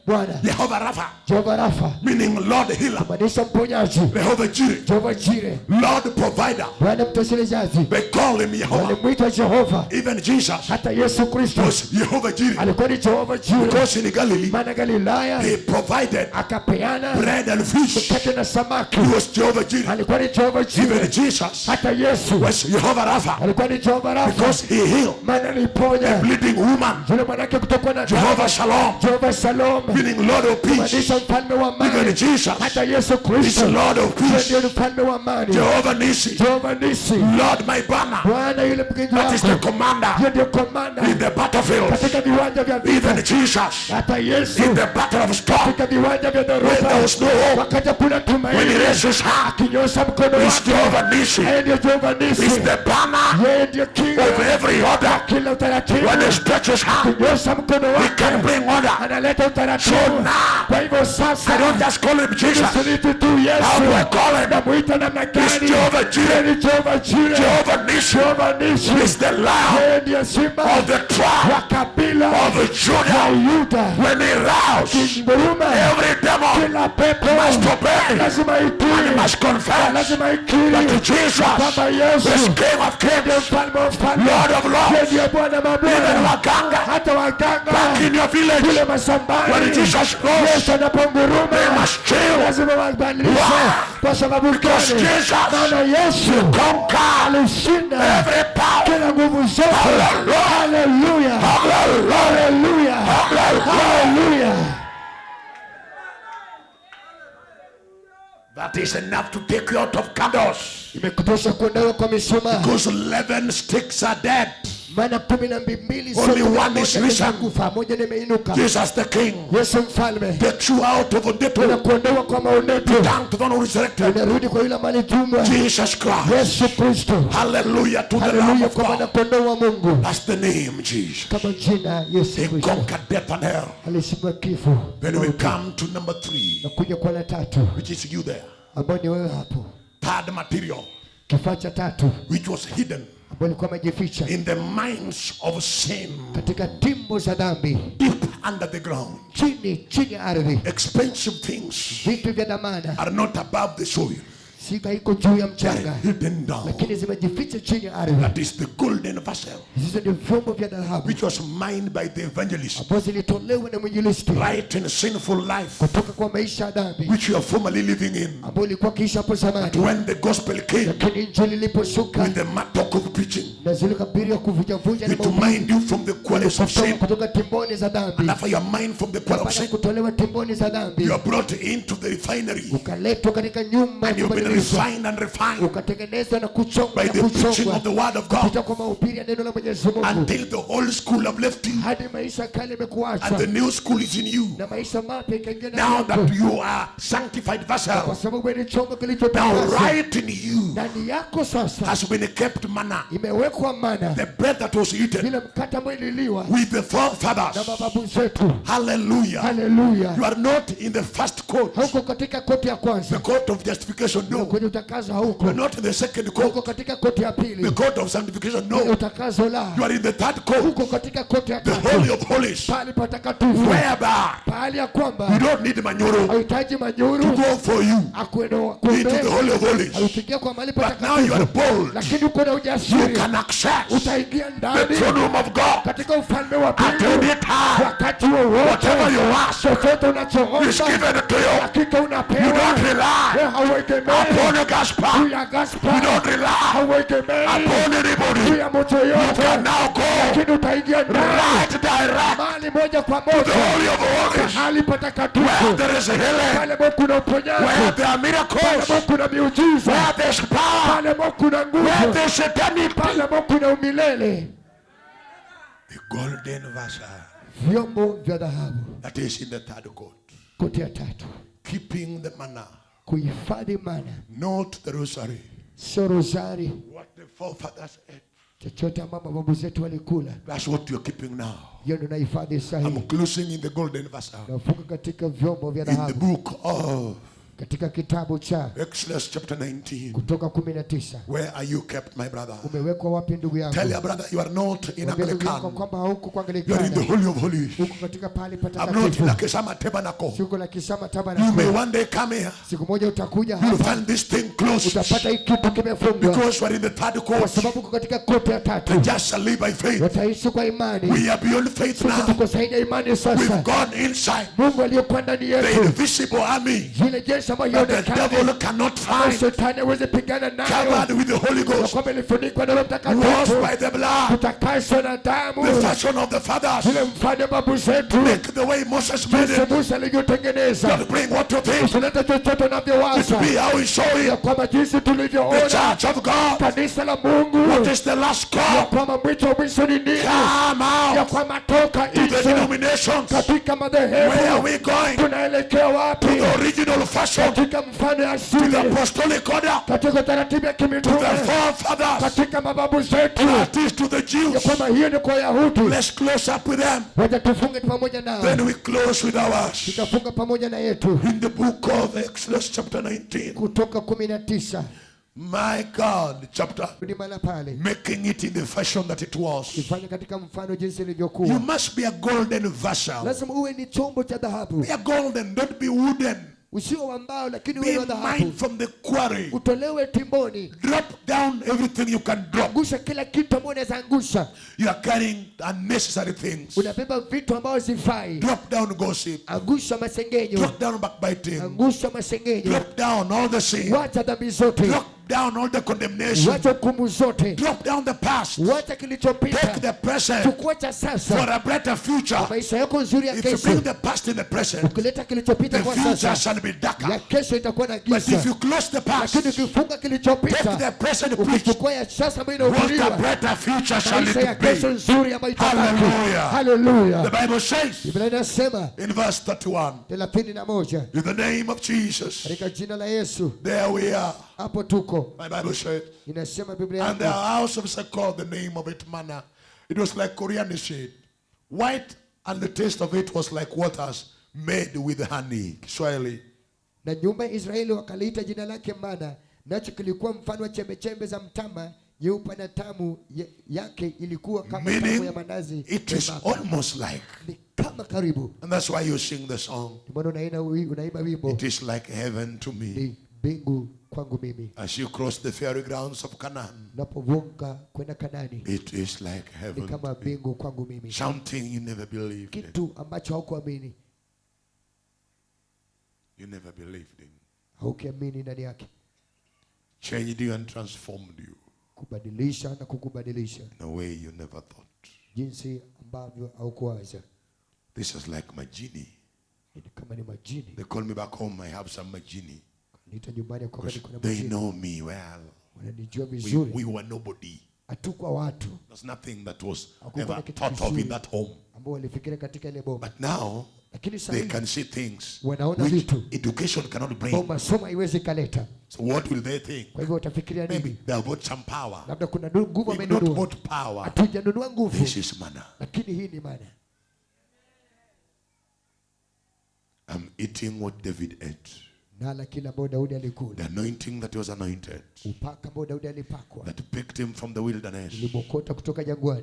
A: Jehovah Rapha.
B: Jehovah Rapha.
A: Meaning Lord Healer.
B: Kumaanisha mponyaji.
A: Jehovah Jireh.
B: Jehovah Jireh.
A: Lord Provider.
B: Bwana mtoshelezi.
A: They call him Jehovah.
B: Walimuita Jehova.
A: Even Jesus.
B: Hata Yesu Kristo
A: was Jehovah Jireh.
B: Alikuwa ni Jehovah Jireh.
A: Because in Galilee.
B: Maana Galilaya.
A: He provided.
B: Akapeana.
A: Bread and fish.
B: Mkate na samaki.
A: He was Jehovah Jireh.
B: Alikuwa ni Jehovah Jireh.
A: Even Jesus.
B: Hata Yesu
A: was Jehovah Rapha.
B: Alikuwa ni Jehovah Rapha.
A: Because he healed.
B: Maana aliponya.
A: A bleeding woman.
B: Yule mwanamke kutoka na
A: Jehovah Shalom.
B: Jehovah Shalom.
A: Meaning Lord of peace.
B: Kumaanisha mfalme wa amani.
A: Even Jesus.
B: Hata Yesu Kristo.
A: is Lord of peace.
B: Ndiye mfalme wa amani.
A: Jehovah Nisi.
B: Jehovah Nisi.
A: Lord my banner.
B: Bwana yule mkingi wako.
A: That is the commander.
B: Yeye ndiye commander.
A: In the battlefield.
B: Katika viwanja vya vita.
A: Even Jesus.
B: Hata Yesu.
A: In the battle of storm.
B: Katika viwanja vya dhoruba.
A: When there was no hope.
B: Wakati kuna tumaini.
A: When he raised his hand.
B: Akinyosha mkono wake.
A: Is Jehovah Nisi.
B: Yeye ndiye Jehovah Nisi.
A: Is the banner.
B: Yeye ndiye kinga.
A: Of every order.
B: Kila utaratibu.
A: When he stretches hand.
B: Akinyosha mkono wake.
A: He can bring order.
B: Analeta utaratibu.
A: So now.
B: Kwa hivyo sasa.
A: I don't just call him Jesus.
B: How
A: do I call him?
B: Namuita namna gani?
A: It's Jehovah Jireh.
B: Jehovah Jireh.
A: Jehovah Nisi.
B: Jehovah Nisi.
A: Is the Lion.
B: Yeye ndiye simba.
A: Of the tribe.
B: Wa kabila.
A: Of Judah.
B: Yuda.
A: When he roused. Every demon.
B: Kila pepo.
A: Must obey.
B: Lazima itii.
A: And he must confess.
B: Lazima ikiri.
A: That Jesus.
B: Kama Yesu.
A: Is King of Kings. Lord of Lords.
B: Yeye ndiye Bwana mabwana.
A: Even waganga.
B: Hata waganga.
A: Back in your village.
B: Kule masambani.
A: When Jesus rose.
B: Yesu anaponguruma.
A: They must chill.
B: Lazima wabadilishe. Kwa sababu
A: because Jesus.
B: Maana Yesu.
A: Conquer.
B: Alishinda.
A: Every power.
B: Kila nguvu zote.
A: Hallelujah.
B: Hallelujah. Hallelujah. Hallelujah.
A: That is enough to take you out of candles.
B: Imekutosha kuondoka kwa mishumaa.
A: Because 11 sticks are dead.
B: Maana 12
A: only one is risen.
B: Moja nimeinuka.
A: Jesus the King.
B: Yesu mfalme.
A: Get you out of Oneto.
B: Kuondoa kwa maoneto.
A: Down to the one who resurrected.
B: Unarudi kwa yule ambaye tumwa.
A: Jesus Christ.
B: Yesu Kristo.
A: Hallelujah to the Lamb of
B: God. Kondoo wa Mungu.
A: That's the name Jesus.
B: Kama jina Yesu Kristo.
A: He conquered death and hell.
B: Alishinda kifo.
A: Then we come to number 3.
B: Na kuja kwa la tatu.
A: Which is you there.
B: Ambao ni wewe hapo.
A: Third material.
B: Kifaa cha tatu.
A: Which was hidden.
B: In
A: the mines of sin.
B: Katika timbo za dhambi.
A: Deep under the ground.
B: Chini ya ardhi.
A: Expensive things.
B: Vitu vya dhamana.
A: Are not above the soil.
B: Sika iko juu ya mchanga.
A: Hidden down.
B: Lakini zimejificha chini ya ardhi.
A: That is the golden vessel.
B: Hizo ndio vyombo vya dhahabu.
A: Which was mined by the evangelist.
B: Ambazo zilitolewa na mwinjilisti.
A: Right in sinful life.
B: Kutoka kwa maisha ya dhambi.
A: Which you are formerly living in.
B: Ambao ilikuwa kiisha hapo zamani.
A: When the gospel came.
B: Lakini injili iliposhuka.
A: With the mattock of preaching.
B: Na zile kabiri ya kuvunja na
A: to mind you from the quarrels of sin.
B: Kutoka timboni za dhambi.
A: And after your mind from the quarrels of sin.
B: Kutolewa timboni za dhambi.
A: You are brought into the refinery.
B: Ukaletwa katika nyumba.
A: And you've been refined and refined.
B: Ukatengenezwa na kuchongwa
A: by the preaching of the word of God.
B: Kutoka kwa mahubiri ya neno la Mwenyezi Mungu.
A: Until the old school have left you.
B: Hadi maisha kale yamekuacha.
A: And the new school is in you.
B: Na maisha mapya ikaingia ndani
A: Now
B: yako.
A: that you are sanctified vessel.
B: Kwa sababu ni chombo kilichotakaswa.
A: Now right in you.
B: Ndani yako sasa.
A: Has been kept manna.
B: Imewekwa mana.
A: The bread that was eaten.
B: Ile mkate ambao ililiwa.
A: With the forefathers.
B: Na mababu zetu.
A: Hallelujah.
B: Hallelujah.
A: You are not in the first court.
B: Hauko katika koti ya kwanza.
A: The court of justification, no.
B: Kwenye utakaso hauko.
A: You are not in the second court.
B: Huko katika koti ya pili.
A: The court of sanctification, no.
B: Utakaso la.
A: You are in the third court.
B: Huko katika koti ya tatu.
A: The holy of holies.
B: Pale patakatifu.
A: Whereby.
B: Pale ya kwamba.
A: You don't need manyoro.
B: Hauhitaji manyoro.
A: To go for you.
B: Akwenda
A: into the holy of holies.
B: Haufikia kwa mahali
A: But
B: patakatifu.
A: now you are bold.
B: Lakini uko na ujasiri.
A: You can access.
B: Utaingia ndani.
A: The throne room of God.
B: Katika ufalme wa Mungu.
A: At any time.
B: Wakati wowote.
A: Whatever you ask.
B: Chochote unachoomba.
A: Is given to you.
B: Hakika unapewa.
A: You don't rely.
B: Hauegemei.
A: Upon a Gasper.
B: Juu ya Gasper.
A: You don't rely.
B: Hauegemei.
A: Upon anybody.
B: Juu ya mtu yoyote.
A: You can now go.
B: Lakini utaingia ndani.
A: Right direct.
B: Mahali moja kwa
A: To
B: moja.
A: the holy of holies.
B: Mahali patakatifu.
A: Where there is healing.
B: Pale mo kuna uponyaji.
A: Where there are miracles.
B: Pale mo kuna miujiza.
A: Where there is power.
B: Pale mo kuna nguvu.
A: Where there is eternity.
B: Pale mo kuna umilele.
A: The golden vessel.
B: Vyombo vya dhahabu.
A: That is in the third court.
B: Koti ya tatu.
A: Keeping the manna.
B: Kuhifadhi mana.
A: Not the rosary.
B: Sio rosari.
A: What the forefathers ate.
B: Chochote ambao mababu zetu walikula.
A: That's what you're keeping now.
B: Hiyo ndio nahifadhi sasa hivi.
A: I'm closing in the golden vessel.
B: Nafunga katika vyombo vya
A: dhahabu. In the book of
B: Katika kitabu cha
A: Exodus chapter 19.
B: Kutoka 19.
A: Where are you kept, my brother?
B: Umewekwa wapi ndugu yangu?
A: Tell your brother you are not in Anglican.
B: Kwamba huko kwa
A: You are in the Holy of Holies.
B: Huko katika pale patakatifu.
A: I'm not in the Kisama Tabernacle.
B: Siko la Kisama Tabernacle.
A: You may one day come here.
B: Siku moja utakuja hapa.
A: You will find this thing closed.
B: Utapata hiki kitu kimefungwa.
A: Because we are in the third court.
B: Kwa sababu uko katika koti ya tatu.
A: The just shall live by faith.
B: Wataishi kwa imani.
A: We are beyond faith now.
B: Tuko zaidi ya imani sasa.
A: We've gone inside.
B: Mungu aliyokuwa ndani yetu.
A: The invisible army.
B: Ile jeshi ambayo
A: the devil cannot find.
B: Shetani hawezi pigana nayo.
A: Covered with the Holy Ghost.
B: Kwa lifunikwa na Roho Mtakatifu.
A: Washed by the blood.
B: Tutakaswa na damu.
A: The fashion of the fathers.
B: Ile mfano babu zetu.
A: Make the way Moses made it.
B: Musa alivyotengeneza.
A: Don't bring what you think.
B: Usilete chochote unavyowaza.
A: It be how he show it.
B: Kwa jinsi tulivyoona.
A: The church of God.
B: Kanisa la Mungu.
A: What is the last call?
B: Kwa mwisho ni nini?
A: Come out.
B: Kwa matoka
A: to the denominations.
B: Katika madhehebu.
A: Where are we going?
B: Tunaelekea wapi?
A: To the original fashion.
B: Katika mfano ya asili.
A: To the apostolic order.
B: Katika taratibu ya kimitume.
A: To the forefathers.
B: Katika mababu zetu.
A: That is to the Jews.
B: Kwamba hiyo ni kwa Wayahudi.
A: Let's close up with them.
B: Wacha tufunge pamoja nao.
A: Then we close with ours.
B: Tutafunga pamoja na yetu.
A: In the book of Exodus chapter 19.
B: Kutoka 19.
A: My God, chapter. Making it in the fashion that it was. You must be a golden vessel. Be a golden, don't be wooden. Be mined from the quarry. Drop down everything you can drop. You are carrying unnecessary things. Drop down gossip. Drop down backbiting. Drop down all the sin. Drop down all the condemnation. Drop down the past. Take the present for a better future. If you bring the past in the present, the future shall be darker. But if you close the past, take the present, preach. What a better future shall it be. Hallelujah.
B: Hallelujah.
A: The Bible says in verse 31, in the name of Jesus, there we are. My Bible said, and the house of Saul, the name of it manna. It was like coriander seed, white, and the taste of it was like waters made with honey. Swahili.
B: Na nyumba ya Israeli wakaliita jina lake mana, nacho kilikuwa mfano wa chembe za mtama, nyeupe na tamu yake ilikuwa kama tamu ya mandazi.
A: It is almost like.
B: Kama karibu.
A: And that's why you sing the song. It is like heaven to me. As you cross the fairy grounds of Canaan, it is like heaven to me. Something you never believed in. You never believed in. Changed you and transformed you in a way you never thought. This is like my genie. They call me back home, I have some genie. They know me well. We were nobody. There's nothing that was ever thought of in that home. But now they can see things which education cannot bring. So what will they think? Maybe they have bought some power. We've not bought power. This is manna. I'm eating what David ate. The anointing that was anointed, that picked him from the wilderness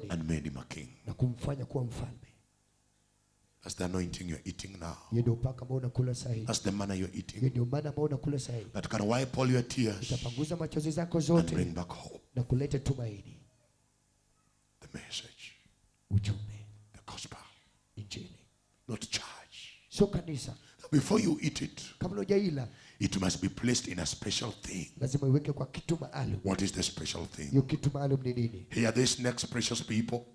A: and made him a king. That's the anointing you're eating now. That's the manna you're eating. That can wipe all your tears and bring back hope. The message. The gospel. Not charge. Before you eat it, it must be placed in a special thing. What is the special thing? Hear this, next, precious people.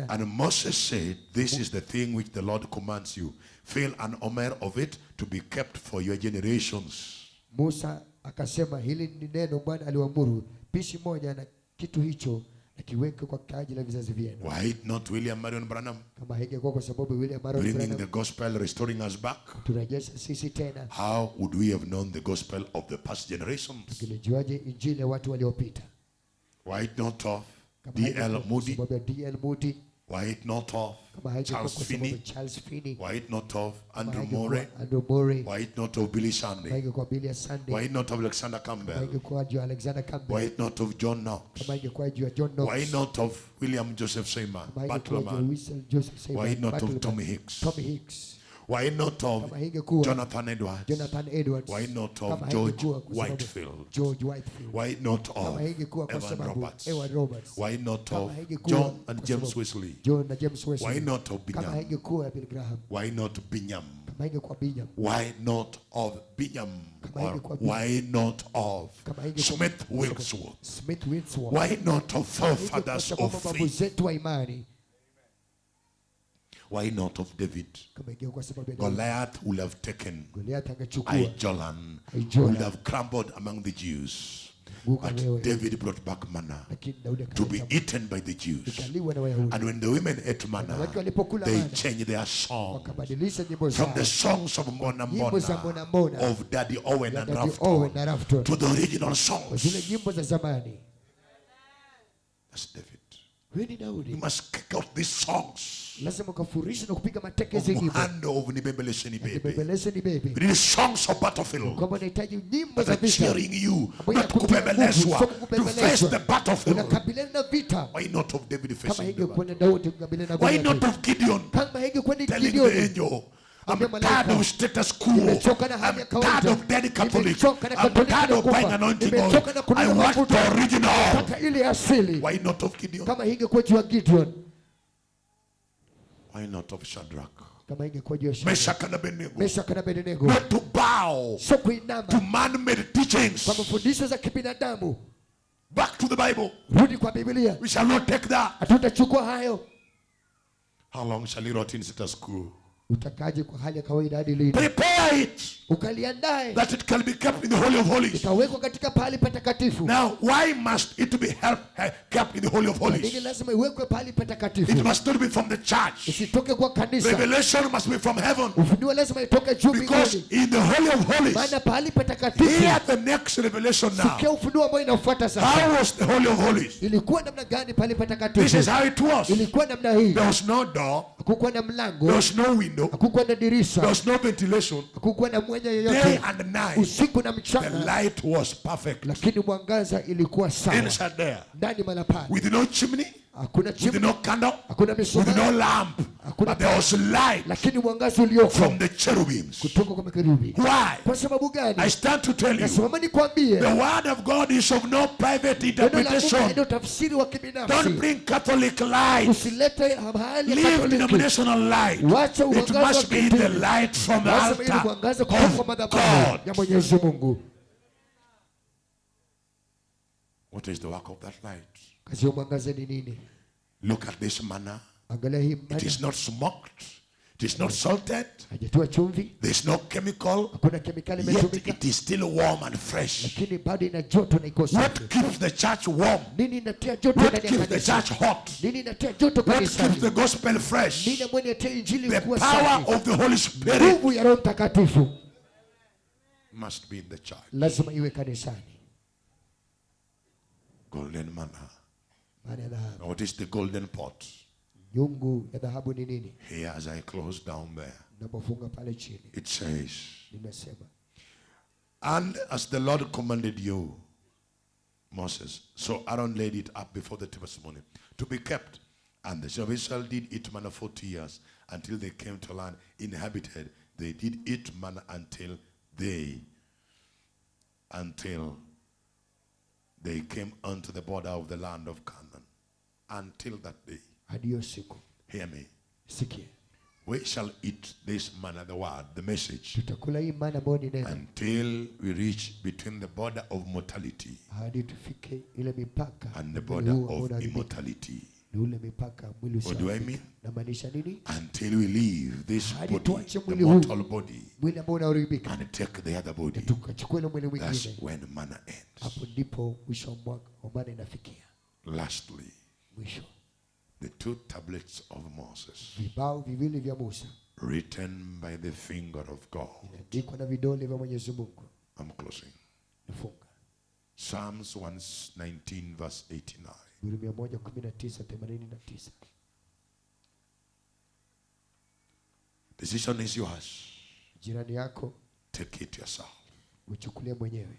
A: And Moses said, this is the thing which the Lord commands you. Fill an omer of it to be kept for your generations.
B: Musa akasema, hili ni neno Bwana aliwaamuru, pishi moja na kitu hicho kiweke kwa ajili ya vizazi vyenu.
A: Why not William Marion Branham?
B: Kama haingekuwa kwa sababu William Marion Branham
A: bringing the gospel, restoring us back.
B: Turejesha sisi tena.
A: How would we have known the gospel of the past generations?
B: Tungejuaje injili ya watu waliopita?
A: Why not of D.L. Moody?
B: D.L. Moody.
A: Why not of Charles Finney? Were it not of Andrew Murray? Were it not of Billy Sunday? Were it not of Alexander Campbell? Were it not of John Knox? Were it not of William Joseph Seymour, Butlerman? Were it not of Tommy Hicks? Why not of Jonathan Edwards? Why not of George Whitefield? Why not of Evan Roberts? Why not of John and James Wesley? Why not of Binyam? Why not Binyam? Why not of Binyam? Why not of Smith Wigglesworth? Why not of forefathers of faith? Why not of David? Goliath would have taken Aijalon, would have crumbled among the Jews. But David brought back manna to be eaten by the Jews. And when the women ate manna, they changed their song from the songs of Mona Mona, of Daddy Owen and Rafton, to the original songs. That's David. You must kick out these songs. These songs of battlefield that are cheering you, not to face the battlefield. Why not of David facing the battle? Why not of Gideon telling the angel, I'm tired of status quo. I'm tired of dead Catholics. I'm tired of buying anointing oil. I want the original. Why not of Gideon? Why not of Shadrach? Meshach and Abednego. Not to bow to man-made teachings. Back to the Bible. We shall not take that. How long shall he rot in status quo? Prepare it that it can be kept in the Holy of Holies. Now, why must it be kept in the Holy of Holies? It must not be from the church. Revelation must be from heaven. Because in the Holy of Holies, here the next revelation now. How was the Holy of Holies? This is how it was. There was no door. There was no window. There was no ventilation. Day and night, the light was perfect. Inside there, with no chimney, with no candle, with no lamp, but there was light from the cherubims. Why? I stand to tell you, the word of God is of no private interpretation. Don't bring Catholic light. Leave denominational light. It must be the light from the altar of God. What is the work of that light? Look at this manna. It is not smoked. It is not salted. There is no chemical. Yet it is still warm and fresh. What keeps the church warm? What keeps the church hot? What keeps the gospel fresh? The power of the Holy Spirit must be in the church. Golden manna. What is the golden pot? Here, as I close down there, it says, and as the Lord commanded you, Moses, so Aaron laid it up before the testimony to be kept. And the children of Israel did eat manna 40 years until they came to land inhabited. They did eat manna until they came unto the border of the land of Canaan. Until that day. Hear me. We shall eat this manna, the word, the message, until we reach between the border of mortality and the border of immortality. What do I mean? Until we leave this body, the mortal body, and take the other body. That's when manna ends. Lastly, the 2 tablets of Moses, written by the finger of God. I'm closing. Psalms 119 verse 89. Decision is yours.
B: Jirani yako,
A: take it yourself.
B: Uchukulie mwenyewe.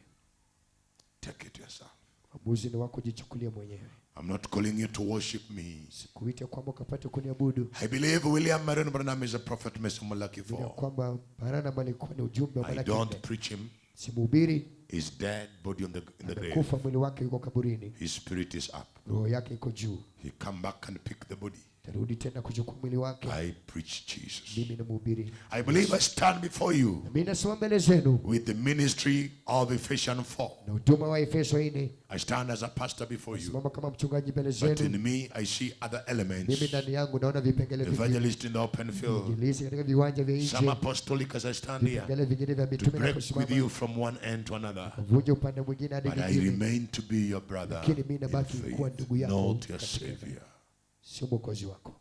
A: Take it yourself.
B: Uamuzi ni wako, jichukulie mwenyewe.
A: I'm not calling you to worship me.
B: Sikuita kwamba ukapate kuniabudu.
A: I believe William Marion Branham is a prophet Lucky for.
B: Kwamba Branham alikuwa ni ujumbe wa Malaki.
A: I don't preach him.
B: Simhubiri.
A: His dead body in the grave.
B: Kufa, mwili wake yuko kaburini.
A: His spirit is up.
B: Roho yake iko juu.
A: He come back and pick the body.
B: Tarudi tena kuchukua mwili wake.
A: I preach Jesus.
B: Mimi ni mhubiri.
A: I believe I stand before you
B: Mimi nasimama mbele zenu
A: with the ministry of Ephesians 4.
B: Na huduma wa Efeso 4.
A: I stand as a pastor before you.
B: Nasimama kama mchungaji mbele zenu.
A: But in me I see other elements.
B: Mimi ndani yangu naona vipengele vingine.
A: Evangelist in the open field.
B: Injilisti katika viwanja vya nje.
A: Some apostolic as I stand here.
B: Vipengele vingine vya mitume na
A: kusimama. With you from one end to another.
B: Kuvunja upande mwingine hadi
A: mwingine. But I remain to be your brother.
B: Lakini mimi nabaki kuwa ndugu yako.
A: Not your savior.
B: Sio mwokozi wako.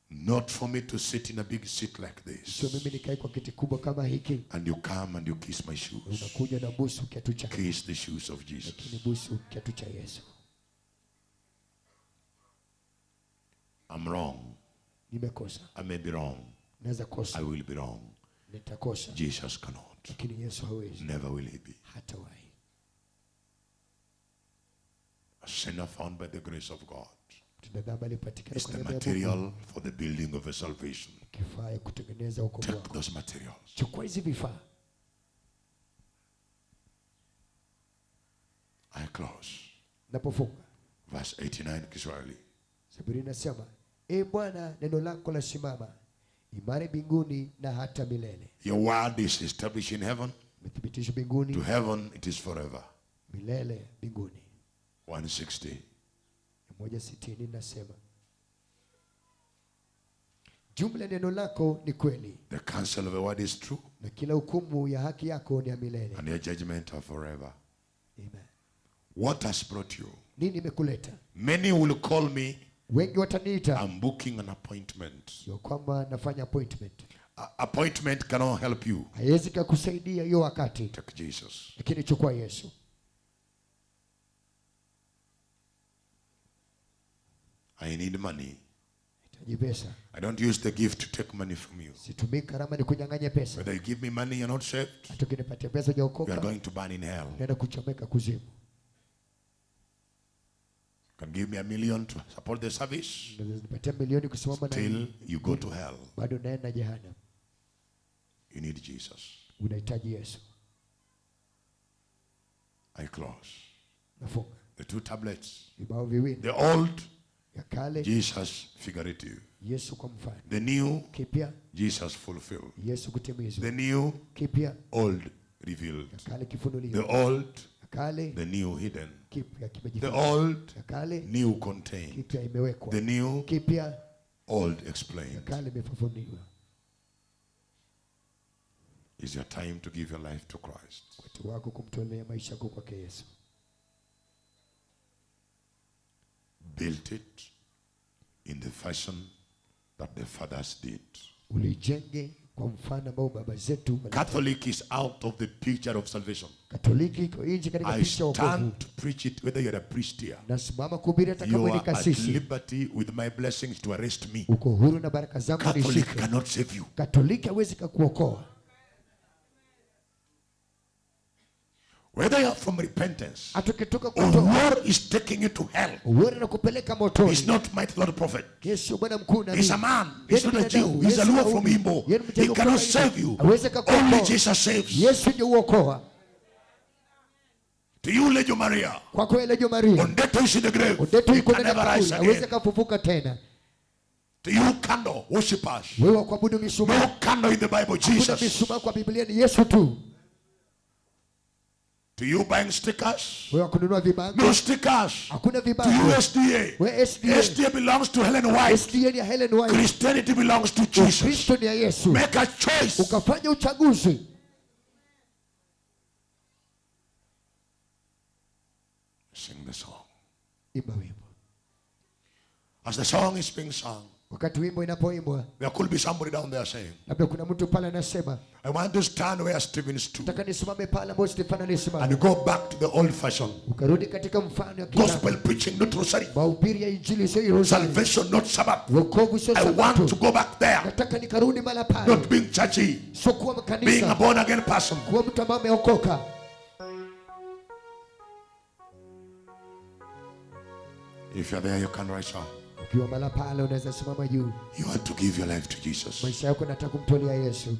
A: Not for me to sit in a big seat like this.
B: Sio mimi nikae kwa kiti kubwa kama hiki.
A: And you come and you kiss my shoes.
B: Unakuja na busu kiatu cha.
A: Kiss the shoes of Jesus.
B: Lakini busu kiatu cha Yesu.
A: I'm wrong.
B: Nimekosa.
A: I may be wrong.
B: Naweza kosa.
A: I will be wrong.
B: Nitakosa.
A: Jesus cannot.
B: Lakini Yesu hawezi.
A: Never will he be.
B: Hatawahi.
A: A sinner found by the grace of God.
B: It's
A: the material for the building of a salvation. Take those materials. I close. Verse 89 Kiswahili.
B: Zaburi inasema, "Ee Bwana, neno lako lasimama imara mbinguni na hata milele."
A: Your word is established in heaven.
B: Umethibitishwa mbinguni.
A: To heaven it is forever.
B: Milele mbinguni.
A: 160.
B: 160 nasema, "Jumla neno lako ni kweli."
A: The counsel of the word is true.
B: Na kila hukumu ya haki yako ni ya milele.
A: And your judgment are forever.
B: Amen.
A: What has brought you?
B: Nini imekuleta?
A: Many will call me.
B: Wengi wataniita.
A: I'm booking an appointment.
B: Sio kwamba nafanya appointment.
A: Appointment cannot help you.
B: Haiwezi kukusaidia hiyo wakati.
A: Take Jesus.
B: Lakini chukua Yesu.
A: I need money.
B: I
A: don't use the gift to take money from you.
B: Whether
A: you give me money, you're not saved.
B: You
A: are going to burn in hell. You can give me $1 million to support the service. Still, you go to hell. You need Jesus. I close. The 2 tablets. The old, Jesus figurative. The new, Jesus fulfilled. The new, old revealed. The old, the new hidden. The old, new contained. The new, old explained. It's your time to give your life to Christ. Built it in the fashion that the fathers did. Catholic is out of the picture of salvation. I stand to preach it whether you're a priest here. You are at liberty with my blessings to arrest me. Catholic cannot save you. Whether you are from repentance or war is taking you to hell, he's not mighty Lord prophet. He's a man. He's not a Jew. He's a Lua from Imbo. He cannot save you. Only Jesus saves. To you, Legio Maria. Ondeto is in the grave. He can never rise again. To you, candle worshippers. No candle in the Bible, Jesus. To you buying stickers? No stickers. To you SDA. SDA belongs to Helen White. Christianity belongs to Jesus. Make a choice. Sing the song. As the song is being sung,
B: Wakati wimbo inapoimbwa,
A: there could be somebody down there saying,
B: labda kuna mtu pale anasema,
A: I want to stand where Stephen stood.
B: Nataka nisimame pale ambapo Stefano alisimama.
A: And go back to the old fashion.
B: Ukarudi katika mfano wa kila.
A: Gospel preaching, not rosary.
B: Mahubiri ya injili sio rosary.
A: Salvation, not Sabbath.
B: Wokovu sio Sabato.
A: I want to go back there.
B: Nataka nikarudi mahali pale.
A: Not being churchy.
B: Sio kuwa mkanisa.
A: Being a born again person.
B: Kuwa mtu ambaye ameokoka.
A: If you're there, you can rise up.
B: Ukiwa mahali pale unaweza simama juu.
A: You want to give your life to Jesus.
B: Maisha yako nataka kumtolea Yesu.